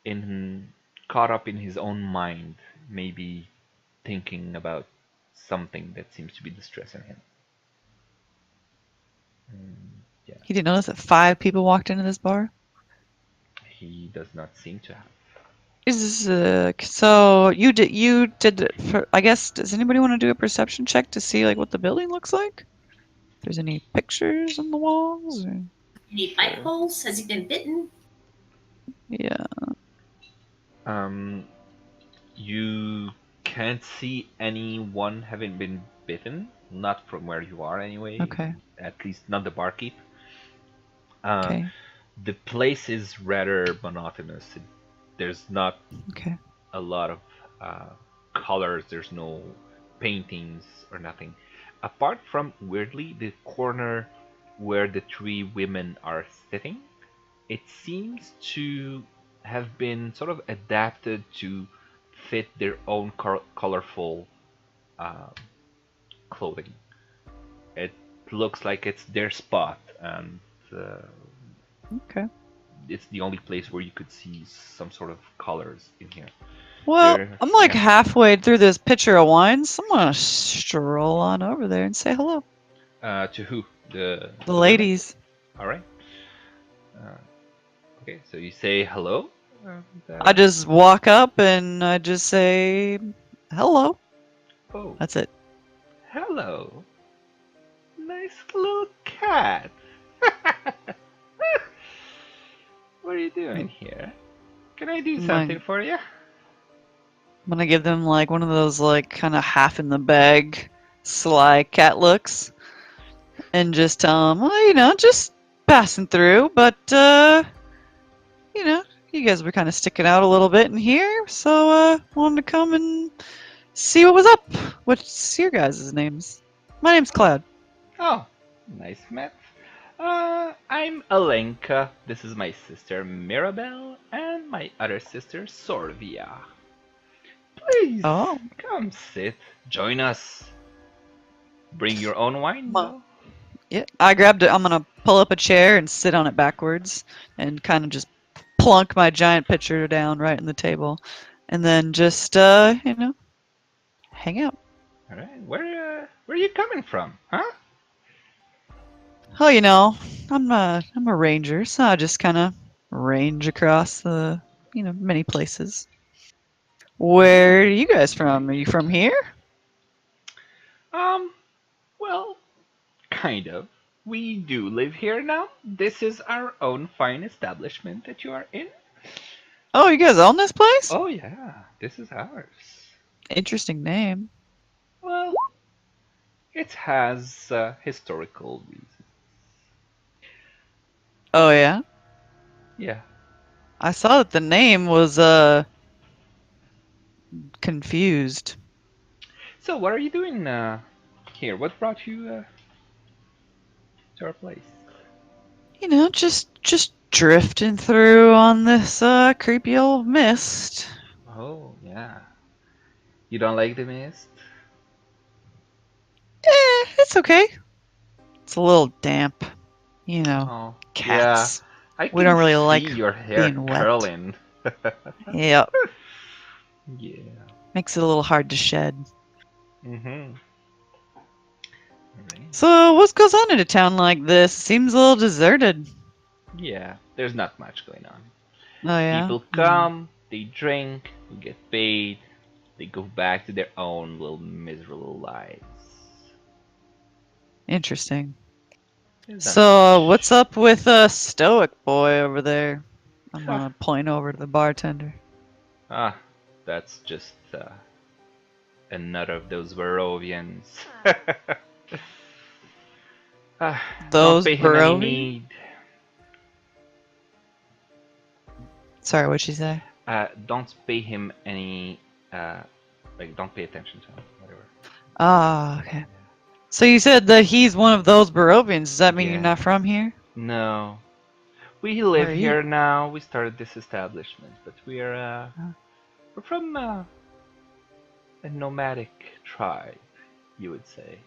in caught up in his own mind, maybe thinking about something that seems to be distressing him. Yeah, He didn't notice that 5 people walked into this bar? he does not seem to have. Is so you did it for, I guess, does anybody want to do a perception check to see like what the building looks like? If there's any pictures on the walls or... Any bite holes? Has he been bitten? Yeah. Um, you can't see anyone having been bitten, not from where you are anyway. Okay. At least not the barkeep. Uh, Okay. the place is rather monotonous. There's not Okay. a lot of colors. There's no paintings or nothing. Apart from weirdly the corner where the three women are sitting, it seems to have been sort of adapted to fit their own colorful uh, clothing. It looks like it's their spot, and uh, Okay. it's the only place where you could see some sort of colors in here. Well, They're, I'm like yeah. halfway through this pitcher of wine, so I'm gonna stroll on over there and say hello. To who? The The women? ladies. All right. Uh, okay, so you say hello. I just walk up and I just say hello. Oh, That's it. hello. Nice little cat. What are you doing here? Can I do something for you? I'm gonna give them like one of those like kind of half in the bag sly cat looks and just tell them, well, just passing through, but you guys were kind of sticking out a little bit in here, so wanted to come and see what was up. What's your guys' names? My name's Cloud. Oh, nice met. I'm Alenka. This is my sister Mirabelle and my other sister Sorvia. Please, Oh. come sit. Join us. Bring your own wine, though. Yeah, I grabbed it. I'm gonna pull up a chair and sit on it backwards and kind of just plunk my giant pitcher down right in the table, and then just hang out. All right, where are you coming from, huh? Oh, I'm a ranger, so I just kind of range across the many places. Where are you guys from? Are you from here? Um, well, kind of. We do live here now. This is our own fine establishment that you are in. Oh, you guys own this place? Oh yeah, this is ours. Interesting name. Well, it has historical reasons. Oh yeah, Yeah. I saw that the name was confused. So, what are you doing here? What brought you to our place? You know, just drifting through on this creepy old mist. Oh, yeah. You don't like the mist? It's okay. It's a little damp. You know, Oh, yeah. cats. I We can don't really see like your hair being wet. curling. Yep. Yeah. Makes it a little hard to shed. Mm-hmm. Right. So, what goes on in a town like this? Seems a little deserted. Yeah, there's not much going on. Oh, yeah? People come, they drink, they get paid, they go back to their own little miserable lives. Interesting. There's not So, much. what's up with Stoic Boy over there? I'm gonna point over to the bartender. Ah, that's just another of those Barovians. Don't Those pay him any Barovia? need. Sorry, what'd she say? Don't pay him any. Like, don't pay attention to him. Whatever. Ah, okay. So you said that he's one of those Barovians. Does that mean you're Yeah. not from here? No. We Where live are here you? now. We started this establishment, but we're from a nomadic tribe, you would say.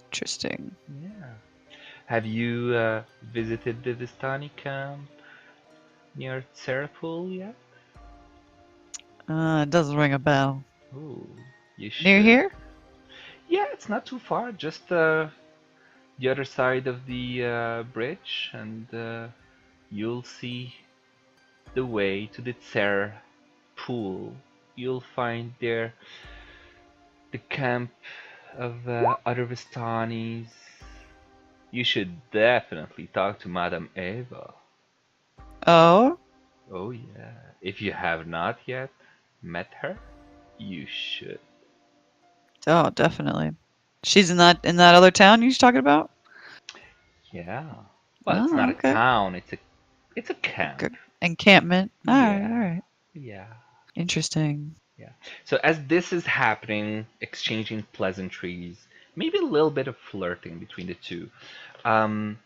Interesting. Yeah. Have you visited the Vistani camp near Serapul yet? It doesn't ring a bell. Ooh, you should. Near here? Yeah, it's not too far. Just the other side of the bridge, and you'll see the way to the Tser pool. You'll find there the camp of other Vistanis. You should definitely talk to Madame Eva. Oh? Oh yeah. If you have not yet met her, you should. Oh, definitely. She's in that other town you're talking about? Yeah. Well, it's Oh, not a okay. town. It's a camp. Good. Encampment. Yeah. Alright. Yeah. Interesting. Yeah. So as this is happening, exchanging pleasantries, maybe a little bit of flirting between the two. Um,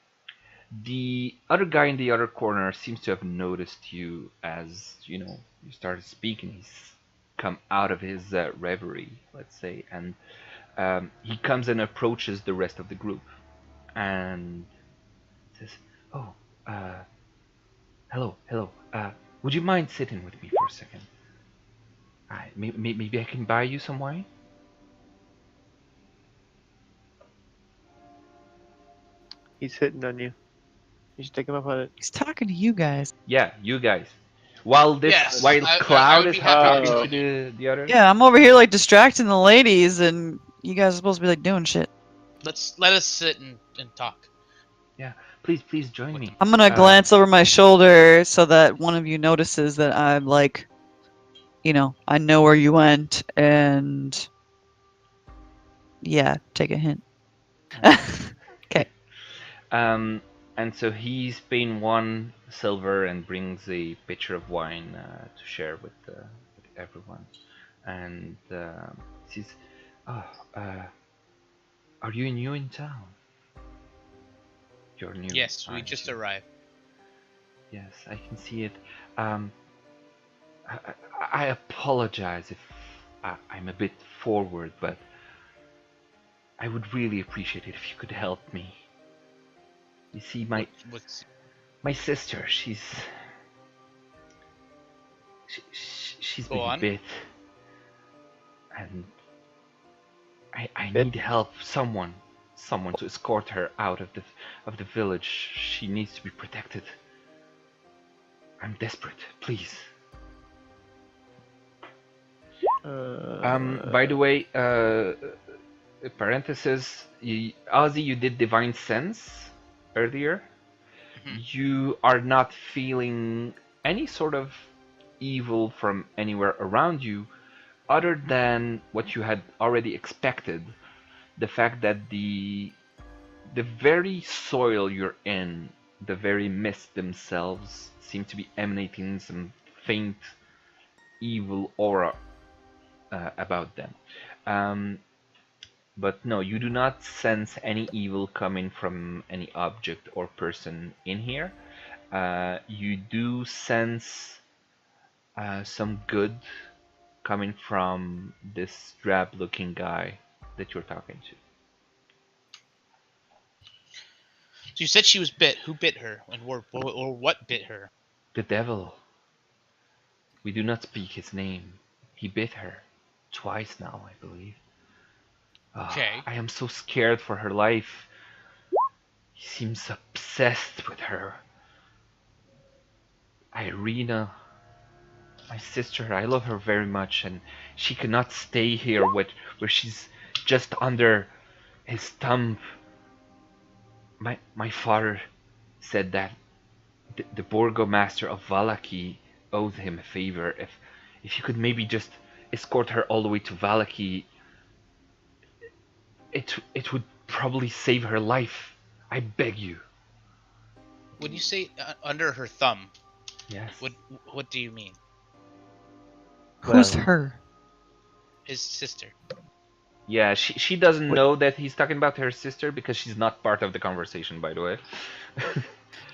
the other guy in the other corner seems to have noticed you as you started speaking. He's come out of his reverie, let's say, and he comes and approaches the rest of the group and says, "Oh, hello, hello. Would you mind sitting with me for a second? Maybe I can buy you some wine." He's hitting on you. You should take him up on it. He's talking to you guys. Yeah, you guys. While Yes, while I Cloud would is be happy to talking join you. to the others. Yeah, I'm over here like distracting the ladies, and you guys are supposed to be like doing shit. Let us sit and talk. Yeah, please join me. I'm gonna glance over my shoulder so that one of you notices that I'm like, I know where you went, and yeah, take a hint. Okay. And so he's paying 1 silver and brings a pitcher of wine to share with everyone. And he says, "Oh, are you new in town?" You're new. Yes, we aren't just you? arrived. Yes, I can see it. I apologize if I'm a bit forward, but I would really appreciate it if you could help me. You see, What's my sister, she's Go been on. bit, and I Bit? need help. Someone to escort her out of the village. She needs to be protected. I'm desperate. Please. By the way, parenthesis, Ozzy, you did divine sense earlier. You are not feeling any sort of evil from anywhere around you, other than what you had already expected. The fact that the very soil you're in, the very mist themselves, seem to be emanating some faint evil aura about them. But no, you do not sense any evil coming from any object or person in here. You do sense some good coming from this drab-looking guy that you're talking to. So you said she was bit. Who bit her, and or what bit her? The devil. We do not speak his name. He bit her. Twice now, I believe. Okay. I am so scared for her life. He seems obsessed with her. Irina, my sister, I love her very much, and she cannot stay here where she's just under his thumb. My father said that the burgomaster of Valaki owes him a favor. If you could maybe just escort her all the way to Valaki, it would probably save her life. I beg you. When you say under her thumb, Yes. what do you mean? Who's Well, her? His sister. Yeah, she doesn't know that he's talking about her sister because she's not part of the conversation, by the way.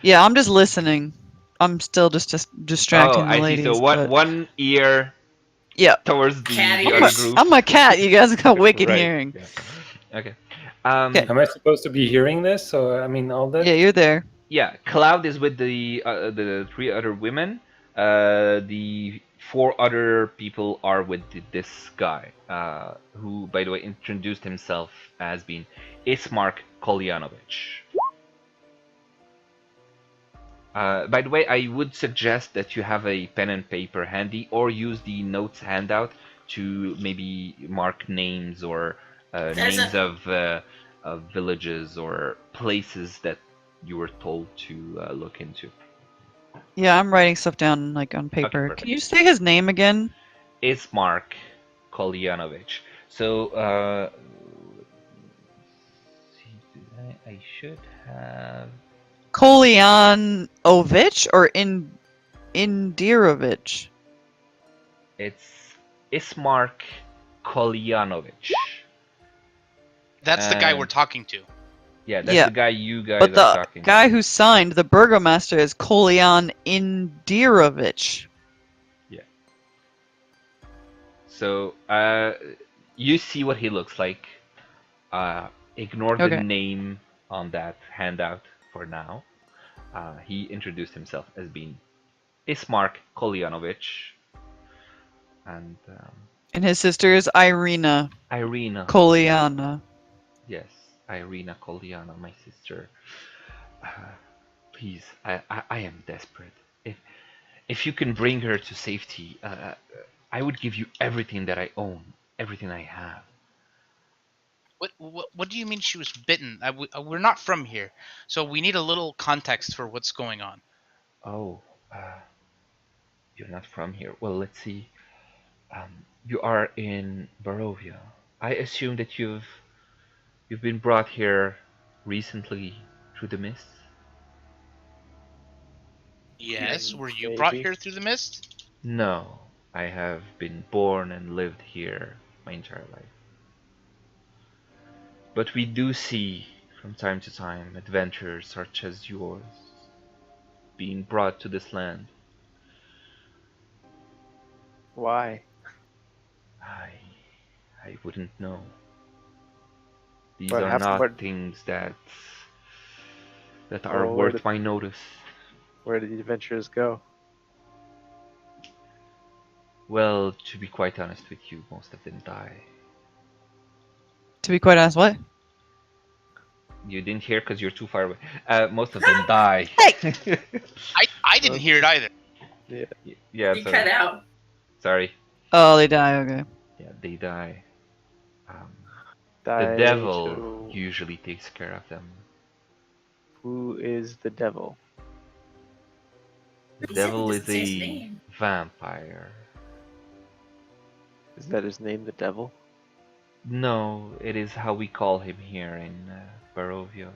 Yeah, I'm just listening. I'm still just distracting Oh, the I see. ladies. So but... one ear Yeah. towards Cat the ears. other group. I'm a cat. You guys got wicked Right, hearing. yeah. Okay. Okay. Am I supposed to be hearing this? So I mean, all that. Yeah, you're there. Yeah, Cloud is with the three other women. The four other people are with this guy, who, by the way, introduced himself as being Ismark Kolyanovich. By the way, I would suggest that you have a pen and paper handy, or use the notes handout to maybe mark names or names of villages or places that you were told to look into. Yeah, I'm writing stuff down like on paper. perfect. Can you say his name again? Ismark Kolyanovich. So, I should have. Kolyanovich or Indirovich? It's Ismark Kolyanovich. That's the guy we're talking to. Yeah, that's Yeah. the guy you guys But are the talking guy to. who signed, the burgomaster, is Kolyan Indirovich. So, you see what he looks like. Ignore the Okay. name on that handout for now. He introduced himself as being Ismark Kolyanovich. And his sister is Irina Irina. Kolyana. Yes, Irina Kolyana, my sister. Please, I am desperate. If you can bring her to safety, I would give you everything that I own, everything I have. What do you mean she was bitten? We're not from here, so we need a little context for what's going on. Oh, you're not from here. Well, let's see. You are in Barovia. I assume that you've been brought here recently through the mist. Yes, were you Maybe. brought here through the mist? No, I have been born and lived here my entire life. But we do see, from time to time, adventurers such as yours being brought to this land. Why? I wouldn't know. These But are not where, things that are Well, worth my notice. where did the adventurers go? Well, to be quite honest with you, most of them die. To be quite honest, what? You didn't hear because you're too far away. Most of them die. I didn't hear it either. Yeah. Yeah, You cut out. sorry. Oh, they die. Okay. Yeah, they die. The Die devil to- usually takes care of them. Who is the devil? The He said he devil is doesn't say his a name. vampire. Is that his name, the devil? No, it is how we call him here in Barovia.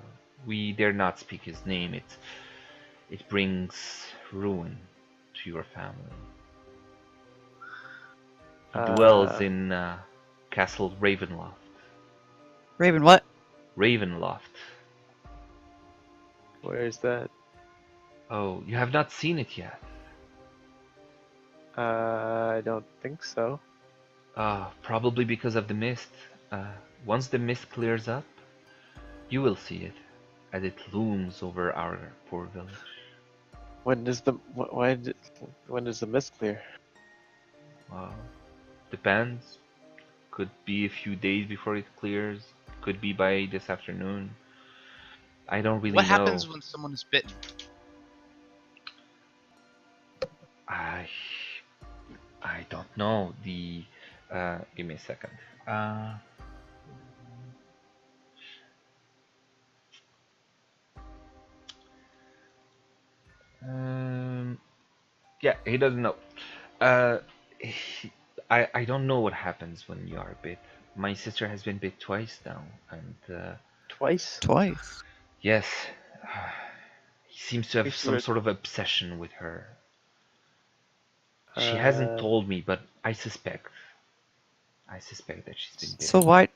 We dare not speak his name. It brings ruin to your family. He dwells in Castle Ravenloft. Raven, what? Ravenloft. Where is that? Oh, you have not seen it yet. I don't think so. Probably because of the mist. Once the mist clears up, you will see it as it looms over our poor village. When does the when does the mist clear? Well, depends. Could be a few days before it clears. Could be by this afternoon. I don't really What know. happens when someone is bitten? I don't know. Give me a second. Yeah, he doesn't know. I don't know what happens when you are bit. My sister has been bit twice now, and Twice? Twice. yes, he seems to have If you some were- sort of obsession with her. She hasn't told me, but I suspect. I suspect that she's been bitten. So why?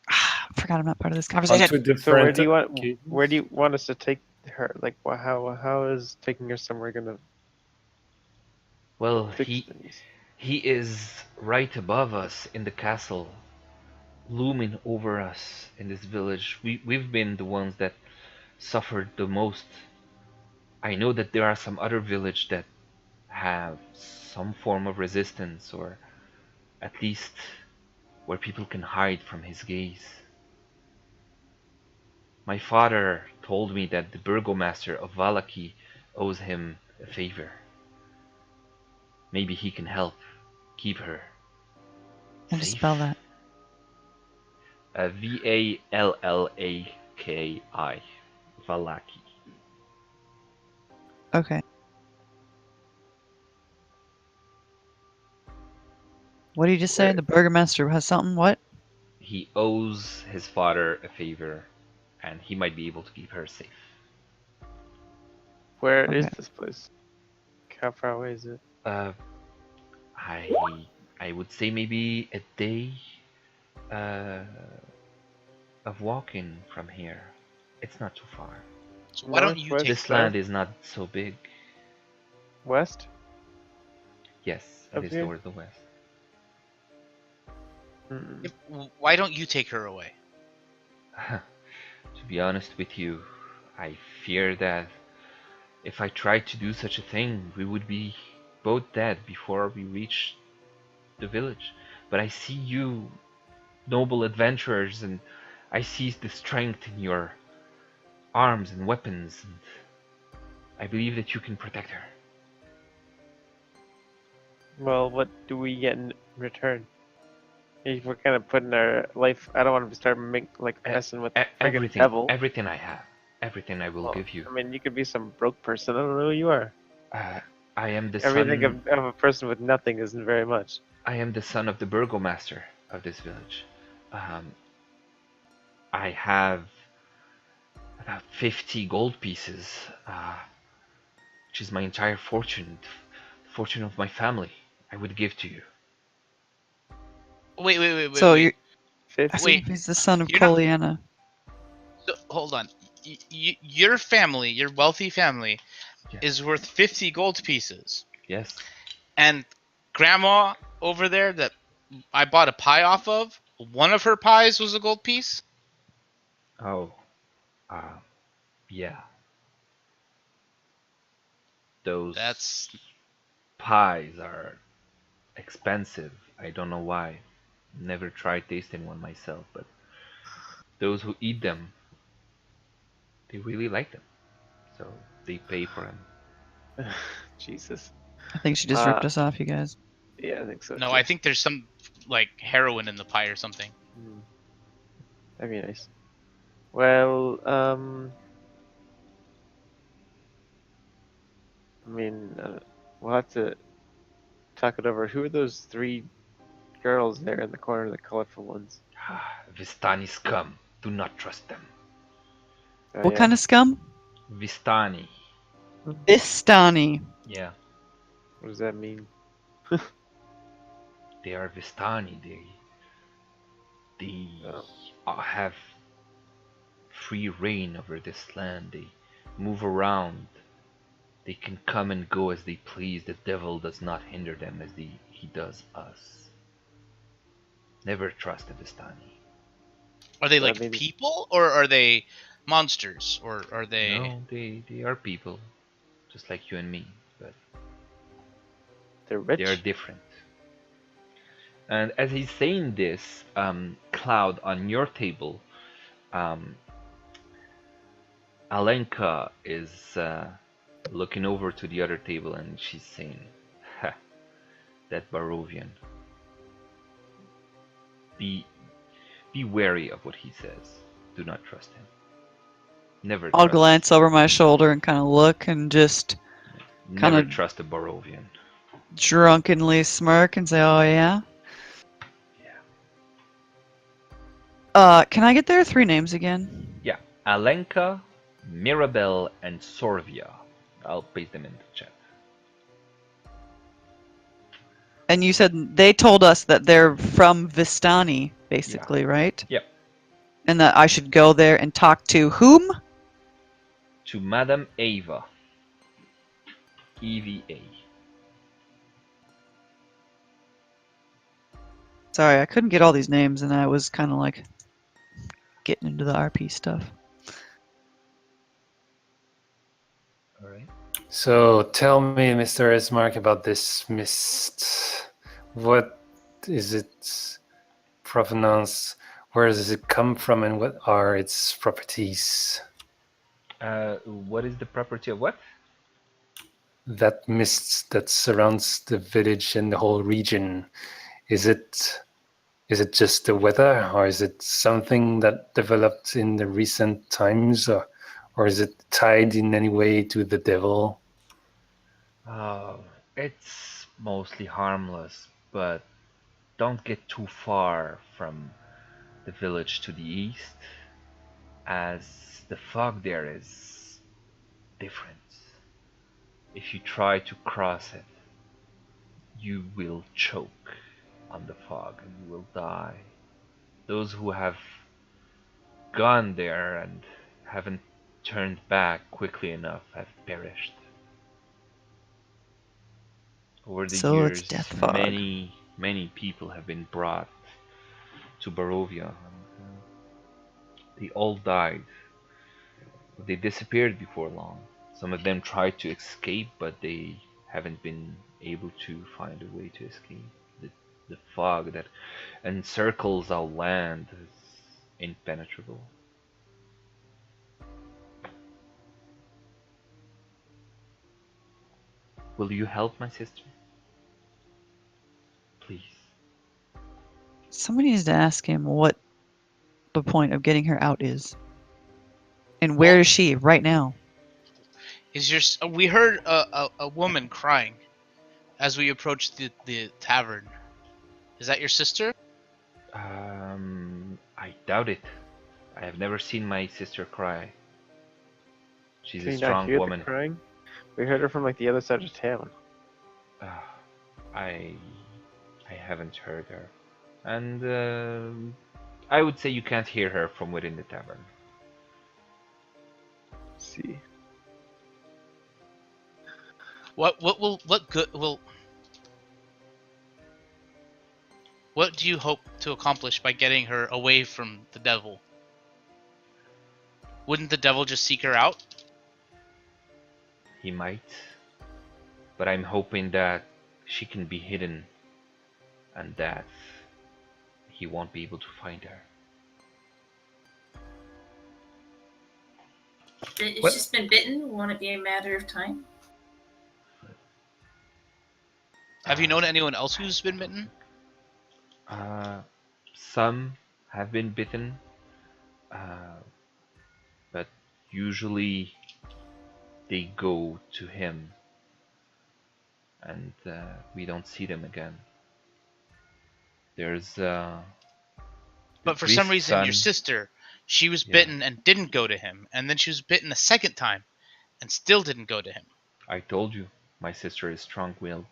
I forgot I'm not part of this On conversation. two different So where do you want occasions. where do you want us to take her? Like, how is taking her somewhere gonna Well, fix things? he is right above us in the castle, looming over us in this village. We've been the ones that suffered the most. I know that there are some other village that have some form of resistance, or at least where people can hide from his gaze. My father told me that the burgomaster of Valaki owes him a favor. Maybe he can help keep her How do you safe. spell that? Vallaki. Valaki. Okay. What did you just say? Where- The burgomaster has something? What? He owes his father a favor, and he might be able to keep her safe. Where is Okay. this place? How far away is it? I would say maybe a day of walking from here. It's not too far. So why don't you Northwest? take This land is not so big. West? Yes, it Of is here? toward the west. Mm. Why don't you take her away? To be honest with you, I fear that if I tried to do such a thing, we would be both dead before we reach the village. But I see you, noble adventurers, and I see the strength in your arms and weapons, and I believe that you can protect her. Well, what do we get in return? If we're kind of putting our life. I don't want to start messing with the friggin' devil. Everything I have, everything I will Well, give you. I mean, you could be some broke person. I don't know who you are. I am the Everything son. of a person with nothing isn't very much. I am the son of the burgomaster of this village. I have about 50 gold pieces, which is my entire fortune, the fortune of my family. I would give to you. Wait. So you're 50? Wait. he's the son of You're not- Coliana. So, hold on. Your family, your wealthy family, Yes. is worth 50 gold pieces. Yes. And grandma over there that I bought a pie off of, one of her pies was a gold piece? Oh. Yeah. Those That's pies are expensive. I don't know why. Never tried tasting one myself, but those who eat them, they really like them. So they pay for them. Jesus. I think she just ripped us off, you guys. Yeah, I think so. no, too. I think there's some like heroin in the pie or something. Hmm. That'd be nice. Well, I mean, we'll have to talk it over. Who are those three girls there in the corner, the colorful ones? Vistani scum. Do not trust them. Oh, What yeah? kind of scum? Vistani. Bistani. Yeah. What does that mean? They are Vistani. They have free reign over this land. They move around. They can come and go as they please. The devil does not hinder them as he does us. Never trust a Vistani. Are they So like maybe people, or are they monsters, or are they? No, they are people, just like you and me, but they're they are rich. different. And as he's saying this, Cloud, on your table, um, Alenka is looking over to the other table and she's saying, "Ha, that Barovian. Be wary of what he says. Do not trust him. Never I'll trust. glance over my shoulder and kind of look and just Never kinda- trust a Barovian." drunkenly smirk and say, "Oh yeah." Yeah. Can I get their 3 names again? Yeah. Alenka, Mirabelle, and Sorvia. I'll paste them in the chat. And you said they told us that they're from Vistani, basically, right? Yep. And that I should go there and talk to whom? To Madame Eva. EVA. Sorry, I couldn't get all these names, and I was kind of like getting into the RP stuff. All right. So tell me, Mr. Ismark, about this mist. What is its provenance? Where does it come from, and what are its properties? What is the property of what? That mist that surrounds the village and the whole region, is it just the weather, or is it something that developed in the recent times, or is it tied in any way to the devil? It's mostly harmless, but don't get too far from the village to the east, as the fog there is different. If you try to cross it, you will choke on the fog and you will die. Those who have gone there and haven't turned back quickly enough have perished. Over the So it's years, death fog. many people have been brought to Barovia. And, they all died. They disappeared before long. Some of them tried to escape, but they haven't been able to find a way to escape. The fog that encircles our land is impenetrable. Will you help my sister? Please. Somebody needs to ask him what the point of getting her out is. And where Well- is she right now? We heard a woman crying as we approached the tavern. Is that your sister? I doubt it. I have never seen my sister cry. She's Can a you not strong hear woman. the crying? We heard her from like the other side of town. I haven't heard her, and I would say you can't hear her from within the tavern. Let's see. What do you hope to accomplish by getting her away from the devil? Wouldn't the devil just seek her out? He might, but I'm hoping that she can be hidden and that he won't be able to find her. If What? she's been bitten, won't it be a matter of time? Have you known anyone else who's been bitten? Some have been bitten, but usually they go to him and we don't see them again. There's But for some reason, your son. sister, she was Yeah. bitten and didn't go to him, and then she was bitten a second time and still didn't go to him. I told you, my sister is strong-willed.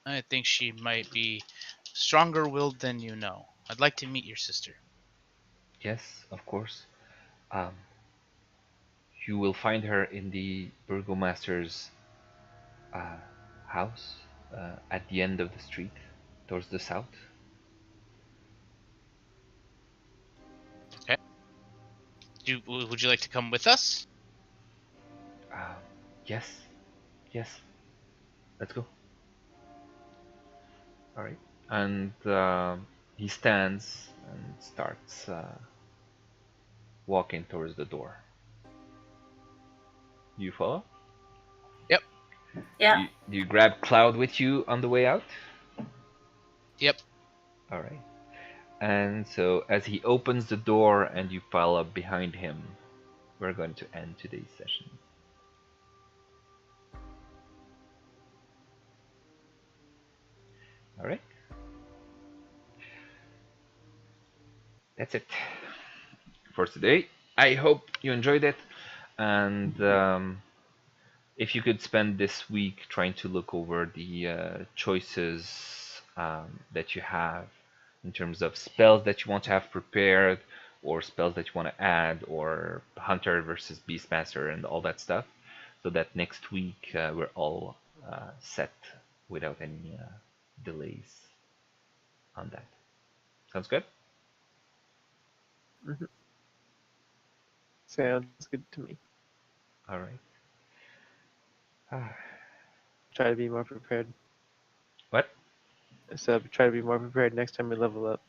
I think she might be stronger willed than you know. I'd like to meet your sister. Yes, of course. Um, you will find her in the burgomaster's house at the end of the street, towards the south. Okay. Would you like to come with us? Uh, yes, yes. Let's go. All right. And he stands and starts walking towards the door. You follow? Yep. Yeah. Do you grab Cloud with you on the way out? Yep. All right. And so as he opens the door and you pile up behind him, we're going to end today's session. All right. That's it for today. I hope you enjoyed it, and if you could spend this week trying to look over the choices that you have in terms of spells that you want to have prepared, or spells that you want to add, or Hunter versus Beastmaster and all that stuff, so that next week we're all set without any delays on that. Sounds good? Mhm. Sounds good to me. All right. Try to be more prepared. What? So try to be more prepared next time we level up.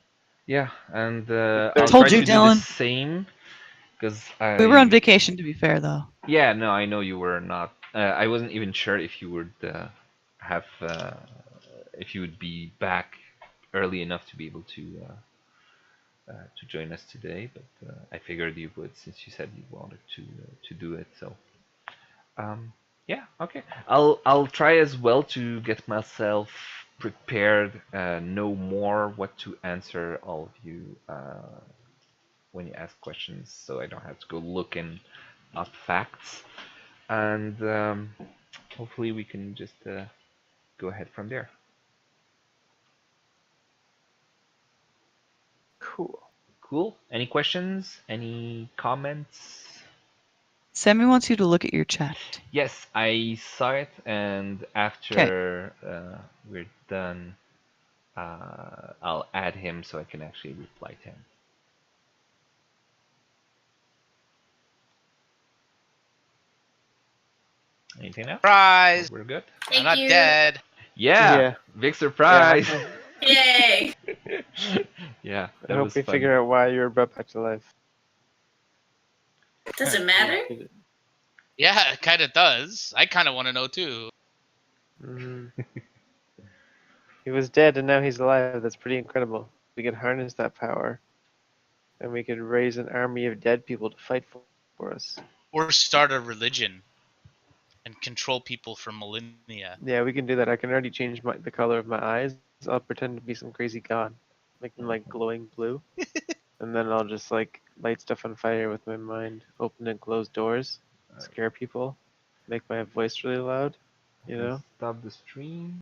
Yeah, and I I'll told try you, to do the Dylan. same because We were on I. vacation, to be fair, though. Yeah, no, I know you were not. I wasn't even sure if you would have if you would be back early enough to be able to join us today, but I figured you would since you said you wanted to do it. So yeah, okay. I'll try as well to get myself prepared, know more what to answer all of you when you ask questions, so I don't have to go looking up facts, and hopefully we can just go ahead from there. Cool. Cool. Any questions? Any comments? Sammy wants you to look at your chat. Yes, I saw it, and after we're done, I'll add him so I can actually reply to him. Anything else? Surprise! We're good. Thank I'm not you. dead. Yeah, Yeah. big surprise. Yay. Yeah, I that hope was we fun. figure out why you were brought back to life. Does it matter? Yeah, it kind of does. I kind of want to know too. Mhm. He was dead and now he's alive. That's pretty incredible. We could harness that power, and we could raise an army of dead people to fight for us. Or start a religion and control people for millennia. Yeah, we can do that. I can already change the color of my eyes. I'll pretend to be some crazy god, make them like glowing blue, and then I'll just like light stuff on fire with my mind, open and close doors, scare people, make my voice really loud. You know. Stop the stream.